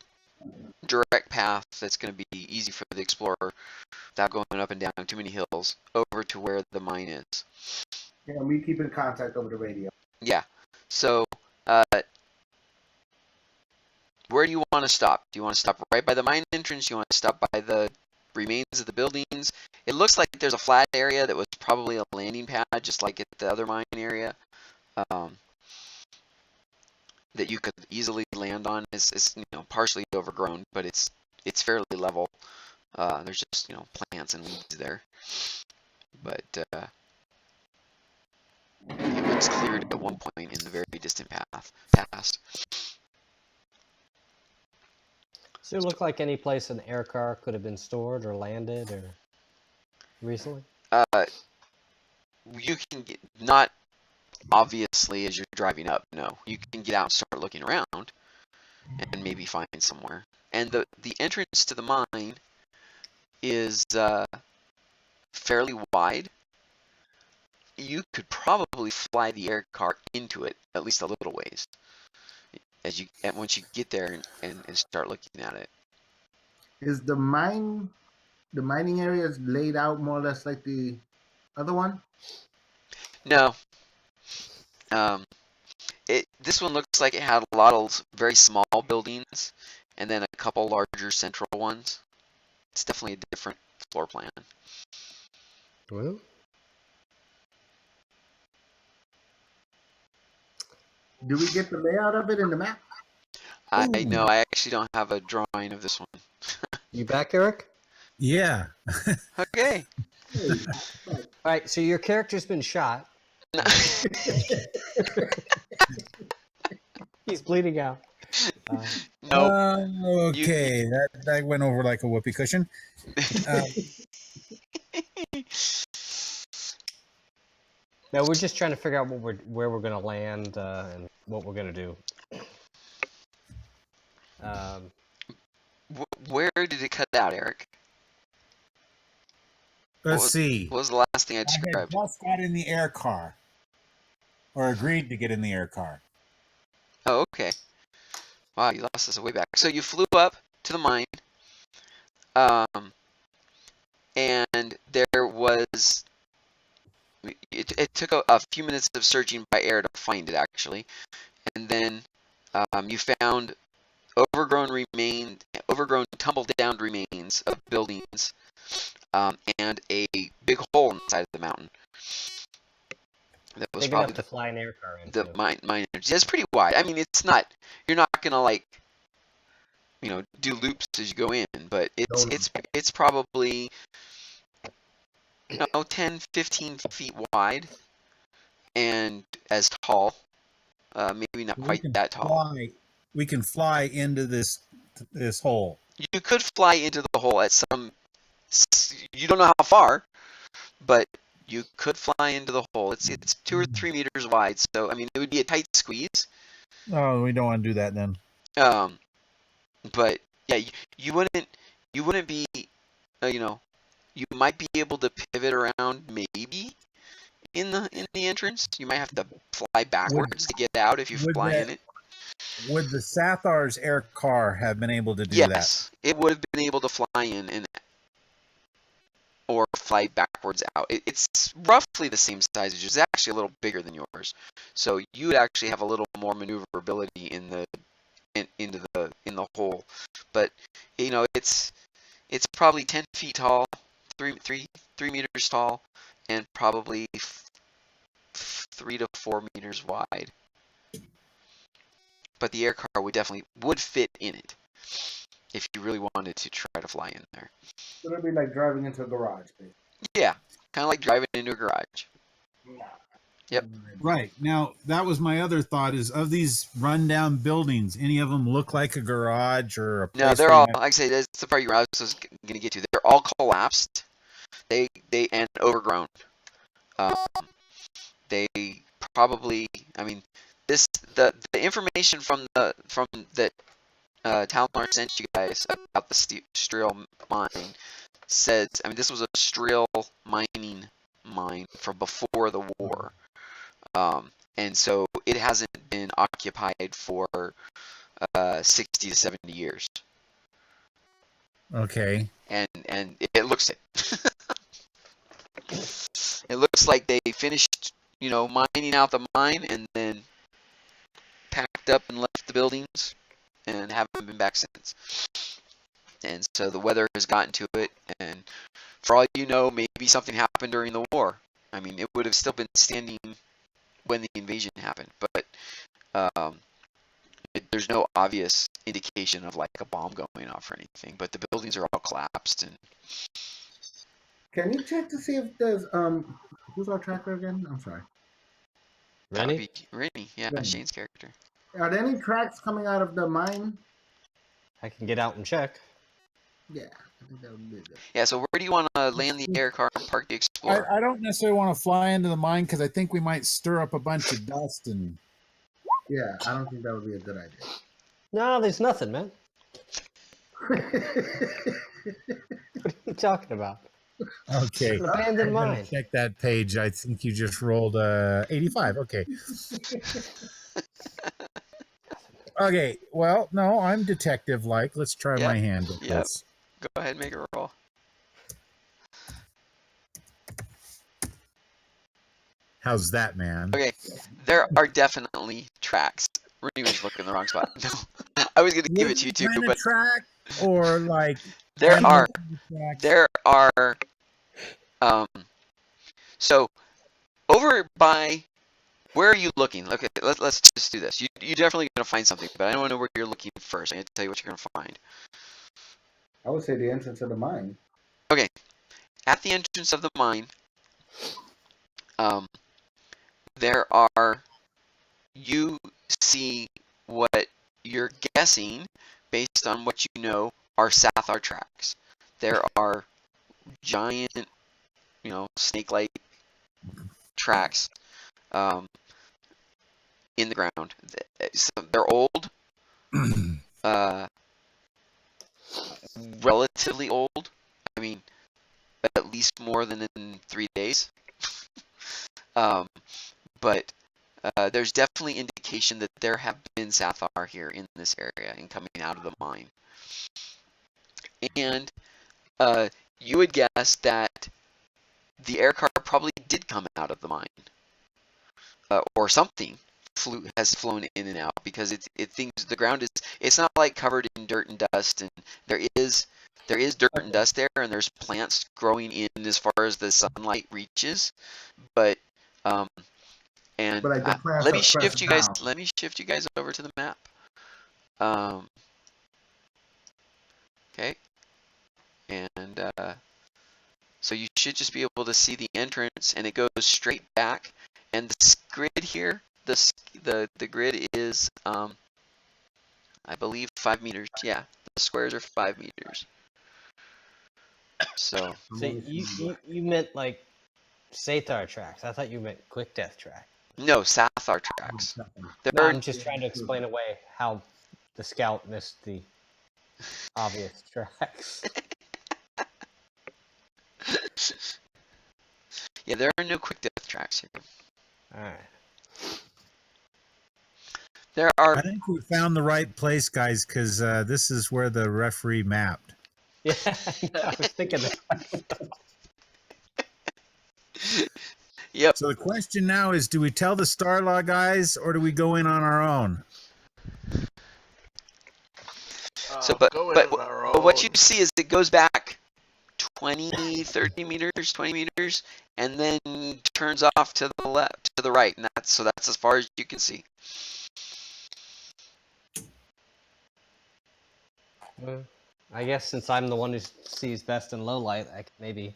direct path that's going to be easy for the explorer without going up and down too many hills over to where the mine is. Yeah, and we keep in contact over the radio. Yeah. So, where do you want to stop? Do you want to stop right by the mine entrance? Do you want to stop by the remains of the buildings? It looks like there's a flat area that was probably a landing pad, just like at the other mine area, that you could easily land on. It's partially overgrown, but it's fairly level. There's just plants and weeds there, but it was cleared at one point in the very distant past. Does it look like any place an air car could have been stored or landed or recently? You can get, not obviously as you're driving up, no. You can get out and start looking around and maybe find somewhere. And the entrance to the mine is fairly wide. You could probably fly the air car into it at least a little ways once you get there and start looking at it. Is the mining area is laid out more or less like the other one? No. This one looks like it had a lot of very small buildings and then a couple larger central ones. It's definitely a different floor plan. Well, Do we get the layout of it in the map? I Ooh. know I actually don't have a drawing of this one. you back, Eric? Yeah. Okay. Hey, All All right, so your character's been shot. He's bleeding out. No. Okay, that went over like a whoopee cushion. No, we're just trying to figure out where we're gonna land and what we're gonna do. Where did it cut out, Eric? Let's see. What was the last thing I I had described? just got in the air car, or agreed to get in the air car. Oh, okay. Wow, you lost us way back. So you flew up to the mine, and there was. It took a few minutes of searching by air to find it, actually, and then you found overgrown, tumbled down remains of buildings, and a big hole inside of the mountain. That was Big probably enough to fly an air car into. the mine. It's pretty wide. I mean, it's not. You're not gonna like, do loops as you go in, but it's probably 10, 15 feet wide, and as tall. Maybe not quite that tall. We can fly into this hole. You could fly into the hole at some. You don't know how far, but you could fly into the hole. It's 2 or 3 meters wide, so I mean it would be a tight squeeze. Oh, we don't want to do that then. But yeah, you wouldn't be, you might be able to pivot around maybe in the entrance. You might have to fly backwards to get out if you fly in it. Would the Sathar's air car have been able to do that? Yes, it would have been able to fly in or fly backwards out. It's roughly the same size as yours. It's actually a little bigger than yours, so you would actually have a little more maneuverability in the hole. But it's probably 10 feet tall, 3 meters tall, and probably 3 to 4 meters wide. But the air car would fit in it if you really wanted to try to fly in there. So it'd be like driving into a garage, basically. Yeah, kind of like driving into a garage. Yep. Right. Now, that was my other thought, is of these rundown buildings, any of them look like a garage or a place? No, they're all, like I say, that's the part I was going to get to. They're all collapsed. They and overgrown. They probably, I mean, the information from that Talmar sent you guys about the Strel mine says, I mean, this was a Strel mining mine from before the war, and so it hasn't been occupied for 60 to 70 years. Okay. And it looks it. It looks like they finished, mining out the mine and then packed up and left the buildings and haven't been back since. And so the weather has gotten to it, and for all you know, maybe something happened during the war. I mean, it would have still been standing when the invasion happened, but there's no obvious indication of like a bomb going off or anything. But the buildings are all collapsed. And can you check to see if there's who's our tracker again? I'm sorry. Rennie? Rennie, yeah, Rennie. Shane's character. Are there any tracks coming out of the mine? I can get out and check. Yeah, I think that would be good. Yeah, so where do you want to land the air car and park the Explorer? I don't necessarily want to fly into the mine because I think we might stir up a bunch of dust and. Yeah, I don't think that would be a good idea. No, there's nothing, man. What are you talking about? Okay. An abandoned I'm gonna mine. check that page. I think you just rolled 85. Okay. Okay. Well, no, I'm detective-like. Let's try Yep. my hand at Yep. this. Go ahead and make a roll. How's that, man? Okay, there are definitely tracks. Rennie was looking in the wrong spot. No, I was going to give it to you too, Kind of but track or like there are tracks? so over by where are you looking? Okay, let's just do this. You're definitely going to find something, but I don't know where you're looking first. I need to tell you what you're going to find. I would say the entrance of the mine. Okay, at the entrance of the mine, There are, you see what you're guessing based on what you know are sathar tracks. There are giant, snake-like tracks in the ground. They're old, relatively old. I mean, at least more than in 3 days. But there's definitely indication that there have been sathar here in this area and coming out of the mine. And you would guess that the air car probably did come out of the mine, or something has flown in and out, because it thinks the ground is, it's not like covered in dirt and dust, and there is dirt and dust there, and there's plants growing in as far as the sunlight reaches, but and But like the plants let me are shift pressed you guys. down. Let me shift you guys over to the map. Okay, and so you should just be able to see the entrance, and it goes straight back. And the grid here, the grid is, I believe 5 meters. Yeah, the squares are 5 meters. So So you meant like sathar tracks. I thought you meant quick death track. no, sathar tracks. There No, are, I'm just trying to explain away how the scout missed the obvious tracks. yeah, there are no quick death tracks here. All right. There are. I think we found the right place, guys, because this is where the referee mapped. Yeah, I was thinking that. Yep. So the question now is, do we tell the Starlaw guys or do we go in on our own? So, but go in but, on our but what you own. see is it goes back 20, 30 meters, 20 meters, and then turns off to the left, to the right, and that's as far as you can see. I guess since I'm the one who sees best in low light, I can maybe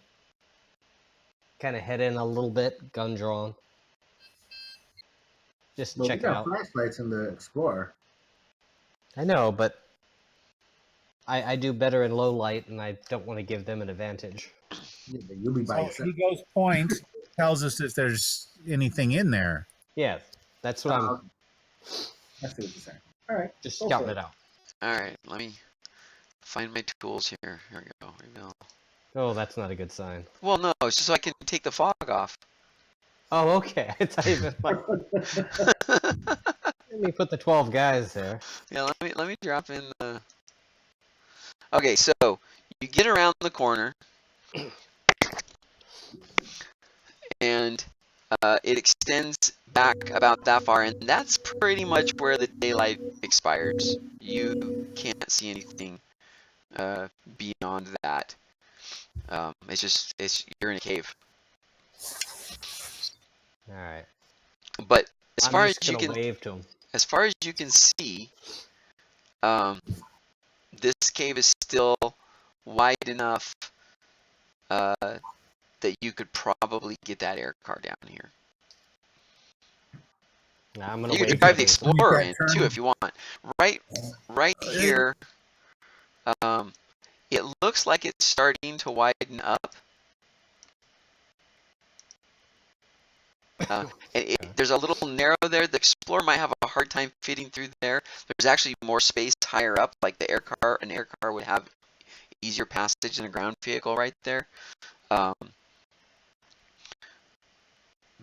kind of head in a little bit, gun drawn. Just But we check it got out. flashlights in the Explorer. I know, but I do better in low light, and I don't want to give them an advantage. Yeah, but you'll be by So yourself. he goes point, tells us if there's anything in there. Yeah, that's what I'm I see what you're saying. All right. just go scouting for it out. All right, let me find my tools here. Here we go. Reveal. Oh, that's not a good sign. Well, no, it's just so I can take the fog off. Oh, okay. I thought you meant like, let me put the 12 guys there. Yeah, let me drop in the. Okay, so you get around the corner, and it extends back about that far, and that's pretty much where the daylight expires. You can't see anything beyond that. It's you're in a cave. All right. But as I'm far as just you gonna can, wave to him. as far as you can see, this cave is still wide enough that you could probably get that air car down here. Nah, I'm gonna You wave could drive the to him. Explorer in too if you want. Right here, it looks like it's starting to widen up. There's a little narrow there. The Explorer might have a hard time fitting through there. There's actually more space higher up, like the air car. An air car would have easier passage than a ground vehicle right there.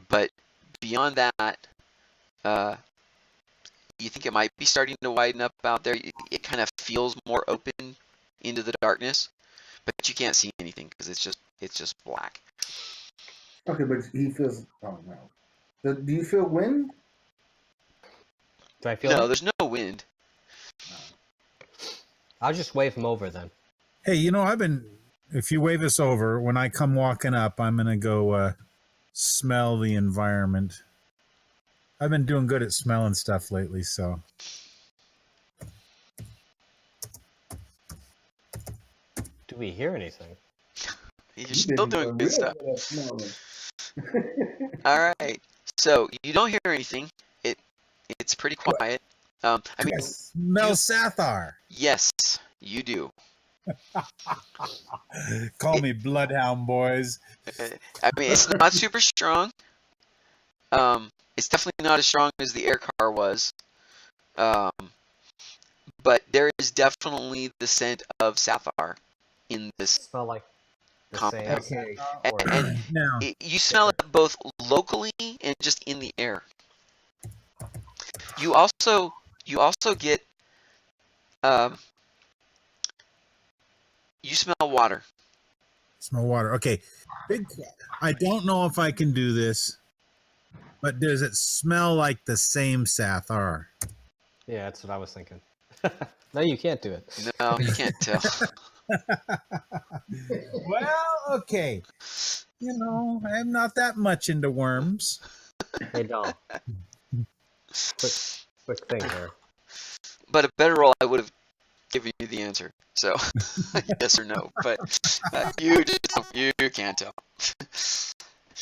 But beyond that, you think it might be starting to widen up out there. It kind of feels more open into the darkness, but you can't see anything because it's just black. Okay, but he feels. Oh no. Do you feel wind? Do I feel No, it? there's no wind. I'll just wave him over then. Hey, if you wave us over, when I come walking up, I'm going to go smell the environment. I've been doing good at smelling stuff lately, so. Do we hear anything? You're still doing good stuff. All right. So you don't hear anything. It's pretty quiet. I mean, I smell Sathar. yes, you do. Call me Bloodhound, boys. I mean, it's not super strong. It's definitely not as strong as the air car was. But there is definitely the scent of sathar in this Smell like the compound. same. Okay. And Now, you smell it both locally and just in the air. You also get you smell water. smell water. Okay. I don't know if I can do this, but does it smell like the same Sathar? Yeah, that's what I was thinking. No, you can't do it. No, you can't tell. Well, okay. You know, I'm not that much into worms. Hey, Dom. Quick thing here. But a better roll, I would have given you the answer. So yes or no. But you can't tell.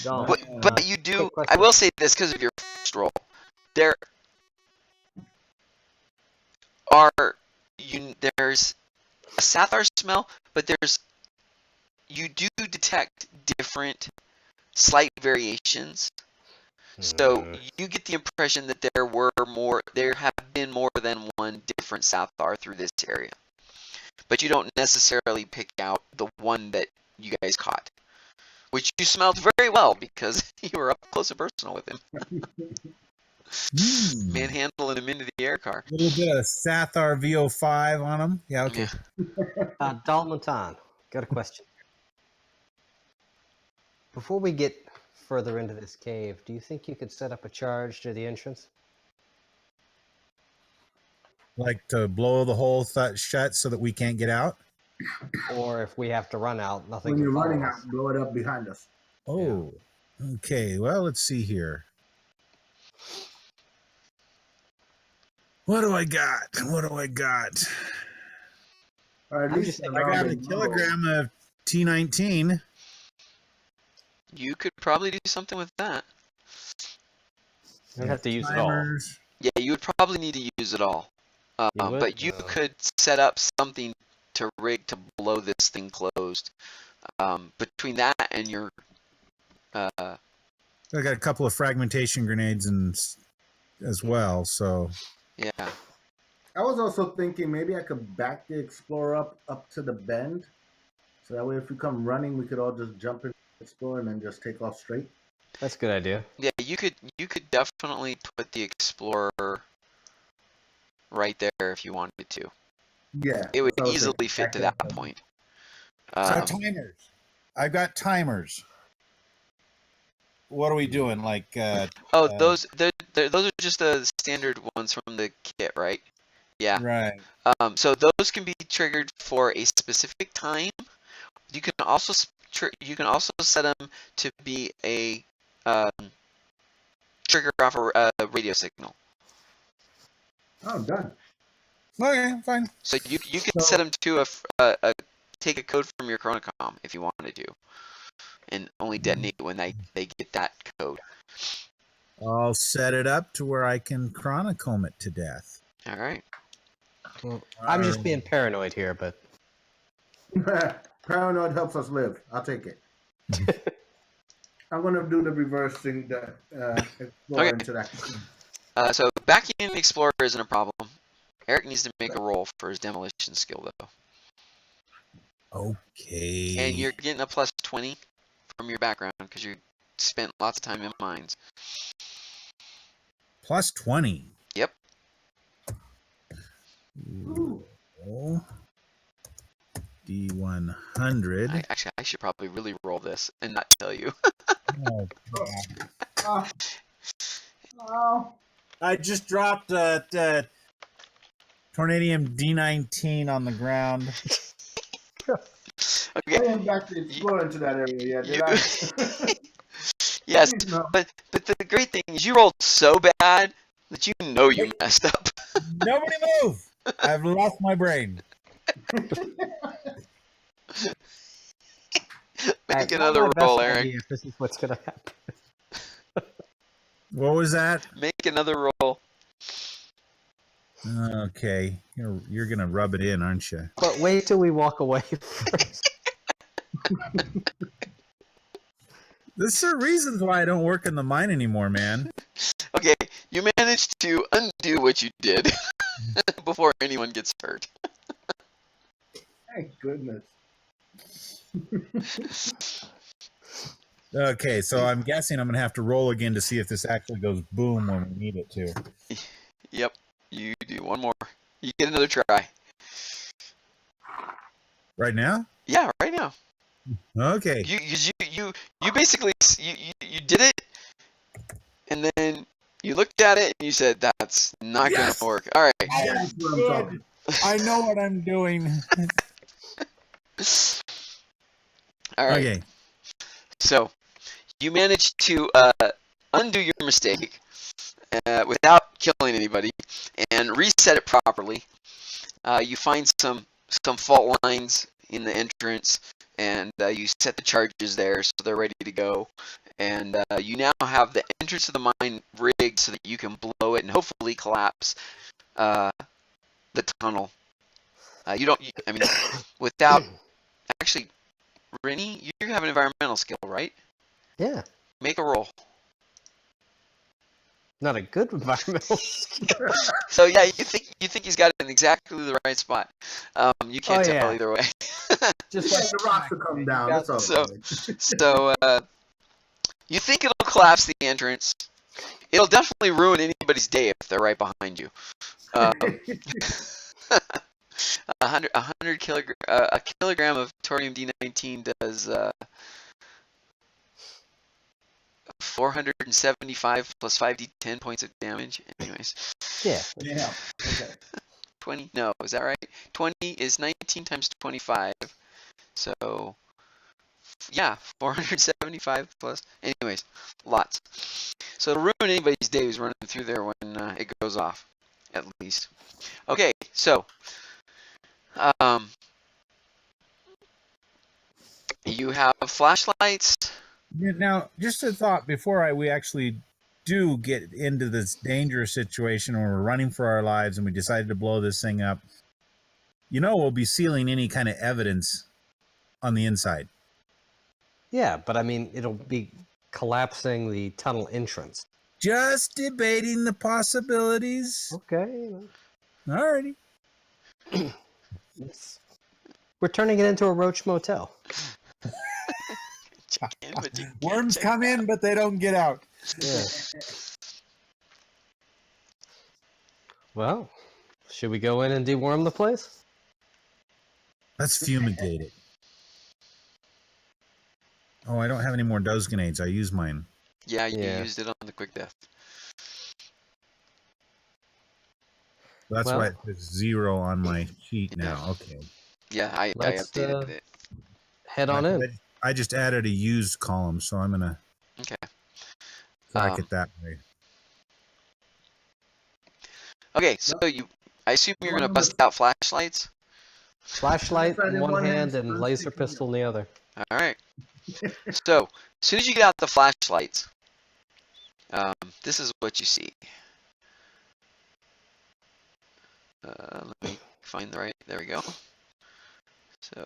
Dom. But you do. quick I question. will say this because of your first roll. There's a sathar smell, but you do detect different slight variations. So you get the impression that there have been more than one different sathar through this area. But you don't necessarily pick out the one that you guys caught, which you smelled very well because you were up close and personal with him. Manhandling him into the air car. A little bit of Sathar VO5 on them. Yeah, okay. Yeah. Dalmatan, got a question. Before we get further into this cave, do you think you could set up a charge to the entrance? Like to blow the hole shut so that we can't get out? Or if we have to run out, nothing When can you're follow running us? out, blow it up behind us. Oh, okay. Well, let's see here. What do I got? Or at I'm least just- I got a kilogram of T19. You could probably do something with that. You don't have to use it all. Timers. Yeah, you would probably need to use it all. You would? But you could set up something to rig to blow this thing closed. Between that and your I got a couple of fragmentation grenades as well. So yeah. I was also thinking maybe I could back the Explorer up to the bend. So that way if we come running, we could all just jump in the Explorer and then just take off straight. That's a good idea. Yeah, you could definitely put the Explorer right there if you wanted to. Yeah. It would that's what I was easily thinking. fit to that point. so timers. I've got timers. What are we doing? Like Those are just the standard ones from the kit, right? Yeah. right. So those can be triggered for a specific time. You can also set them to be a trigger off a radio signal. Oh, done. Okay, fine. So you can set them to take a code from your Chronocom if you wanted to, and only detonate when they get that code. I'll set it up to where I can chronocomb it to death. All right. Well, I'm just being paranoid here, but Paranoid helps us live. I'll take it. I'm gonna do the reversing the Explorer into that. So backing in the Explorer isn't a problem. Eric needs to make a roll for his demolition skill though. Okay. And you're getting a plus 20 from your background because you spent lots of time in mines. Plus 20. Yep. Ooh. Oh. D100. I should probably really roll this and not tell you. Oh, God. Oh. I just dropped Tornadium D19 on the ground. I Okay. didn't back the Explorer into that area yet, did I? Yes, Please, no. but the great thing is you rolled so bad that you know you messed up. Nobody move! I've lost my brain. Make another roll, Eric. If this is what's gonna happen. What was that? Make another roll. Okay, you're gonna rub it in, aren't you? But wait till we walk away first. There's are reasons why I don't work in the mine anymore, man. Okay, you managed to undo what you did before anyone gets hurt. Thank goodness. Okay, so I'm guessing I'm gonna have to roll again to see if this actually goes boom when we need it to. Yep, you do one more. You get another try. Right now? Yeah, right now. Okay. You basically you did it, and then you looked at it and you said that's not Yes! gonna work. All right. That's what I'm talking. I know what I'm doing. All right. Okay. So you managed to undo your mistake without killing anybody and reset it properly. You find some fault lines in the entrance, and you set the charges there so they're ready to go. And you now have the entrance to the mine rigged so that you can blow it and hopefully collapse the tunnel. I mean, without actually, Rennie, you have an environmental skill, right? Yeah. Make a roll. Not a good environmental skill. So yeah, you think he's got it in exactly the right spot. You can't tell yeah. either way. Just Like like the rocks will come down. That's all. So- good. So you think it'll collapse the entrance. It'll definitely ruin anybody's day if they're right behind you. 100 kilogram, a kilogram of thorium D19 does 475 plus 5d10 points of damage. Anyways, yeah. Yeah. Okay. 20. No, is that right? 20 is 19 times 25. So yeah, 475 plus. Anyways, lots. So it'll ruin anybody's day who's running through there when it goes off, at least. Okay, so you have flashlights. Now, just a thought before we actually do get into this dangerous situation where we're running for our lives and we decided to blow this thing up. We'll be sealing any kind of evidence on the inside. Yeah, but I mean, it'll be collapsing the tunnel entrance. Just debating the possibilities. Okay. Alrighty. We're turning it into a roach motel. Worms come in, but they don't get out. Yeah. Well, should we go in and deworm the place? Let's fumigate it. Oh, I don't have any more dose grenades. I used mine. Yeah, you Yeah. used it on the quick death. That's Well- why there's 0 on my sheet now. Okay. Yeah, I Let's, updated it. Head on in. I just added a used column, so I'm gonna Okay. track it that way. Okay, so I assume you're gonna bust out flashlights. Flashlight Flashlight in one hand and laser pistol in the other. All right. So as soon as you get out the flashlights, this is what you see. Let me find the right. There we go. So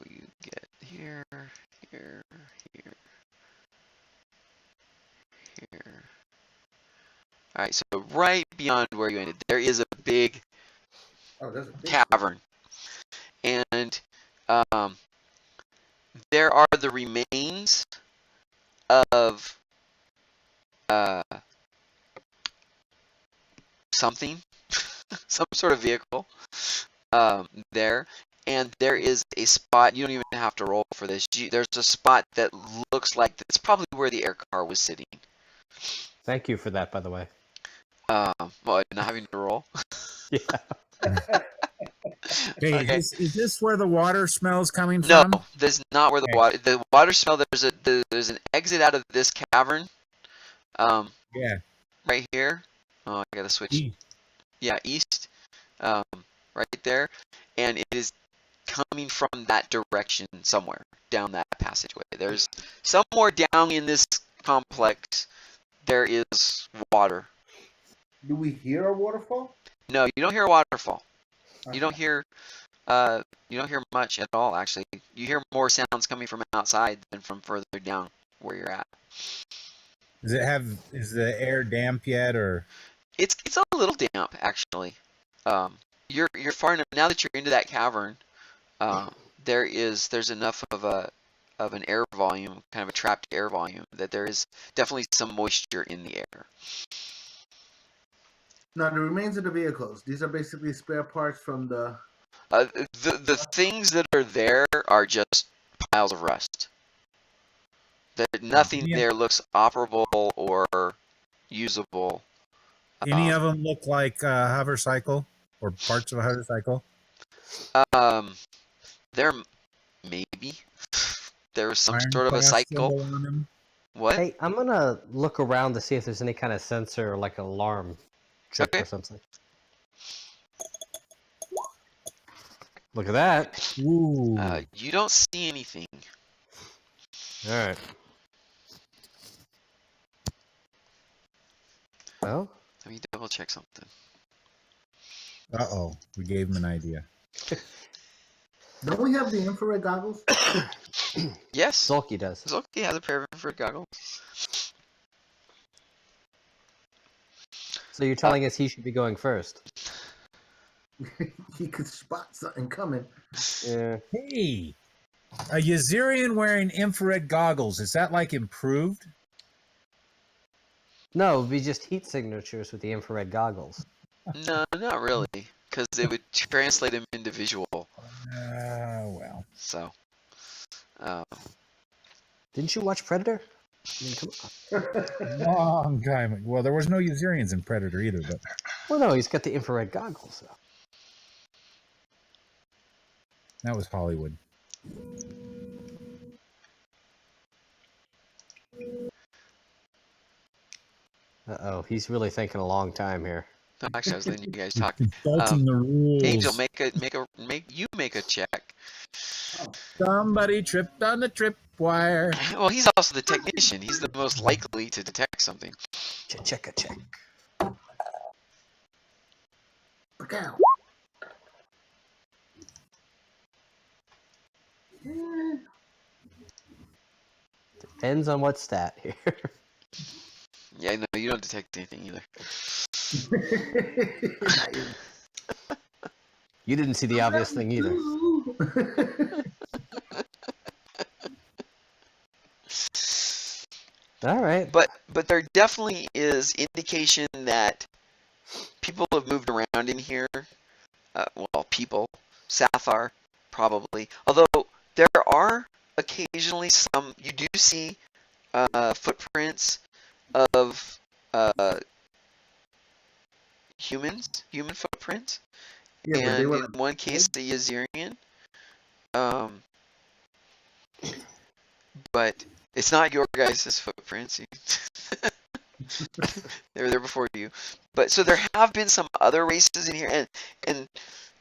you get here, here, here, here. All right. So right beyond where you ended, there is a big Oh, there's a big cavern, and there are the remains of something, some sort of vehicle there, and there is a spot. You don't even have to roll for this. There's a spot that looks like it's probably where the air car was sitting. Thank you for that, by the way. Well, not having to roll. Yeah. Hey, Okay. is this where the water smells coming No, from? this is not where the Okay. water smell. There's an exit out of this cavern. Yeah. Right here. Oh, I gotta switch. East. Yeah, east. Right there, and it is coming from that direction somewhere down that passageway. There's somewhere down in this complex. there is water. Do we hear a waterfall? No, you don't hear a waterfall. You Okay. don't hear much at all, actually. You hear more sounds coming from outside than from further down where you're at. Is the air damp yet, or? It's a little damp, actually. You're far enough now that you're into that cavern. There's enough of an air volume, kind of a trapped air volume, that there is definitely some moisture in the air. Now, the remains of the vehicles, these are basically spare parts from the... The things that are there are just piles of rust. Nothing there looks operable or usable. Any of them look like a hover cycle or parts of a hover cycle? There maybe there was some Iron sort of a class cycle. symbol on them? What? Hey, I'm gonna look around to see if there's any kind of sensor, like an alarm trick Okay. or something. Look at that. Ooh. You don't see anything. All right. Well, Let me double check something. Uh-oh. We gave him an idea. Don't we have the infrared goggles? Yes. Sulky does. Zolki has a pair of infrared goggles. So you're telling us he should be going first? He could spot something coming. Yeah. Hey! A Yazirian wearing infrared goggles. Is that like improved? No, it'd be just heat signatures with the infrared goggles. No, not really, because it would translate them into visual. Well. So, Didn't you watch Predator? I mean, come on. Long time ago. Well, there was no Yazirians in Predator either, but Well, no, he's got the infrared goggles. So. that was Hollywood. Uh-oh, he's really thinking a long time here. no, actually, I was letting you guys talk. Consulting the rules. Angel, make a check. Somebody tripped on the tripwire. Well, he's also the technician. He's the most likely to detect something. Check a check. Look out. Depends on what stat here. Yeah, no, you don't detect anything either. You didn't see the obvious thing either. All right. But there definitely is indication that people have moved around in here. Well, people, sathar probably. Although there are occasionally some, you do see footprints of human footprints. Yeah, but And they were in one case, the Yazirian. But it's not your guys' footprints. They were there before you. But so there have been some other races in here, and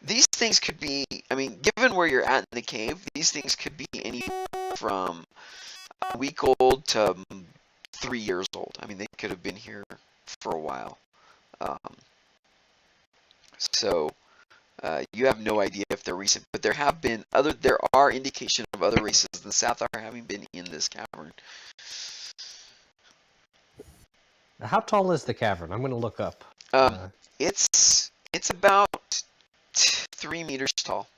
these things could be, I mean, given where you're at in the cave, these things could be anywhere from a week old to 3 years old. I mean, they could have been here for a while. So you have no idea if they're recent, but there are indication of other races than sathar having been in this cavern. Now, how tall is the cavern? I'm going to look up. It's about 3 meters tall.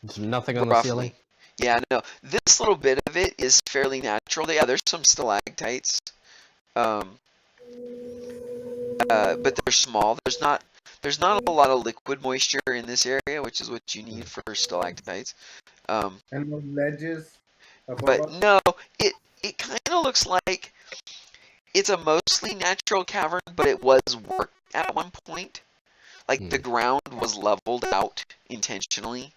There's nothing on the roughly. ceiling? Yeah, no. This little bit of it is fairly natural. Yeah, there's some stalactites. But they're small. There's not a lot of liquid moisture in this area, which is what you need for stalactites. and those ledges above But us? no, it kind of looks like it's a mostly natural cavern, but it was worked at one point. Like the ground was leveled out intentionally.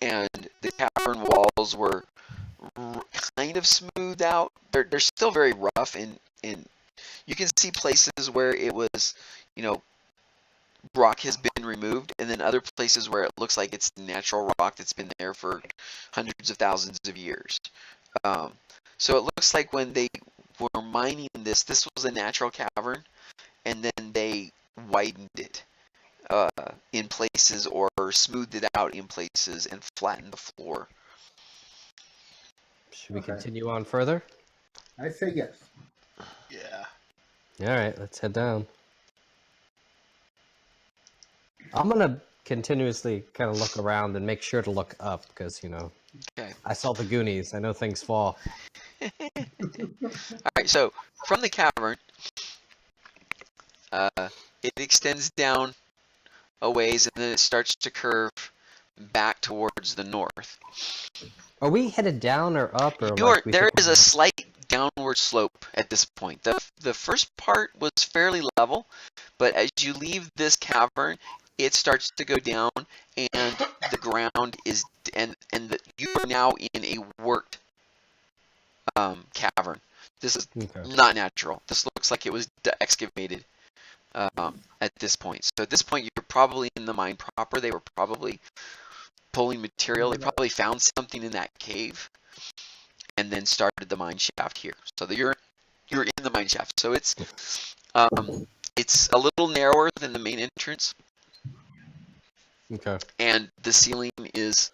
And the cavern walls were kind of smoothed out. They're still very rough, and you can see places where it was, rock has been removed, and then other places where it looks like it's natural rock that's been there for hundreds of thousands of years. So it looks like when they were mining this was a natural cavern, and then they widened it in places or smoothed it out in places and flattened the floor. Should we Okay. continue on further? I say yes. Yeah. All right, let's head down. I'm gonna continuously kind of look around and make sure to look up because, you know, Okay. I saw the Goonies. I know things fall. All right. So from the cavern, it extends down a ways and then it starts to curve back towards the north. Are we headed down or up or You like are, we there think is a slight downward slope at this point. The first part was fairly level, but as you leave this cavern, it starts to go down, and the ground is you are now in a worked cavern. This is Okay. not natural. This looks like it was excavated at this point. So at this point, you're probably in the mine proper. They were probably pulling material. They probably found something in that cave, and then started the mine shaft here. So that you're in the mine shaft. So it's a little narrower than the main entrance, Okay. and the ceiling is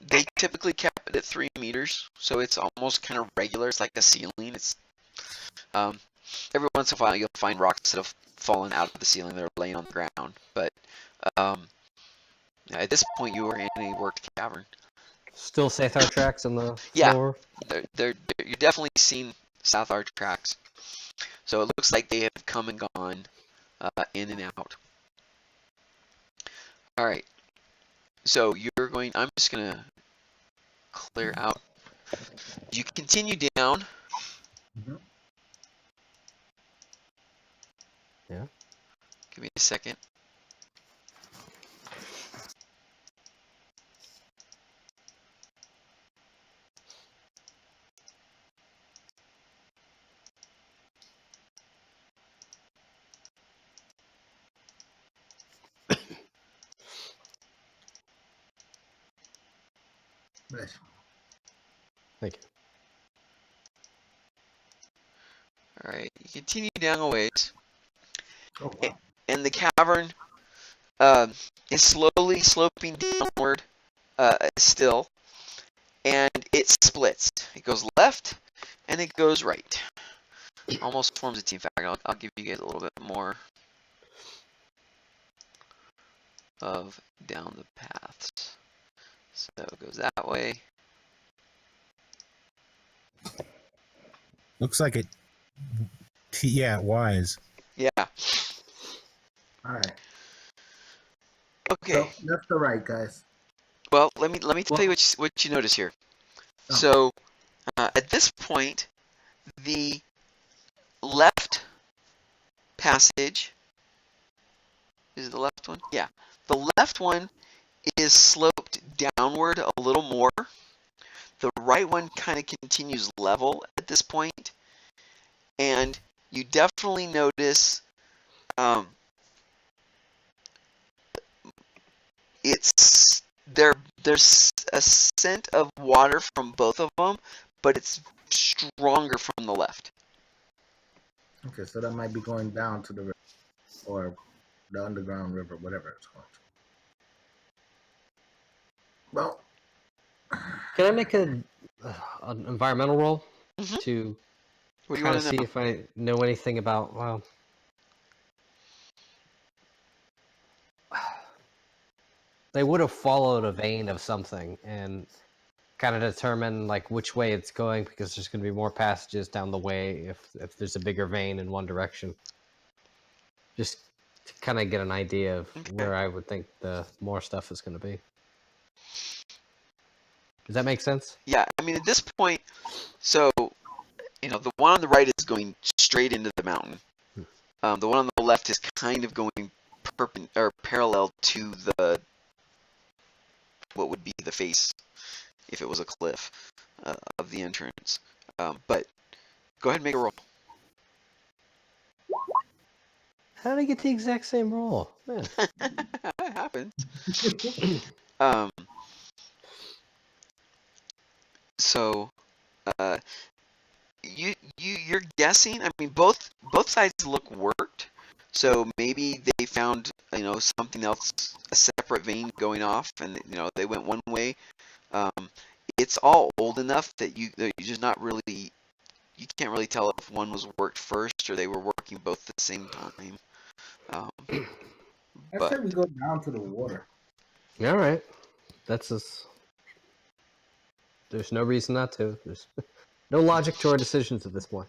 they typically kept it at 3 meters, so it's almost kind of regular. It's like a ceiling. It's every once in a while you'll find rocks that have fallen out of the ceiling that are laying on the ground, but at this point you are in a worked cavern. Still sathar tracks on the Yeah. floor? You're definitely seen sathar tracks. So it looks like they have come and gone in and out. All right. So I'm just going to clear out. You continue down. Mhm. Yeah. Give me a second. Nice. Thank you. All right. You continue down a ways. Oh wow. And the cavern is slowly sloping downward still. And it splits. It goes left and it goes right. Almost forms a T. In fact, I'll give you guys a little bit more of down the paths. So it goes that way. Looks like it. Yeah, wise. Yeah. All right. Okay. So left or right, guys. Well, let me tell you what you notice here. Oh. So at this point, the left passage is the left one. Yeah, the left one is sloped downward a little more. The right one kind of continues level at this point, and you definitely notice there's a scent of water from both of them, but it's stronger from the left. Okay, so that might be going down to the river or the underground river, whatever it's called. Well, Can I make an environmental roll Mhm. to What do you kind want of to see know? if I know anything about, well, they would have followed a vein of something and kind of determine like which way it's going because there's going to be more passages down the way if there's a bigger vein in one direction. Just to kind of get an idea of Okay. where I would think the more stuff is going to be. Does that make sense? Yeah, I mean at this point, so the one on the right is going straight into the mountain. The one on the left is kind of going parallel to what would be the face if it was a cliff of the entrance. But go ahead and make a roll. How did I get the exact same roll? Man. That happens. Um, so uh, you're guessing. I mean, both sides look worked. So maybe they found, something else, a separate vein going off, and they went one way. It's all old enough that you're just not really, you can't really tell if one was worked first or they were working both at the same time. I But say we go down to the water. All right. That's just. There's no reason not to. There's no logic to our decisions at this point.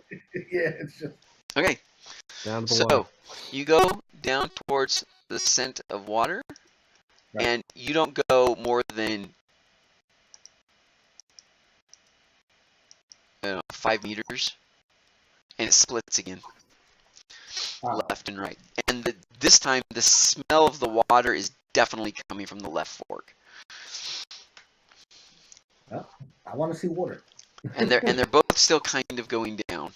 Yeah, it's just. okay, Down to the so water. you go down towards the scent of water, Right. and you don't go more than 5 meters, and it splits again, left and right. And this time, the smell of the water is definitely coming from the left fork. Well, I want to see water. And they're both still kind of going down.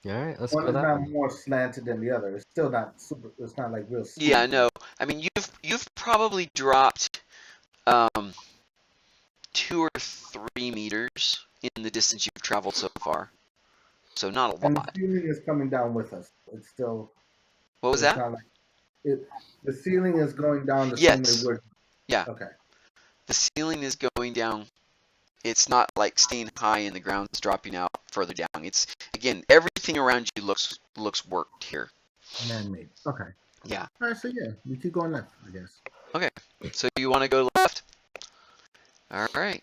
All right, let's One go is that not way. more slanted than the other. It's still not super. It's not like real. Steep. Yeah, no. I mean, you've probably dropped 2 or 3 meters in the distance you've traveled so far. So not a And the lot. ceiling is coming down with us. It's still. What was it's that? Not like it. The ceiling is going down the Yes. same way we're. Yeah. Okay. The ceiling is going down. It's not like staying high and the ground's dropping out further down. It's, again, everything around you looks worked here. Man-made. Okay. Yeah. All right. So yeah, we keep going left, I guess. Okay. So you want to go left? All right.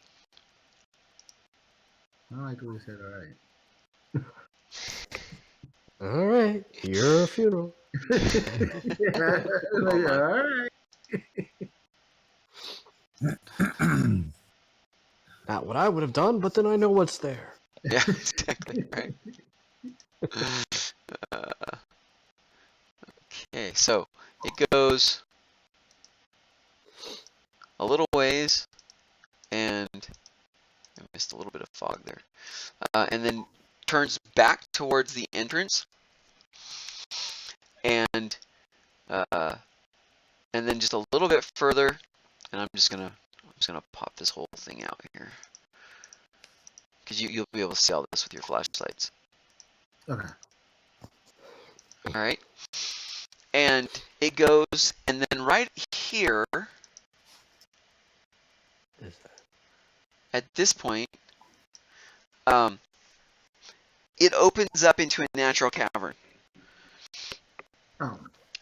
I like what we said. All right. All right, your funeral. Yeah, all right. Not what I would have done, but then I know what's there. Yeah, exactly. Right. Okay, so it goes a little ways, and I missed a little bit of fog there, and then turns back towards the entrance, and then just a little bit further, and I'm just gonna pop this whole thing out here, because you'll be able to see all this with your flashlights. Okay. All right, and it goes, and then right here, Is that? at this point, it opens up into a natural cavern. Oh.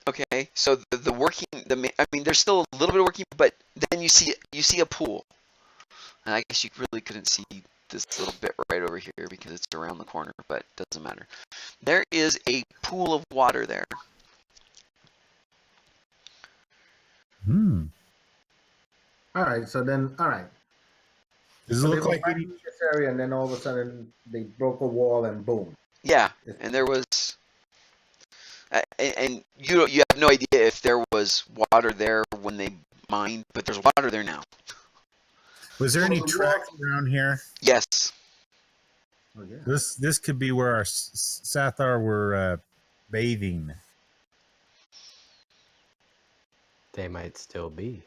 Okay, so the working, I mean, there's still a little bit of working, but then you see a pool, and I guess you really couldn't see this little bit right over here because it's around the corner, but it doesn't matter. There is a pool of water there. Hmm. All right. So then, all right. Does it So they look were like fighting in this area, and then all of a sudden they broke a wall, and boom. Yeah, and there was, and you have no idea if there was water there when they mined, but there's water there now. Was there any Well, the tracks walls- around here? Yes. Oh yeah. This could be where our Sathar were bathing. They might still be.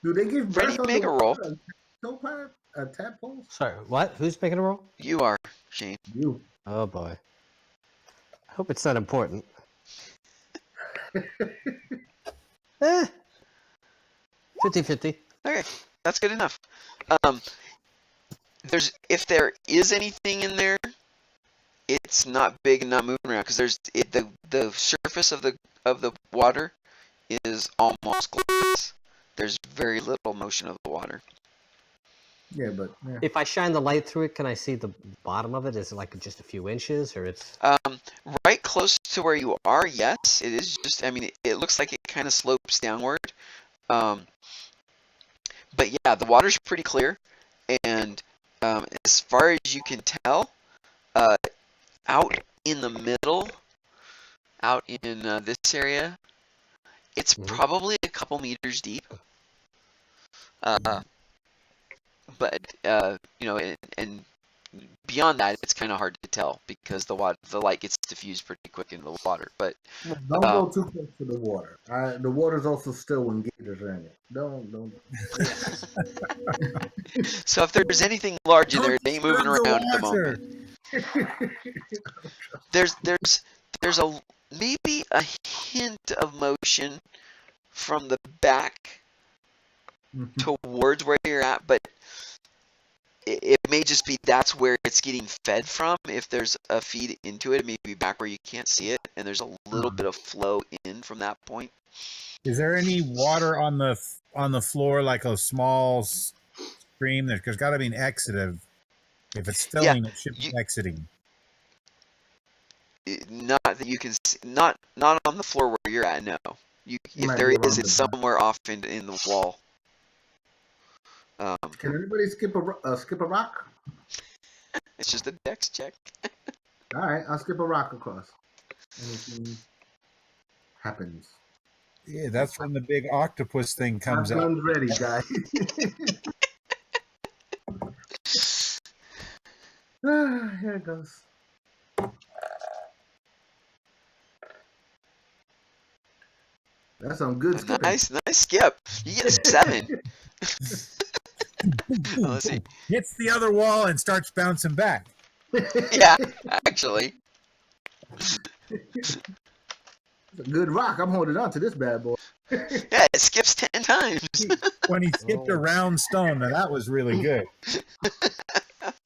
Do they give Freddie, birth on make the a roll. a tadpole? Sorry, what? Who's making a roll? You are, Shane. You. Oh boy. I hope it's not important. 50-50. Okay, that's good enough. If there is anything in there, it's not big and not moving around because the surface of the water is almost glass. There's very little motion of the water. Yeah, but yeah. If I shine the light through it, can I see the bottom of it? Is it like just a few inches, or it's? Right close to where you are, yes, it is. Just, I mean, it looks like it kind of slopes downward. But yeah, the water's pretty clear, and as far as you can tell, out in the middle, out in this area, it's probably a couple meters deep. But you know, and beyond that, it's kind of hard to tell because the light gets diffuse pretty quick into the water. But Don't go too close to the water. The water's also still when gators are in it. Don't. so if there's anything large in there, it ain't moving Disturb the around at the water. moment. There's a maybe a hint of motion from the back towards where you're at, but it may just be that's where it's getting fed from. If there's a feed into it, it may be back where you can't see it, and there's a little bit of flow in from that point. Is there any water on the floor, like a small stream? There's got to be an exit of. If it's filling, it should be exiting. Not that you can see, not on the floor where you're at. No, if there is, it's somewhere off in the wall. Can anybody skip a rock? It's just a dex check. All right, I'll skip a rock across. Anything happens. Yeah, that's when the big octopus thing comes My out. gun's ready, guys. Here it goes. That's some good skipping. Nice skip. You get a 7. Let's see. Hits the other wall and starts bouncing back. Yeah, actually. It's a good rock. I'm holding on to this bad boy. Yeah, it skips 10 times. When he skipped a round stone, now that was really good.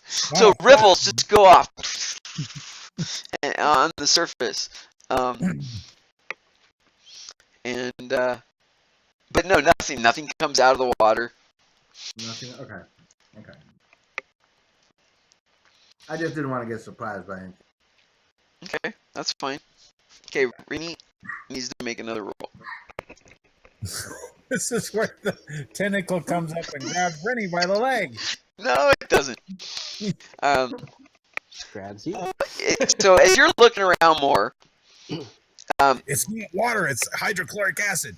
So ripples just go off on the surface. But no, nothing comes out of the water. Nothing. Okay. I just didn't want to get surprised by anything. Okay, that's fine. Okay, Rini needs to make another roll. This is where the tentacle comes up and grabs Rennie by the leg. No, it doesn't. Grabs you. So as you're looking around more, It's not water, it's hydrochloric acid.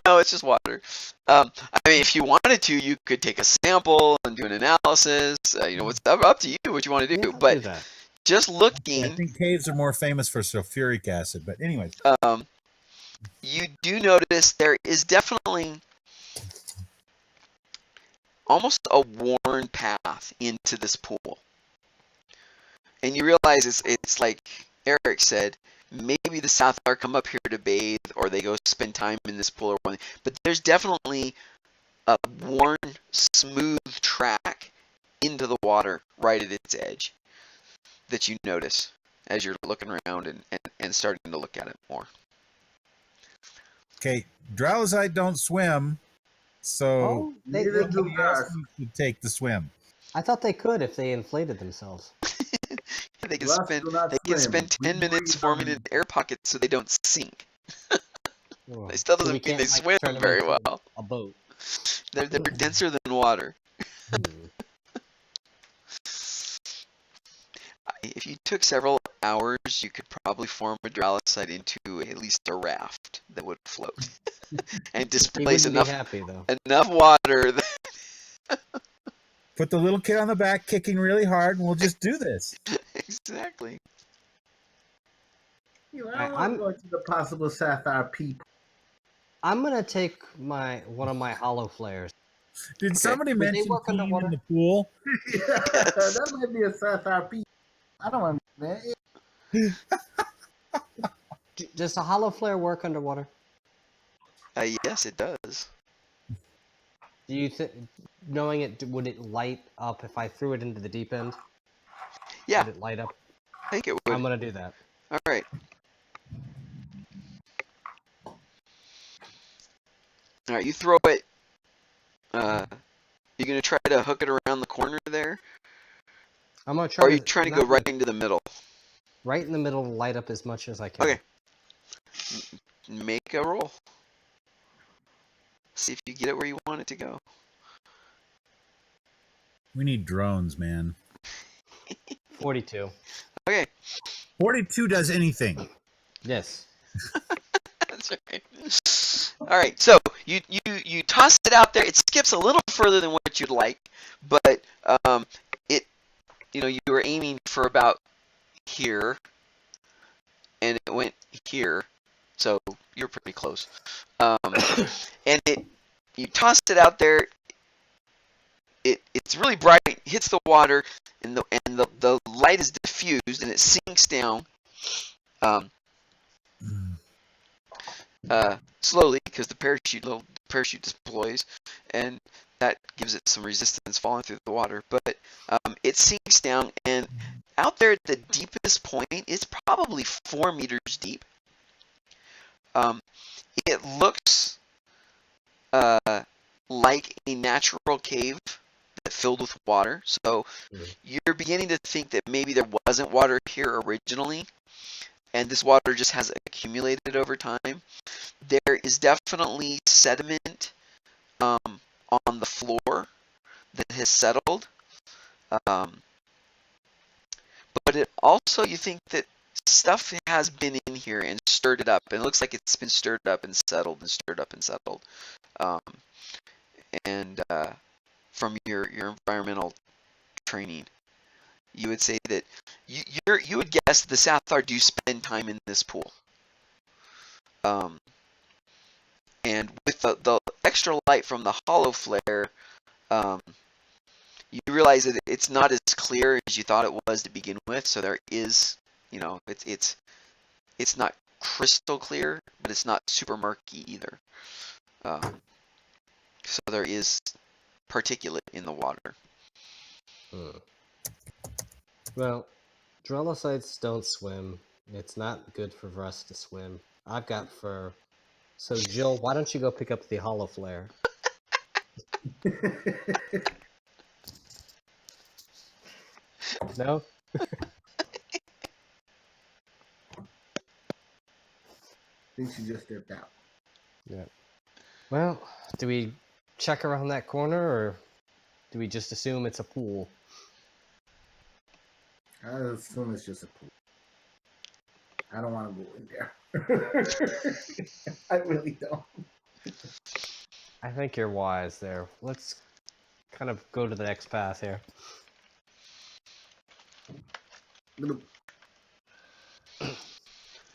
no, it's just water. I mean, if you wanted to, you could take a sample and do an analysis. It's up to you what you want to do. Yeah, but do that. just looking, I think caves are more famous for sulfuric acid, but anyways. you do notice there is definitely almost a worn path into this pool. And you realize it's like Eric said, maybe the sathar come up here to bathe or they go spend time in this pool or one. But there's definitely a worn, smooth track into the water right at its edge that you notice as you're looking around and starting to look at it more. Okay, Drowsite don't swim, so Neither do somebody else us. needs to take the swim. I thought they could if they inflated themselves. They can Rust spend do not they can swim. spend 10 We minutes breathe forming on an air pocket so they don't sink. Oh, It still so we doesn't mean can't, they swim turn them very into well. A boat. They're denser than water. If you took several hours, you could probably form a Drallicite into at least a raft that would float and He displace wouldn't be happy though. enough water. Put the little kid on the back kicking really hard, and we'll just do this. Exactly. I'm going to the possible sapphire peep. I'm gonna take one of my hollow flares. Did somebody Would they mention work peeing underwater? in the pool? That might be a sapphire peep. I don't understand. Does the hollow flare work underwater? Yes, it does. Do you think, knowing it, would it light up if I threw it into the deep end? Yeah, Would it light up? I think it would. I'm gonna do that. All right. All right, you throw it. You gonna try to hook it around the corner there, I'm gonna try. or are you trying to go right into the middle? Right in the middle, light up as much as I can. Okay. Make a roll. See if you get it where you want it to go. We need drones, man. 42. Okay. 42 does anything. Yes. That's right. All right. So you toss it out there. It skips a little further than what you'd like, but you were aiming for about here, and it went here, so you're pretty close. And you tossed it out there. It's really bright, hits the water, and the light is diffused, and it sinks down slowly because the parachute deploys, and that gives it some resistance falling through the water. But it sinks down, and out there at the deepest point, it's probably 4 meters deep. It looks like a natural cave that filled with water. So you're beginning to think that maybe there wasn't water here originally, and this water just has accumulated over time. There is definitely sediment on the floor that has settled. But it also, you think that stuff has been in here and stirred it up, and it looks like it's been stirred up and settled and stirred up and settled. And from your environmental training, you would say that you would guess the sathar do spend time in this pool. And with the extra light from the hollow flare, you realize that it's not as clear as you thought it was to begin with. So there is, it's not crystal clear, but it's not super murky either. So there is particulate in the water. Well, Drellocytes don't swim. It's not good for us to swim. I've got fur. So, Jill, why don't you go pick up the hollow flare? No? I think she just dipped out. Yeah. Well, do we check around that corner, or do we just assume it's a pool? I assume it's just a pool. I don't want to go in there. I really don't. I think you're wise there. Let's kind of go to the next path here.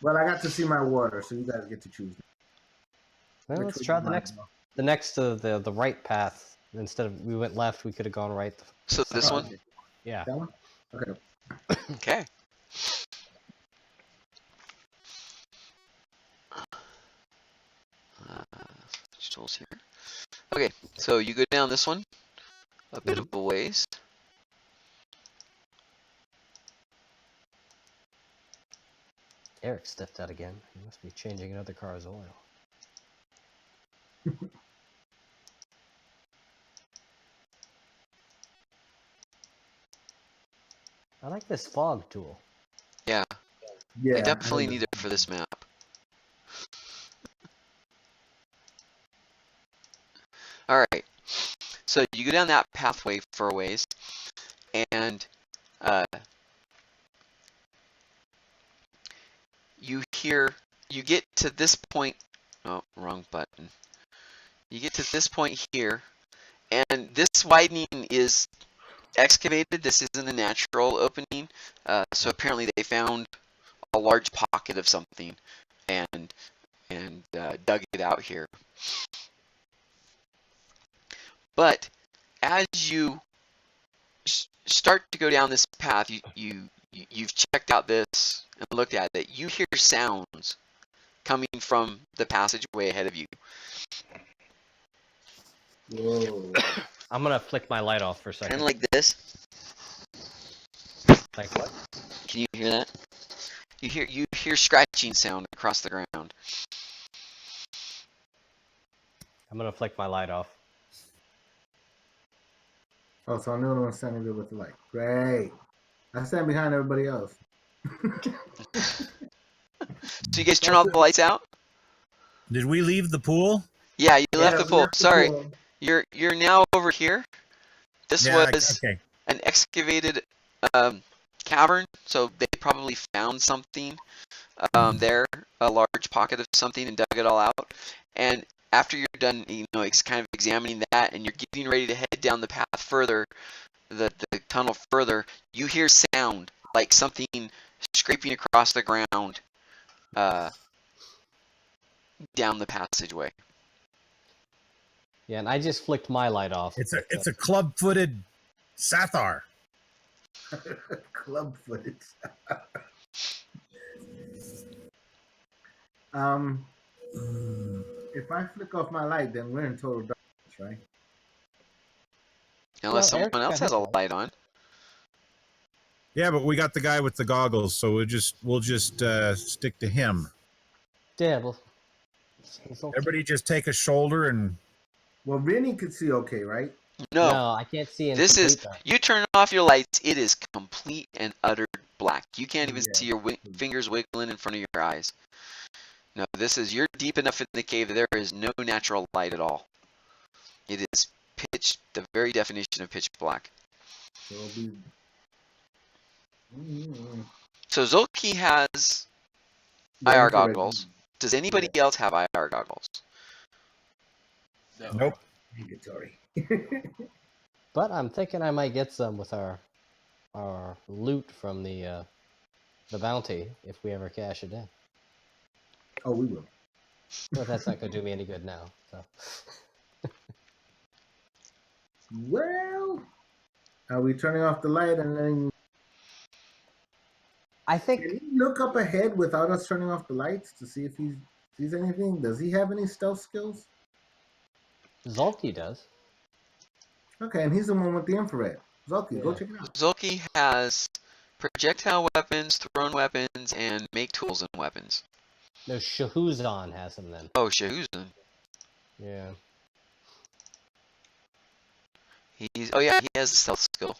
Well, I got to see my water, so you guys get to choose. Well, Which let's way try you the wanna next, go. the right path. Instead of we went left, we could have gone right. So this one? Yeah. That one? Okay. Okay. Tools here. Okay, so you go down this one a bit of a ways. Eric stepped out again. He must be changing another car's oil. I like this fog tool. Yeah, Yeah. I definitely need it for this map. Alright, so you go down that pathway for a ways, and you get to this point, oh, wrong button. You get to this point here, and this widening is excavated. This isn't a natural opening, so apparently they found a large pocket of something and dug it out here. But as you start to go down this path, you've checked out this and looked at it. You hear sounds coming from the passageway ahead of you. Whoa. I'm gonna flick my light off for a Kind second. of like this. Like what? Can you hear that? You hear scratching sound across the ground. I'm gonna flick my light off. Oh, so I'm the only one standing there with the light. Great. I stand behind everybody else. So you guys turn all the lights out? Did we leave the pool? Yeah, you left Yeah, the pool. left the Sorry. pool. You're now over here. This Yeah, was okay. an excavated cavern, so they probably found something there, a large pocket of something, and dug it all out. And after you're done, kind of examining that, and you're getting ready to head down the path further, the tunnel further, you hear sound like something scraping across the ground down the passageway. Yeah, and I just flicked my light off. It's a club-footed sathar. Club footage. If I flick off my light, then we're in total darkness, right? Unless Well, someone Eric's else got has his a light. light on. Yeah, but we got the guy with the goggles, so we'll just stick to him. Yeah, well, it's okay. Everybody just take a shoulder and Well, Vinny could see okay, right? No, No, I can't see in this is, complete dark. you turn off your lights, it is complete and utter black. You can't even Yeah. see your fingers wiggling in front of your eyes. No, this is, you're deep enough in the cave that there is no natural light at all. It is pitch, the very definition of pitch black. So it'll be. So Zolki has The IR infrared goggles. beam. Does anybody else have IR goggles? No. nope. Negatory. But I'm thinking I might get some with our loot from the bounty if we ever cash it in. Oh, we will. But that's not going to do me any good now. So. Well, are we turning off the light and then? I think Can he look up ahead without us turning off the lights to see if he sees anything? Does he have any stealth skills? Zolki does. Okay, and he's the one with the infrared. Zulky, go Yeah. check it out. Zolki has projectile weapons, thrown weapons, and make tools and weapons. No, Shahuzan has them then. Oh, Shahuzan. Yeah. Oh yeah, he has a stealth skill.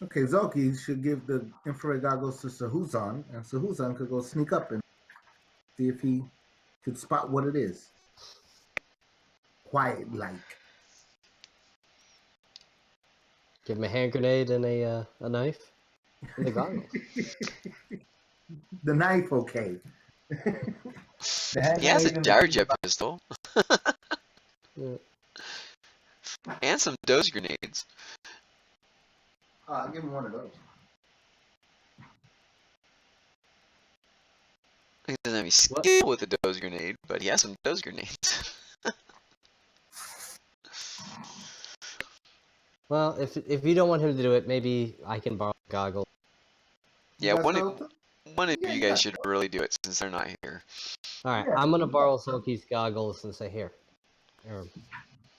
Okay, Zulky should give the infrared goggles to Sahuzan, and Sahuzan could go sneak up and see if he could spot what it is. Quiet like. Give him a hand grenade and a knife and the goggles. The knife, okay. He has a charge pistol. Yeah. And some dose grenades. Oh, I'll give him one of those. He doesn't have any skill with a dose grenade, but he has some dose grenades. Well, if you don't want him to do it, maybe I can borrow the goggles. Yeah, You one guys of know- you guys should really do it since they're not here. All right, Yeah. I'm gonna borrow Zolki's goggles and say here, or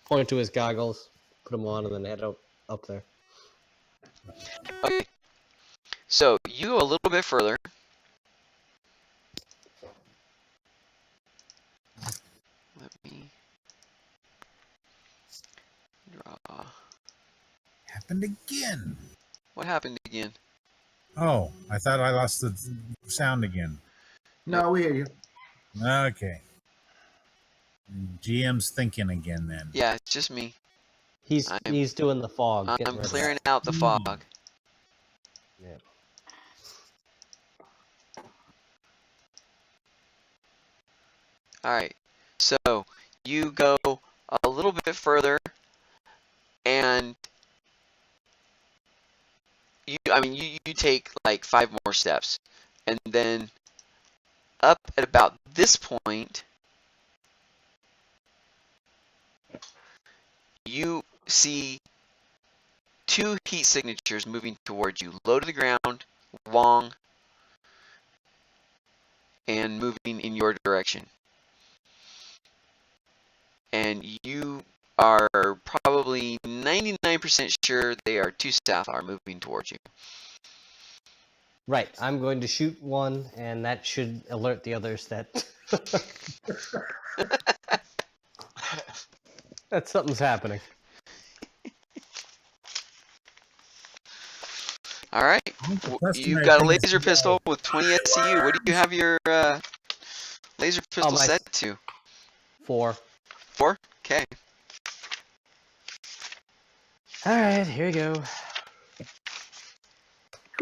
point to his goggles, put them on, and then head up there. Okay. So you go a little bit further. Let me draw. Happened again. What happened again? Oh, I thought I lost the sound again. No, we hear you. Okay. GM's thinking again then. Yeah, it's just me. He's doing the fog. getting I'm rid of clearing out the fog. Yeah. Alright, so you go a little bit further and you take like 5 more steps, and then up at about this point you see 2 heat signatures moving towards you, low to the ground, long, and moving in your direction. And you are probably 99% sure they are 2 sathar moving towards you. Right, I'm going to shoot one, and that should alert the others that that something's happening. Alright, you've got a laser pistol with 20 SCU. What do you have your laser pistol my- set to? 4. 4? Okay. All right, here we go. Come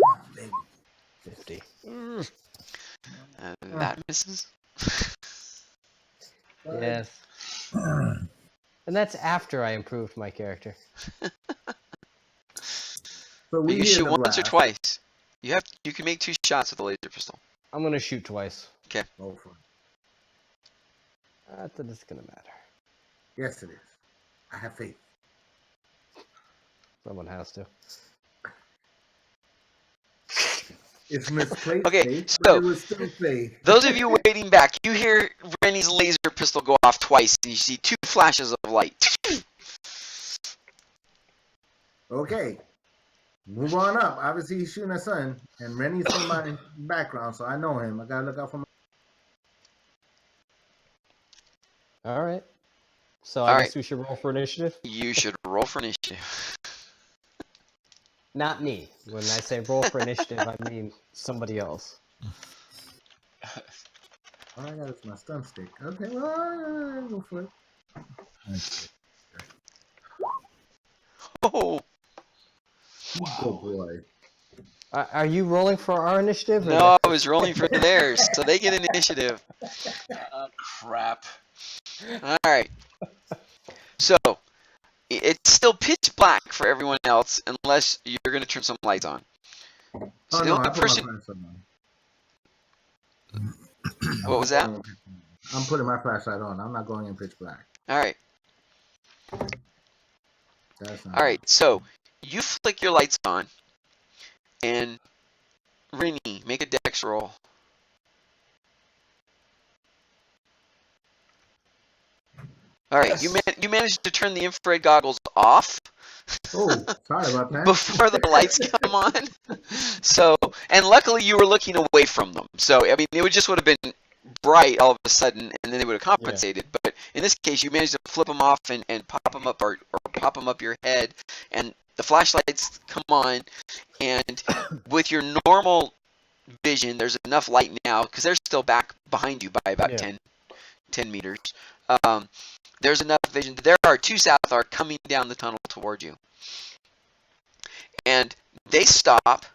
on, baby. 50. That misses. Yes. And that's after I improved my character. So we You hear shoot the once or blast. twice. You can make 2 shots with a laser pistol. I'm gonna shoot twice. Go for it. Not that it's gonna matter. Yes, it is. I have faith. Someone has to. It's misplaced Okay, faith, but so- it was still faith. Those of you waiting back, you hear Rennie's laser pistol go off twice, and you see 2 flashes of light. Okay. Move on up. Obviously, he's shooting a son, and Rennie's from my background, so I know him. I gotta look out for my. All right. So All I right. guess we should roll for initiative. You should roll for initiative. Not me. When I say roll for initiative, I mean somebody else. All I got is my stun stick. Okay, well, I'll go for it. Oh, Oh boy. Are you rolling for our initiative? or no, I was rolling for theirs, so they get initiative. Crap. All right. So, it's still pitch black for everyone else unless you're going to turn some lights on. So Oh the no, only I put person. my flashlight on. What was that? I'm putting my flashlight on. I'm not going in pitch black. All right. That's not All right. So you flick your lights on, and Rennie, make a dex roll. All right. You managed to turn the infrared goggles off Oh, sorry about that. before the lights come on. So, and luckily you were looking away from them. So, I mean, it would have been bright all of a sudden, and then they would have compensated. But in this case, you managed to flip them off and pop them up or pop them up your head, and the flashlights come on, and with your normal vision, there's enough light now because they're still back behind you by about 10 meters. There's enough vision. There are 2 sathar coming down the tunnel toward you. And they stop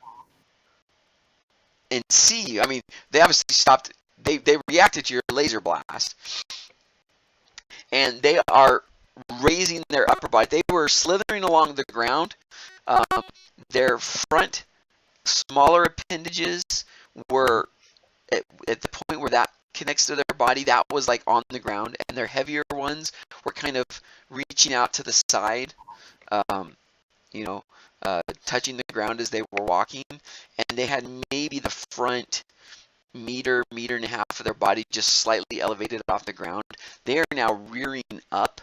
and see you. I mean, they obviously stopped. They reacted to your laser blast. And they are raising their upper body. They were slithering along the ground. Their front, smaller appendages were at the point where that connects to their body, that was like on the ground, and their heavier ones were kind of reaching out to the side, touching the ground as they were walking, and they had maybe the front meter and a half of their body just slightly elevated off the ground. They are now rearing up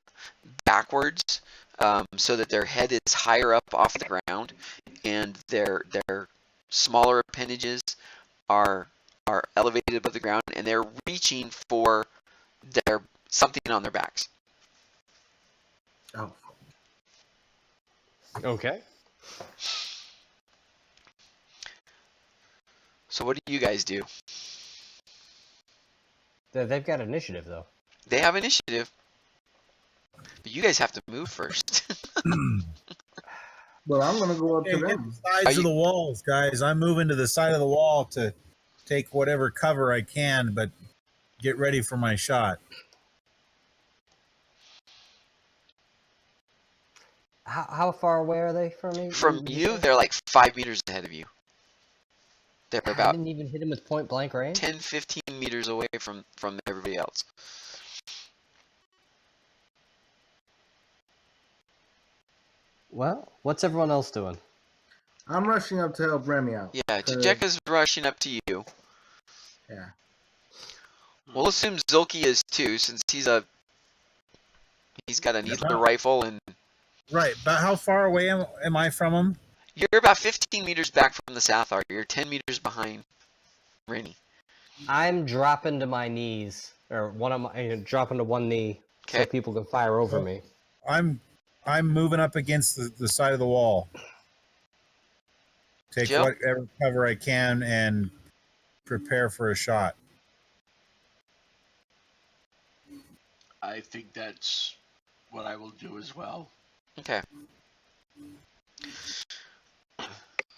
backwards, so that their head is higher up off the ground, and their smaller appendages are elevated above the ground, and they're reaching for something on their backs. Oh. Okay. So what do you guys do? They've got initiative though. They have initiative, but you guys have to move first. Well, I'm gonna go up to Hey, get them. the sides of the walls, guys. I'm moving to the side of the wall to take whatever cover I can, but get ready for my shot. How far away are they from me? From you, they're like 5 meters ahead of you. They're I about didn't even hit him with point blank range. 10, 15 meters away from everybody else. Well, what's everyone else doing? I'm rushing up to help Remy out. Yeah, Jajeka's rushing up to you. Yeah. We'll assume Zulki is too, since he's got a needler rifle, and Right, but how far away am I from him? you're about 15 meters back from the Sathar. You're 10 meters behind Rennie. I'm dropping to my knees, or dropping to one knee, so Okay. people can fire over me. I'm moving up against the side of the wall. Take Joe? whatever cover I can and prepare for a shot. I think that's what I will do as well. Okay.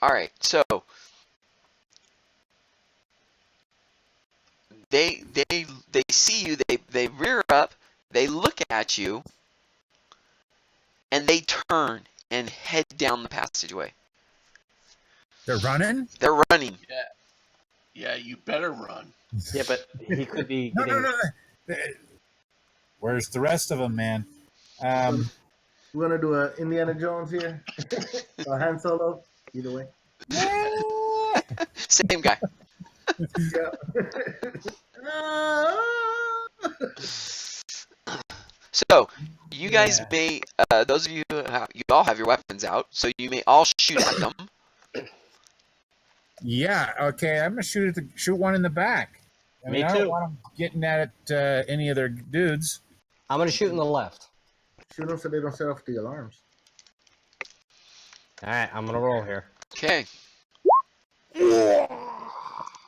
All right. So they see you. They rear up. They look at you, and they turn and head down the passageway. They're running? They're running. Yeah, you better run. Yeah, but he could be No, getting... no. Where's the rest of them, man? We're gonna do a Indiana Jones here, or Han Solo. Either way. Same guy. So, you guys may, those of you, you all have your weapons out, so you may all shoot at them. Yeah, okay. I'm gonna shoot one in the back. I mean, Me I too. don't want them getting at any of their dudes. I'm gonna shoot in the left. Shoot them so they don't set off the alarms. All right, I'm gonna roll here. Okay.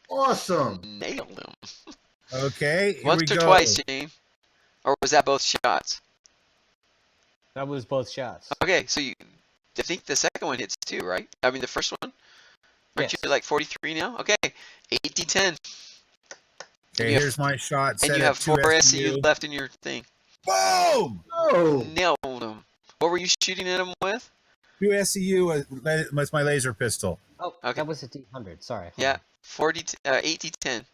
Awesome. Nailed him. Okay, here Once we or go. twice, Shane? Or was that both shots? That was both shots. Okay, so I think the second one hits too, right? I mean, the first one? Aren't Yes. you like 43 now? Okay, 8d10. Okay, here's my shot. And set you at have 4 2 SCU left in your thing. Boom! Oh. Nailed him. What were you shooting at him with? 2 SCU with my laser pistol. Oh, Okay. that was a D100. Sorry. Hold Yeah, on. 8d10.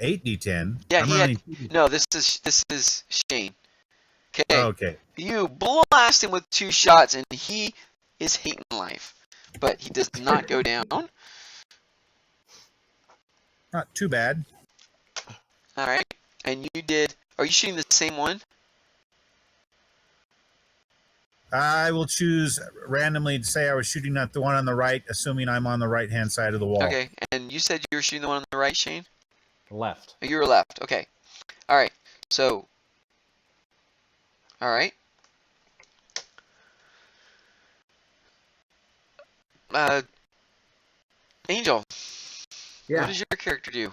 8d10. Yeah, I'm he had. running- No, this is Shane. Okay. Okay. You blast him with 2 shots, and he is hating life, but he does not go down. All Not too bad. right, and you did. Are you shooting the same one? I will choose randomly to say I was shooting at the one on the right, assuming I'm on the right-hand side of the wall. Okay, and you said you were shooting the one on the right, Shane? Left. Oh, you were left. Okay. All right. So. All right. Angel. Yeah. What does your character do?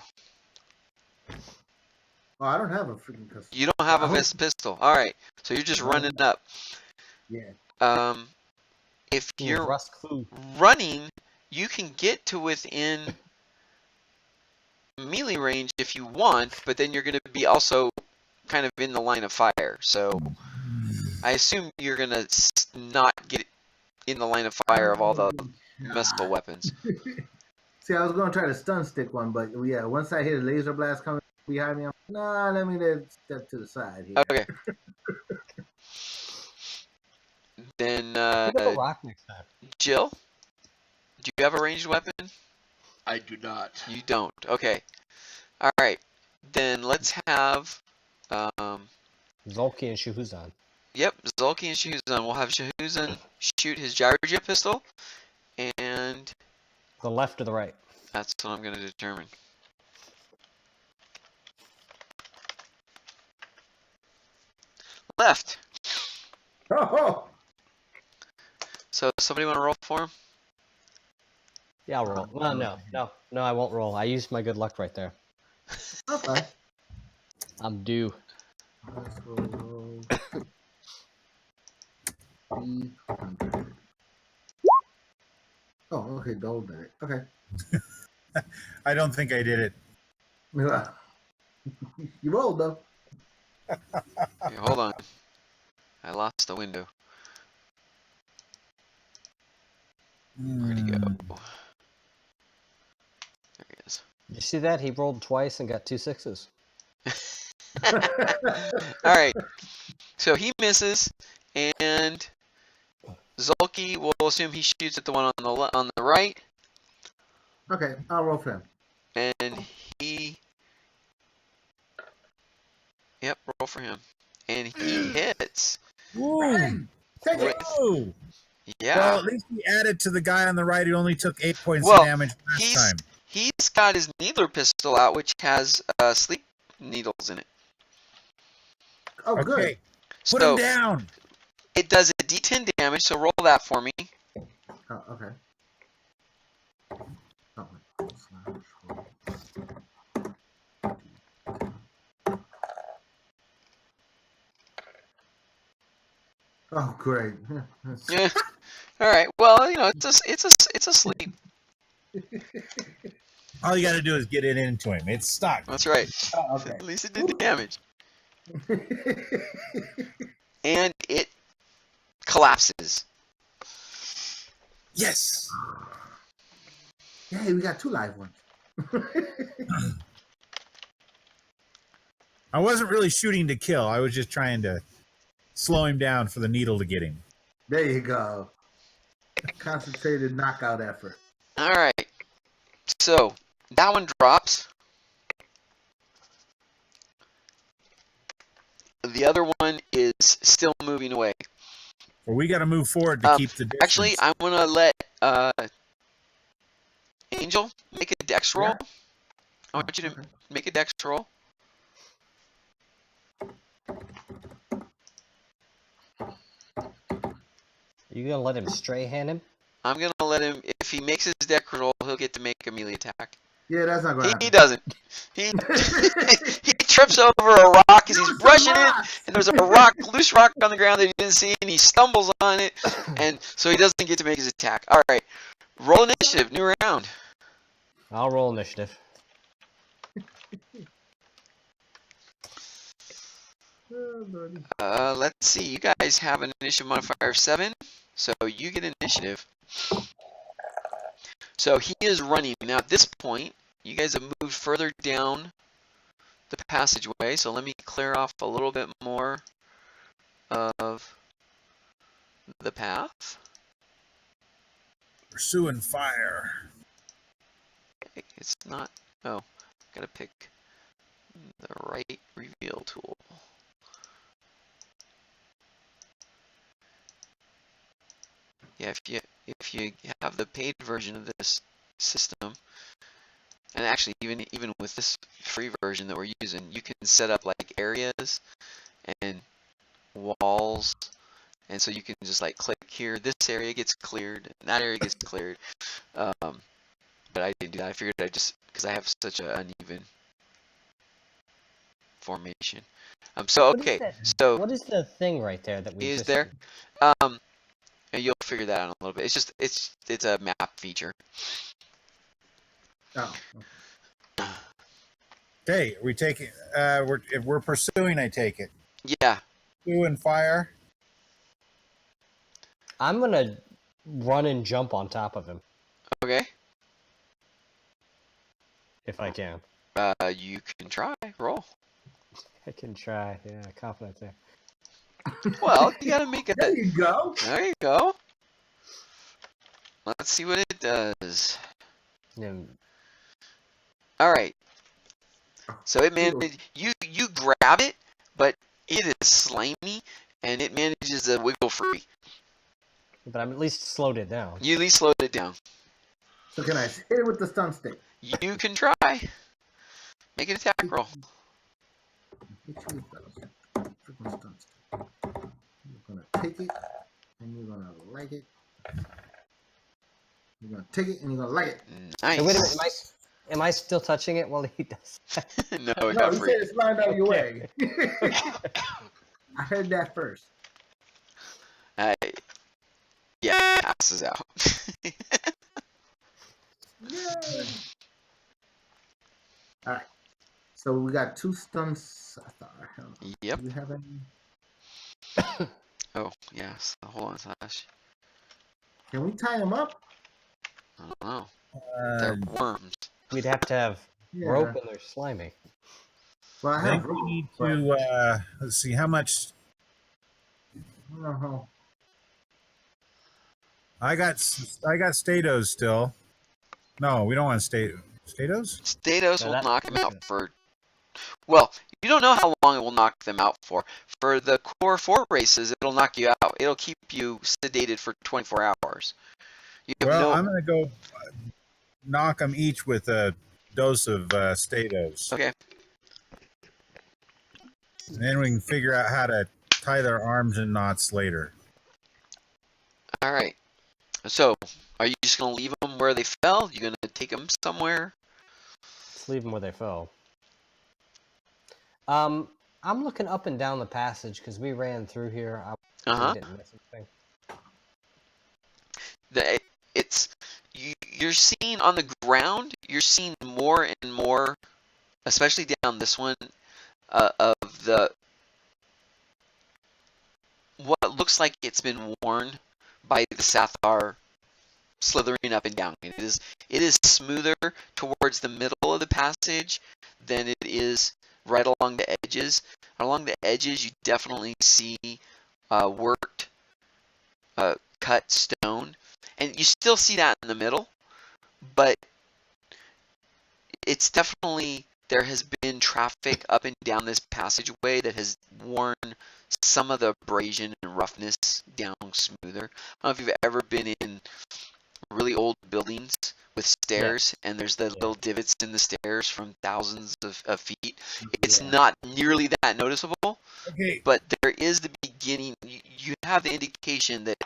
Oh, I don't have a freaking pistol. You don't have a Oh. pistol. All right. So you're just running up. Yeah. If Ooh, you're Rusk food. running, you can get to within melee range if you want, but then you're going to be also kind of in the line of fire. So I assume you're going to not get in the line of fire of all the missile weapons. See, I was gonna try to stun stick one, but yeah, once I hear the laser blast coming behind me, I'm nah. Let me just step to the side here. Okay. Then Pick up a rock next time. Jill, do you have a ranged weapon? I do not. You don't. Okay. All right. Then let's have. Zolki and Shahuzan. Yep, Zulki and Shahuzan. We'll have Shahuzan shoot his gyrojet pistol, and The left or the right? that's what I'm going to determine. Left. Oh, So somebody want to roll for him? Yeah, I'll roll. No, I won't roll. I used my good luck right there. okay. I'm due. Let's roll. 300. Oh, okay. Dole did it. Okay. I don't think I did it. Yeah. You rolled though. Okay, hold on. I lost the window. Where'd he go? There he is. You see that? He rolled twice and got 2 6s. All right. So he misses, and Zulki will assume he shoots at the one on the right, Okay, I'll roll for him. and he. Yep, roll for him, and he hits. Woo! Take it. Woo! Yeah. Well, at least he added to the guy on the right who only took 8 points Well, of damage last time. He's got his needler pistol out, which has sleep needles in it. Oh, good. Okay, put So him down. it does a D10 damage. So roll that for me. Oh, okay. Oh, oh great. Yeah. All right. Well, you know, it's a sleep. All you got to do is get it into him. It's stuck. That's right. Oh, okay. At least it did damage. And it collapses. Yes. Hey, we got 2 live ones. I wasn't really shooting to kill. I was just trying to slow him down for the needle to get him. There you go. Concentrated knockout effort. All right. So that one drops. The other one is still moving away. Well, we got to move forward to keep the distance. Actually, I'm gonna let Angel make a dex roll. Yeah. I want you to make a dex roll. You gonna let him stray hand him? I'm gonna let him. If he makes his dex roll, he'll get to make a melee attack. Yeah, that's not going to He happen. doesn't. He he trips over a rock as he's brushing it, and there's a loose rock on the ground that he didn't see, and he stumbles on it, and so he doesn't get to make his attack. All right, roll initiative, new round. I'll roll initiative. Oh, buddy. Let's see. You guys have an initiative modifier of 7, so you get initiative. So he is running. Now at this point, you guys have moved further down the passageway, so let me clear off a little bit more of the path. Pursuing fire. It's not. Oh, gotta pick the right reveal tool. Yeah, if you have the paid version of this system, and actually even with this free version that we're using, you can set up like areas and walls, and so you can just like click here. This area gets cleared, and that area gets cleared. But I didn't do that. I figured I just because I have such an uneven formation. So okay, so What is the thing right there that we is just there? And you'll figure that out in a little bit. It's just it's a map feature. Oh. Okay, we take it. If we're pursuing, I take it. Yeah. Pursuing fire. I'm gonna run and jump on top of him Okay. if I can. You can try. Roll. I can try. Yeah, confidence there. Well, you gotta make a. There you go. There you go. Let's see what it does. Yeah, All right. So it managed. You grab it, but it is slimy, and it manages to wiggle free. but I'm at least slowed it down. You at least slowed it down. So can I hit it with the stun stick? You can try. Make an attack roll. Hit you with those freaking stun stick. You're gonna take it, and you're gonna like it. You're gonna take it, and you're gonna like it. Nice. Hey, wait a minute. Am I still touching it while he does that? No, No, not you free. said it's lined out your way. Okay. I heard that first. Yeah, passes out. Yeah. All right. So we got 2 stuns. Yep. Do you have any? Oh, yes. Hold on, Slash. Can we tie him up? I don't know. They're worms. We'd have to have Yeah. rope and they're slimy. Well, I I have think we rope, need but to. Let's see how much. I don't know how. I got statos still. No, we don't want statos. Statos No, will that- knock him out for. Well, you don't know how long it will knock them out for. For the core 4 races, it'll knock you out. It'll keep you sedated for 24 hours. You have Well, no. I'm gonna go knock them each with a dose of statos, Okay. and then we can figure out how to tie their arms in knots later. All right. So, are you just gonna leave them where they fell? You gonna take them somewhere? Let's leave them where they fell. I'm looking up and down the passage because we ran through here. I didn't miss anything. You're seeing on the ground. You're seeing more and more, especially down this one, of the what looks like it's been worn by the sathar slithering up and down. It is smoother towards the middle of the passage than it is right along the edges. Along the edges, you definitely see worked cut stone, and you still see that in the middle, but it's definitely, there has been traffic up and down this passageway that has worn some of the abrasion and roughness down smoother. I don't know if you've ever been in really old buildings with stairs, and there's the little divots in the stairs from thousands of feet. It's not nearly that noticeable, Okay. but there is the beginning. You have the indication that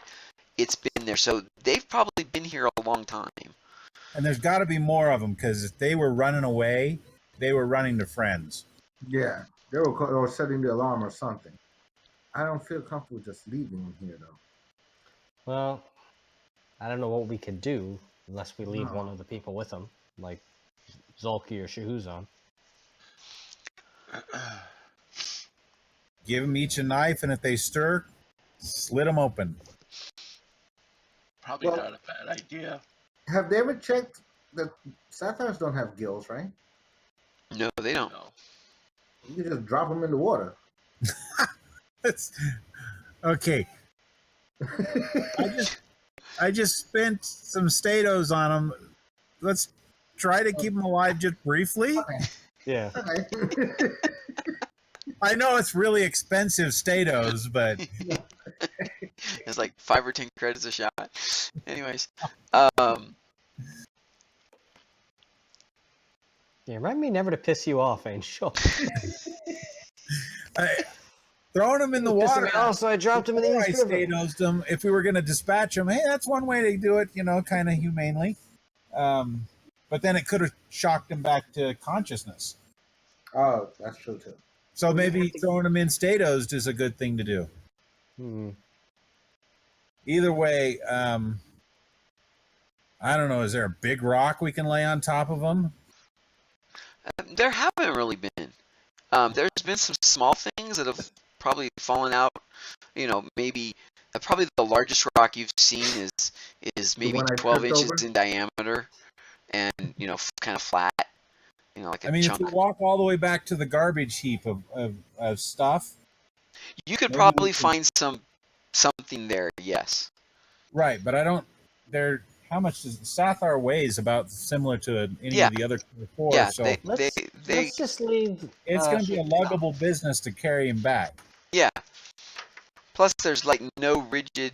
it's been there. So they've probably been here a long time. And there's got to be more of them, because if they were running away, they were running to friends. Yeah, they were setting the alarm or something. I don't feel comfortable just leaving them here, though. Well, I don't know what we could do unless we leave one of the people with them, like Zolki or Shahuzan. Give them each a knife, and if they stir, slit them open. Probably not a bad idea. Have they ever checked that sathars don't have gills, right? No, they don't. No. You can just drop them in the water. Okay. I just spent some statos on them. Let's try to keep them alive just briefly. Okay. Yeah. Okay. I know it's really expensive statos, but It's like 5 or 10 credits a shot. Anyways, Yeah, remind me never to piss you off, Angel. throwing them in the water. Also, I dropped him in the I East River. statos them. If we were going to dispatch them, hey, that's one way to do it, kind of humanely. But then it could have shocked them back to consciousness. Oh, that's true too. So maybe throwing them in statos is a good thing to do. Either way, I don't know. Is there a big rock we can lay on top of them? there haven't really been. There's been some small things that have probably fallen out. Maybe probably the largest rock you've seen is maybe 12 inches in diameter, and kind of flat. Like a chunk. If you walk all the way back to the garbage heap of stuff, you could probably find something there. Yes. Right, but I don't. How much does sathar weighs? About similar to any of the other four. Yeah, so let's just leave. It's going to be a luggable business to carry him back. Yeah. Plus, there's like no rigid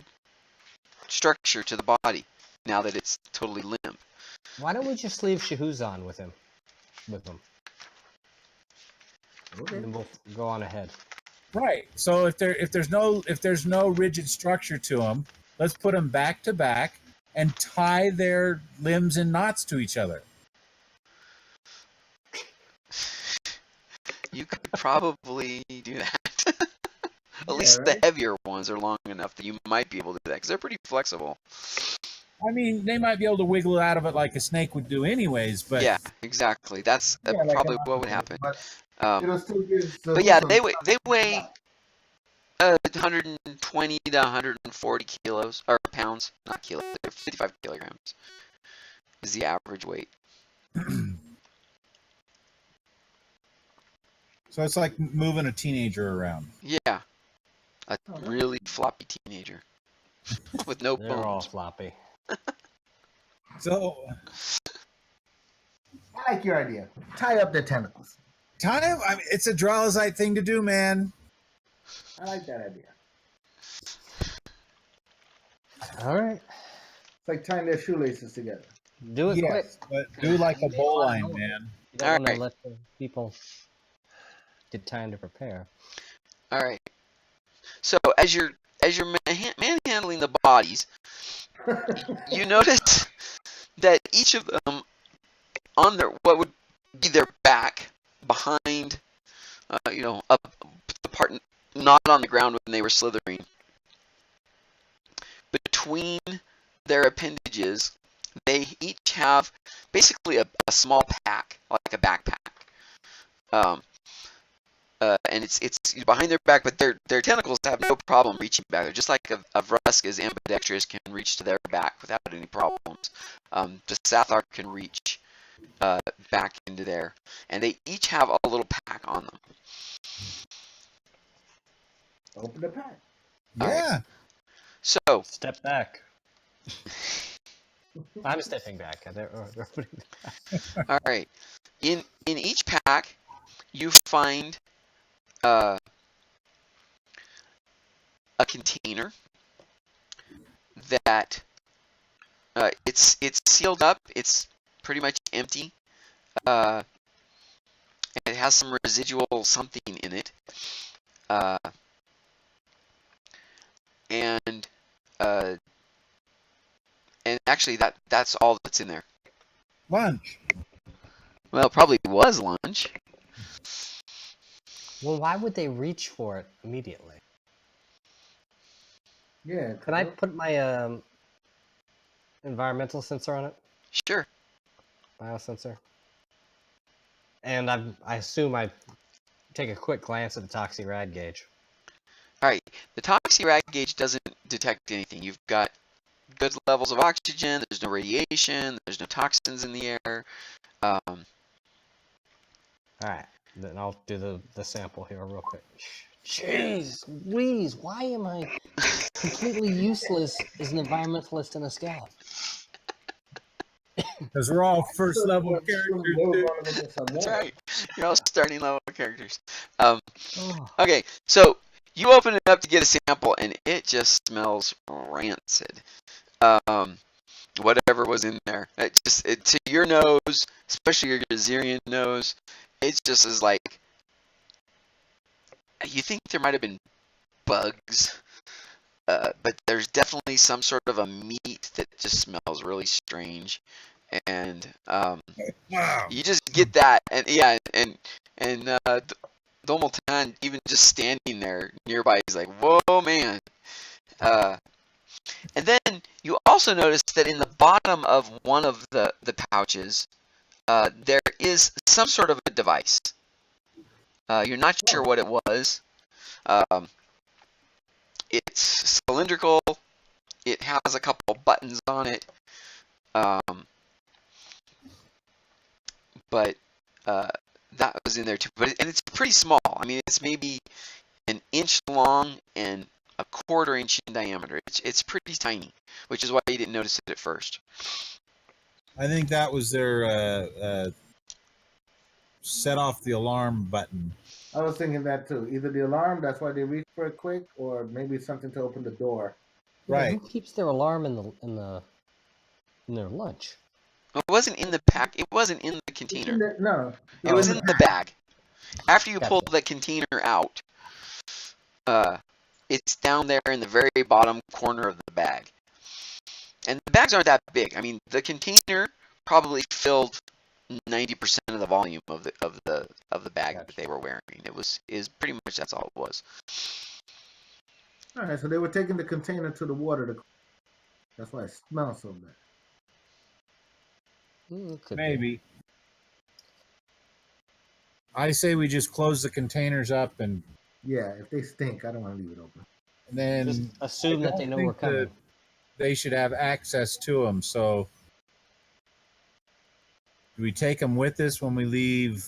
structure to the body now that it's totally limp. Why don't we just leave Shahuzan with him? With them. Okay. And then we'll go on ahead. Right. So if there's no rigid structure to them, let's put them back to back and tie their limbs in knots to each other. You could probably do that. At least the heavier ones are long enough that you might be able to do that because they're pretty flexible. They might be able to wiggle out of it like a snake would do anyways, but... Yeah, exactly. That's probably what would happen. But yeah, they weigh 120 to 140 kilos, or pounds, not kilos, they're 55 kilograms is the average weight. So it's like moving a teenager around. Yeah, a really floppy teenager with no They're bones. all floppy. So I like your idea. Tie up their tentacles. It's a Dralazite thing to do, man. I like that idea. All right. It's like tying their shoelaces together. Do it quick. But do like a bowline, man. You don't want to Alright. let the people get time to prepare. All right. So as you're manhandling the bodies, you notice that each of them on what would be their back behind, up the part not on the ground when they were slithering. Between their appendages, they each have basically a small pack, like a backpack. and it's behind their back, but their tentacles have no problem reaching back there. Just like a Rusk is ambidextrous, can reach to their back without any problems. The Sathar can reach back into there, and they each have a little pack on them. Open the pack. Yeah. So Step back. I'm stepping back. They're opening the pack. all right, in each pack, you find a container that it's sealed up. It's pretty much empty. It has some residual something in it, and actually that's all that's in there. Lunch. Well, it probably was lunch. Well, why would they reach for it immediately? Yeah. Can I put my environmental sensor on it? Sure. Biosensor. And I assume I take a quick glance at the toxi-rad gauge. All right. The toxi-rad gauge doesn't detect anything. You've got good levels of oxygen. There's no radiation. There's no toxins in the air. All right. Then I'll do the sample here real quick. Jeez Louise, why am I completely useless as an environmentalist in a scout? Because we're all first level characters. Dude. That's right. You're all starting level characters. Oh. Okay, so you open it up to get a sample, and it just smells rancid. Whatever was in there, to your nose, especially your Gazerian nose, it just is like you think there might have been bugs, but there's definitely some sort of a meat that just smells really strange, and Wow. you just get that, and yeah, and Domultan, even just standing there nearby, he's like, "Whoa, man!" And then you also notice that in the bottom of one of the pouches, there is some sort of a device. You're not sure what it was. It's cylindrical. It has a couple buttons on it. But that was in there too. And it's pretty small. I mean, it's maybe an inch long and a quarter inch in diameter. It's pretty tiny, which is why you didn't notice it at first. I think that was their set off the alarm button. I was thinking that too. Either the alarm, that's why they reach for it quick, or maybe something to open the door. Right. Who keeps their alarm in their lunch? It wasn't in the pack. It wasn't in the container. No. It was in the bag. After you Gotcha. pull the container out, it's down there in the very bottom corner of the bag. And the bags aren't that big. I mean, the container probably filled 90% of the volume of the bag that they were wearing. Is pretty much that's all it was. All right, so they were taking the container to the water. That's why it smells so bad. Could Maybe. I say we just close the containers up and Yeah, if they stink, I don't want to leave it open. then Just assume that they know we're coming. they should have access to them. So do we take them with us when we leave?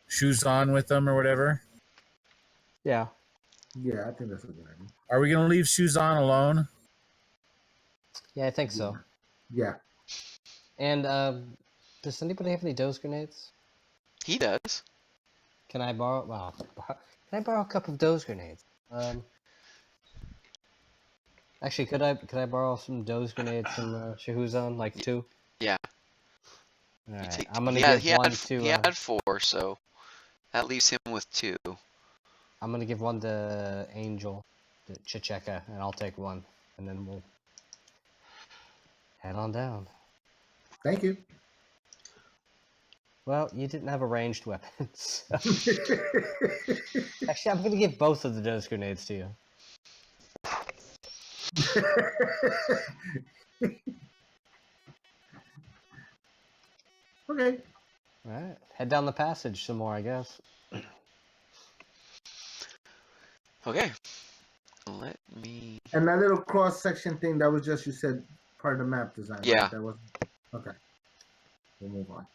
Shoes on with them or whatever. Yeah. Yeah, I think that's a good idea. Are we going to leave shoes on alone? Yeah, I think so. Yeah. And does anybody have any dose grenades? He does. Can I borrow? Well, can I borrow a couple of dose grenades? Actually, could I borrow some dose grenades from Shahuzan, like 2? Yeah. All right. Take- I'm gonna he had- give he had- one to. He had 4, so that leaves him with 2. I'm gonna give one to Angel, to Chicheka, and I'll take one, and then we'll head on down. Thank you. Well, you didn't have a ranged weapon. So. Actually, I'm gonna give both of the dose grenades to you. Okay. All right, head down the passage some more, I guess. Okay. Let me. And that little cross section thing, that was just, you said, part of the map design, Yeah. right? That was okay. We'll move on.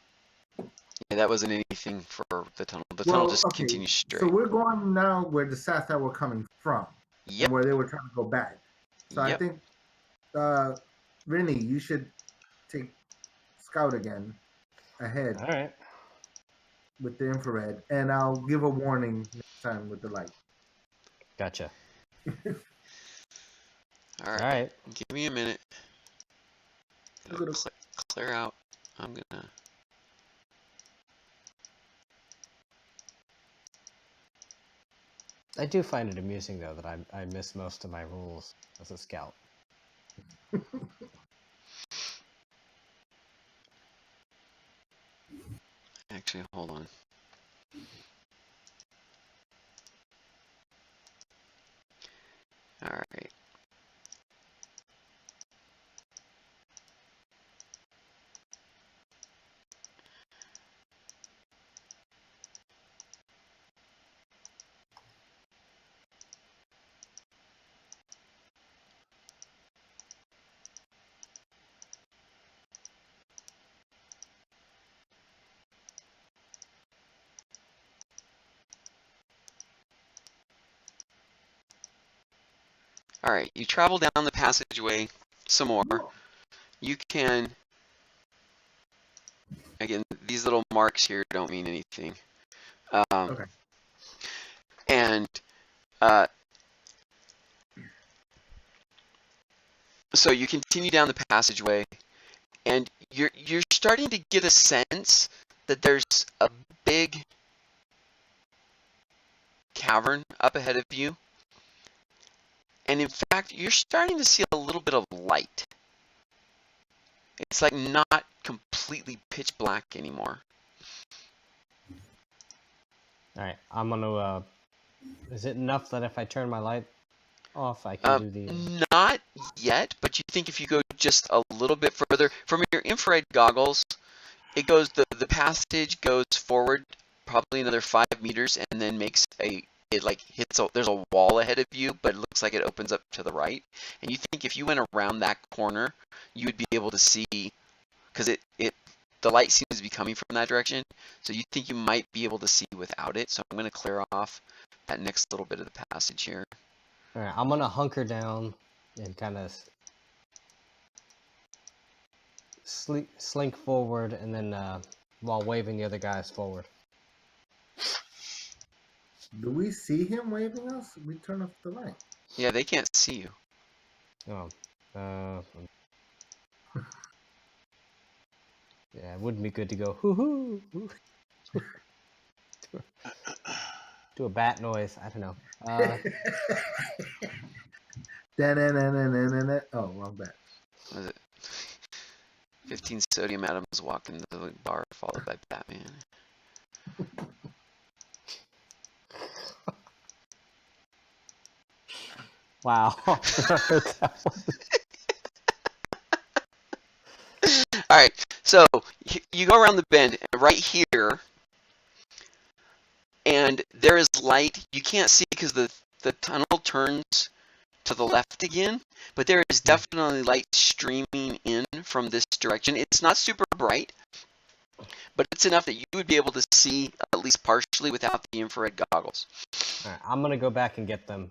Yeah, that wasn't anything for the tunnel. The tunnel just continues straight. So we're going now where the sathar were coming from, Yep. and where they were trying to go back. So I Yep. think, Rini, you should take scout again ahead All right. with the infrared, and I'll give a warning next time with the light. Gotcha. All right. All right. Give me a minute. Look at Gonna clear out. I'm gonna. I do find it amusing though that I miss most of my rules as a scout. Actually, hold on. All right. All right. You travel down the passageway some more. You can. Again, these little marks here don't mean anything. Okay. And so you continue down the passageway, and you're starting to get a sense that there's a big cavern up ahead of you. And in fact, you're starting to see a little bit of light. It's like not completely pitch black anymore. All right, I'm gonna. Is it enough that if I turn my light off, I can do the? Not yet, but you think if you go just a little bit further from your infrared goggles, it goes the passage goes forward probably another 5 meters, and then makes it like hits there's a wall ahead of you, but it looks like it opens up to the right. And you think if you went around that corner, you would be able to see, because the light seems to be coming from that direction. So you think you might be able to see without it. So I'm going to clear off that next little bit of the passage here. All right, I'm gonna hunker down and kind of slink forward, and then while waving the other guys forward. Do we see him waving us? We turn off the light. Yeah, they can't see you. Oh, yeah, it wouldn't be good to go hoo hoo. Do a bat noise. I don't know. Oh, wrong bat. What is it? 15 sodium atoms walk into the bar, followed by Batman. Wow. All right, so you go around the bend right here, and there is light. You can't see because the tunnel turns to the left again, but there is definitely light streaming in from this direction. It's not super bright, but it's enough that you would be able to see at least partially without the infrared goggles. All right, I'm gonna go back and get them.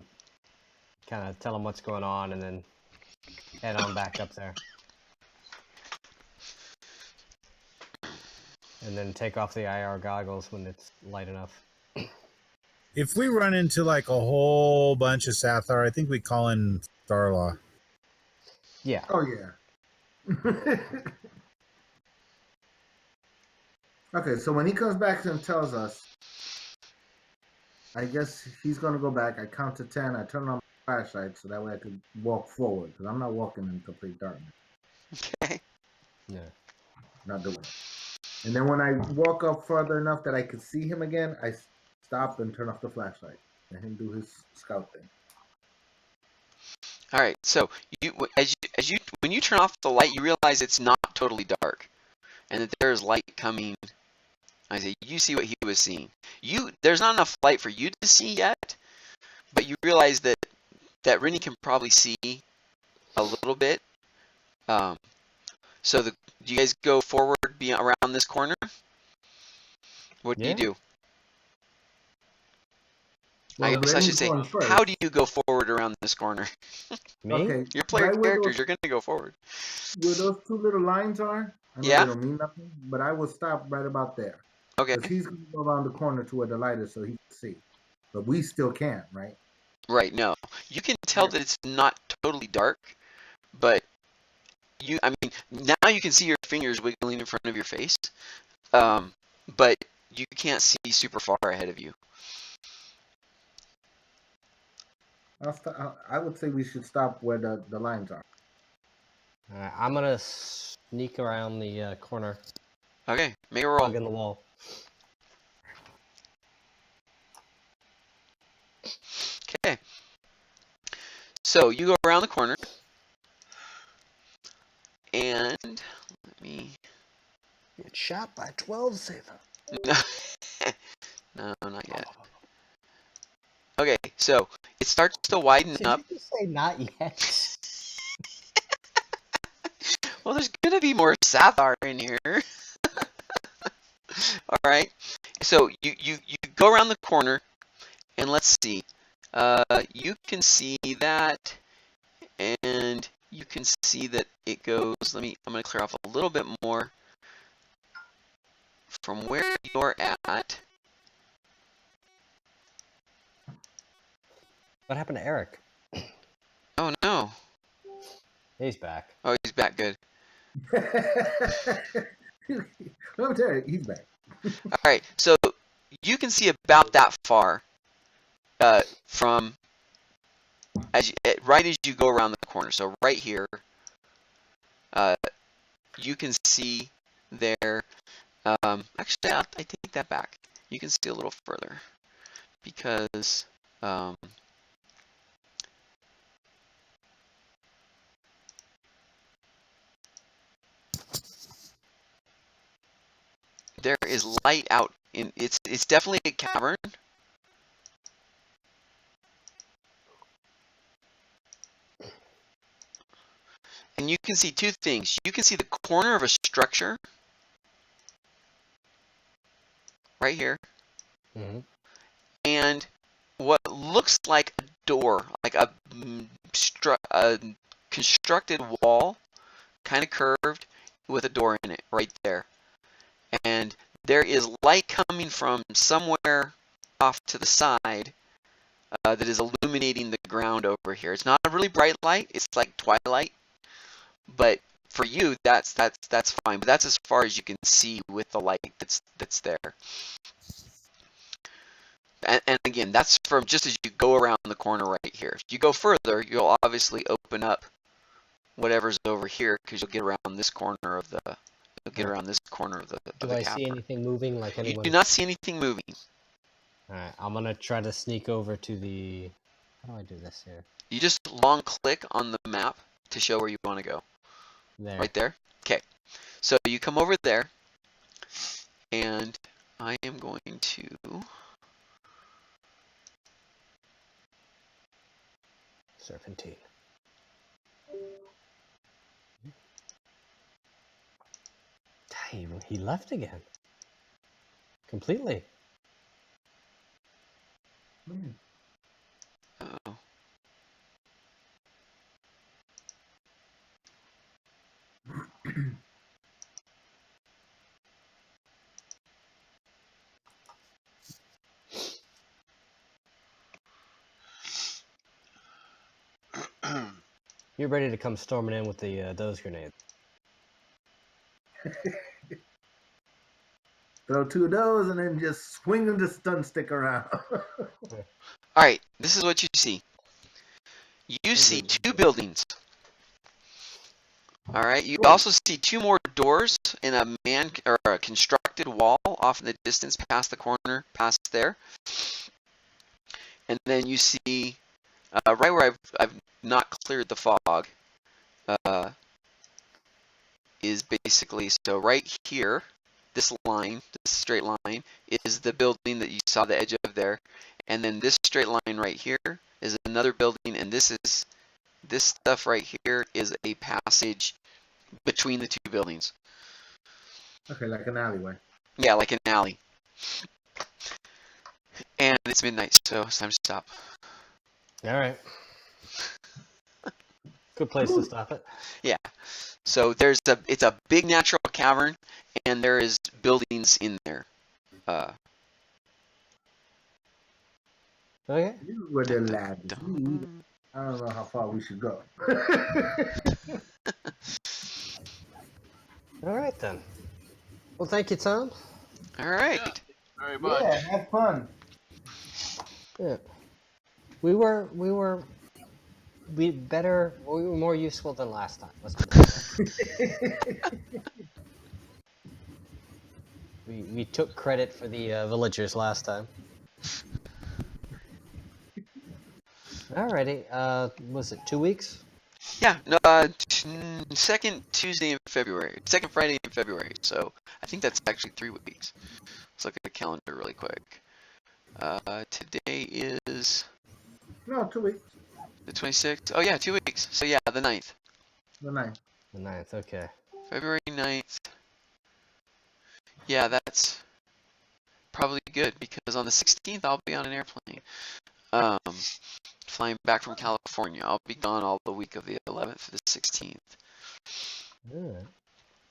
Kind of tell them what's going on, and then head on back up there. And then take off the IR goggles when it's light enough. If we run into like a whole bunch of sathar, I think we call in Starlaw. Yeah. Oh, yeah. Okay, so when he comes back and tells us, I guess he's going to go back. I count to 10. I turn on my flashlight so that way I could walk forward, because I'm not walking in complete darkness. Okay. Yeah. Not doing it. And then when I walk up further enough that I could see him again, I stop and turn off the flashlight. Let him do his scout thing. All right. So when you turn off the light, you realize it's not totally dark, and that there is light coming I say, you see what he was seeing. There's not enough light for you to see yet, but you realize that Rennie can probably see a little bit. So do you guys go forward around this corner? What do you do? I Well, guess I should Rennie's say, going first. how do you go forward around this corner? Me? Okay. Your player right where characters, those, you're going to go forward. where those two little lines are, I know Yeah? they don't mean nothing, but I will stop right about there. Okay. Because he's going to go around the corner to where the light is so he can see. But we still can't, right? Right, no. You can tell that it's not totally dark, but I mean, now you can see your fingers wiggling in front of your face, but you can't see super far ahead of you. I would say we should stop where the lines are. Alright, I'm gonna sneak around the corner, Okay, make a roll. plug in the wall. Okay. So you go around the corner, and let me. Get shot by 12 sathar. No, not yet. Okay, so it starts to widen Did up. you just say not yet? Well, there's gonna be more sathar in here. All right. So you go around the corner, and let's see. You can see that, and you can see that it goes. I'm gonna clear off a little bit more from where you're at. What happened to Eric? Oh no. He's back. Oh, he's back. Good. I'm telling you, he's back. All right. So you can see about that far from right as you go around the corner. So right here, you can see there. Actually, I take that back. You can see a little further because there is light out in it's definitely a cavern. And you can see two things. You can see the corner of a structure right here, and what looks like a door, like a constructed wall, kind of curved, with a door in it right there. And there is light coming from somewhere off to the side that is illuminating the ground over here. It's not a really bright light. It's like twilight. But for you, that's fine. But that's as far as you can see with the light that's there. And again, that's from just as you go around the corner right here. If you go further, you'll obviously open up whatever's over here because you'll get around this corner of the. You'll get around this corner of the. Do I see anything moving? Like anyone? You do not see anything moving. All right, I'm gonna try to sneak over to the. How do I do this here? You just long click on the map to show where you want to go. There. Right there? Okay. So you come over there, and I am going to... Serpentine. He left again. Completely. Uh-oh. You're ready to come storming in with the those grenades. Throw two of those and then just swing the stun stick around. All right, this is what you see. You see two buildings. All right, you also see two more doors in a constructed wall off in the distance past the corner, past there. And then you see right where I've not cleared the fog is basically, so right here, this line, this straight line, is the building that you saw the edge of there, and then this straight line right here is another building, and this stuff right here is a passage between the two buildings. Okay, like an alleyway. Yeah, like an alley. And it's midnight, so it's time to stop. All right. Good place to stop it. Yeah. So it's a big natural cavern, and there is buildings in there. Okay. You were the lads. I don't know how far we should go. All right then. Well, thank you, Tom. All right. Yeah, very much. Yeah, have fun. Yeah. We were more useful than last time. Let's put it that way. We took credit for the villagers last time. Alrighty. Was it 2 weeks? Yeah. No. Second Tuesday in February. Second Friday in February. So I think that's actually 3 weeks. Let's look at the calendar really quick. Today is No, 2 weeks. the 26th. Oh yeah, 2 weeks. So yeah, the 9th. The 9th. The 9th. Okay. February 9th. Yeah, that's probably good because on the 16th I'll be on an airplane. Flying back from California. I'll be gone all the week of the 11th to the 16th. Alright.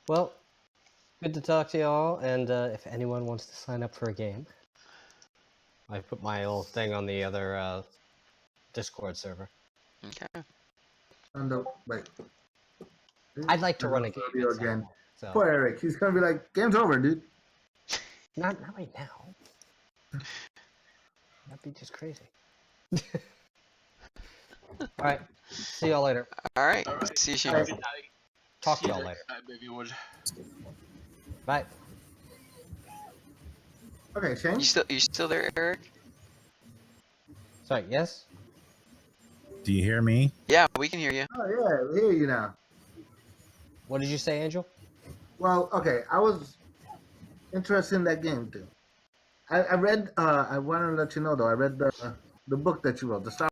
Well, good to talk to you all, and if anyone wants to sign up for a game, I put my little thing on the other Discord server. Okay. Wait. I'd like to run a game Video at some again. point, so Poor Eric. He's gonna be like, game's over, dude. not right now. That'd be just crazy. All right. See y'all later. All right. All right. See you Have a soon. good night. Talk See to you y'all next later. time, everyone. Bye. Okay, Shane. You still there, Eric? Sorry. Yes. Do you hear me? Yeah, we can hear you. Oh yeah, we hear you now. What did you say, Angel? Well, okay, I was interested in that game too. I read. I want to let you know though. I read the book that you wrote, the Star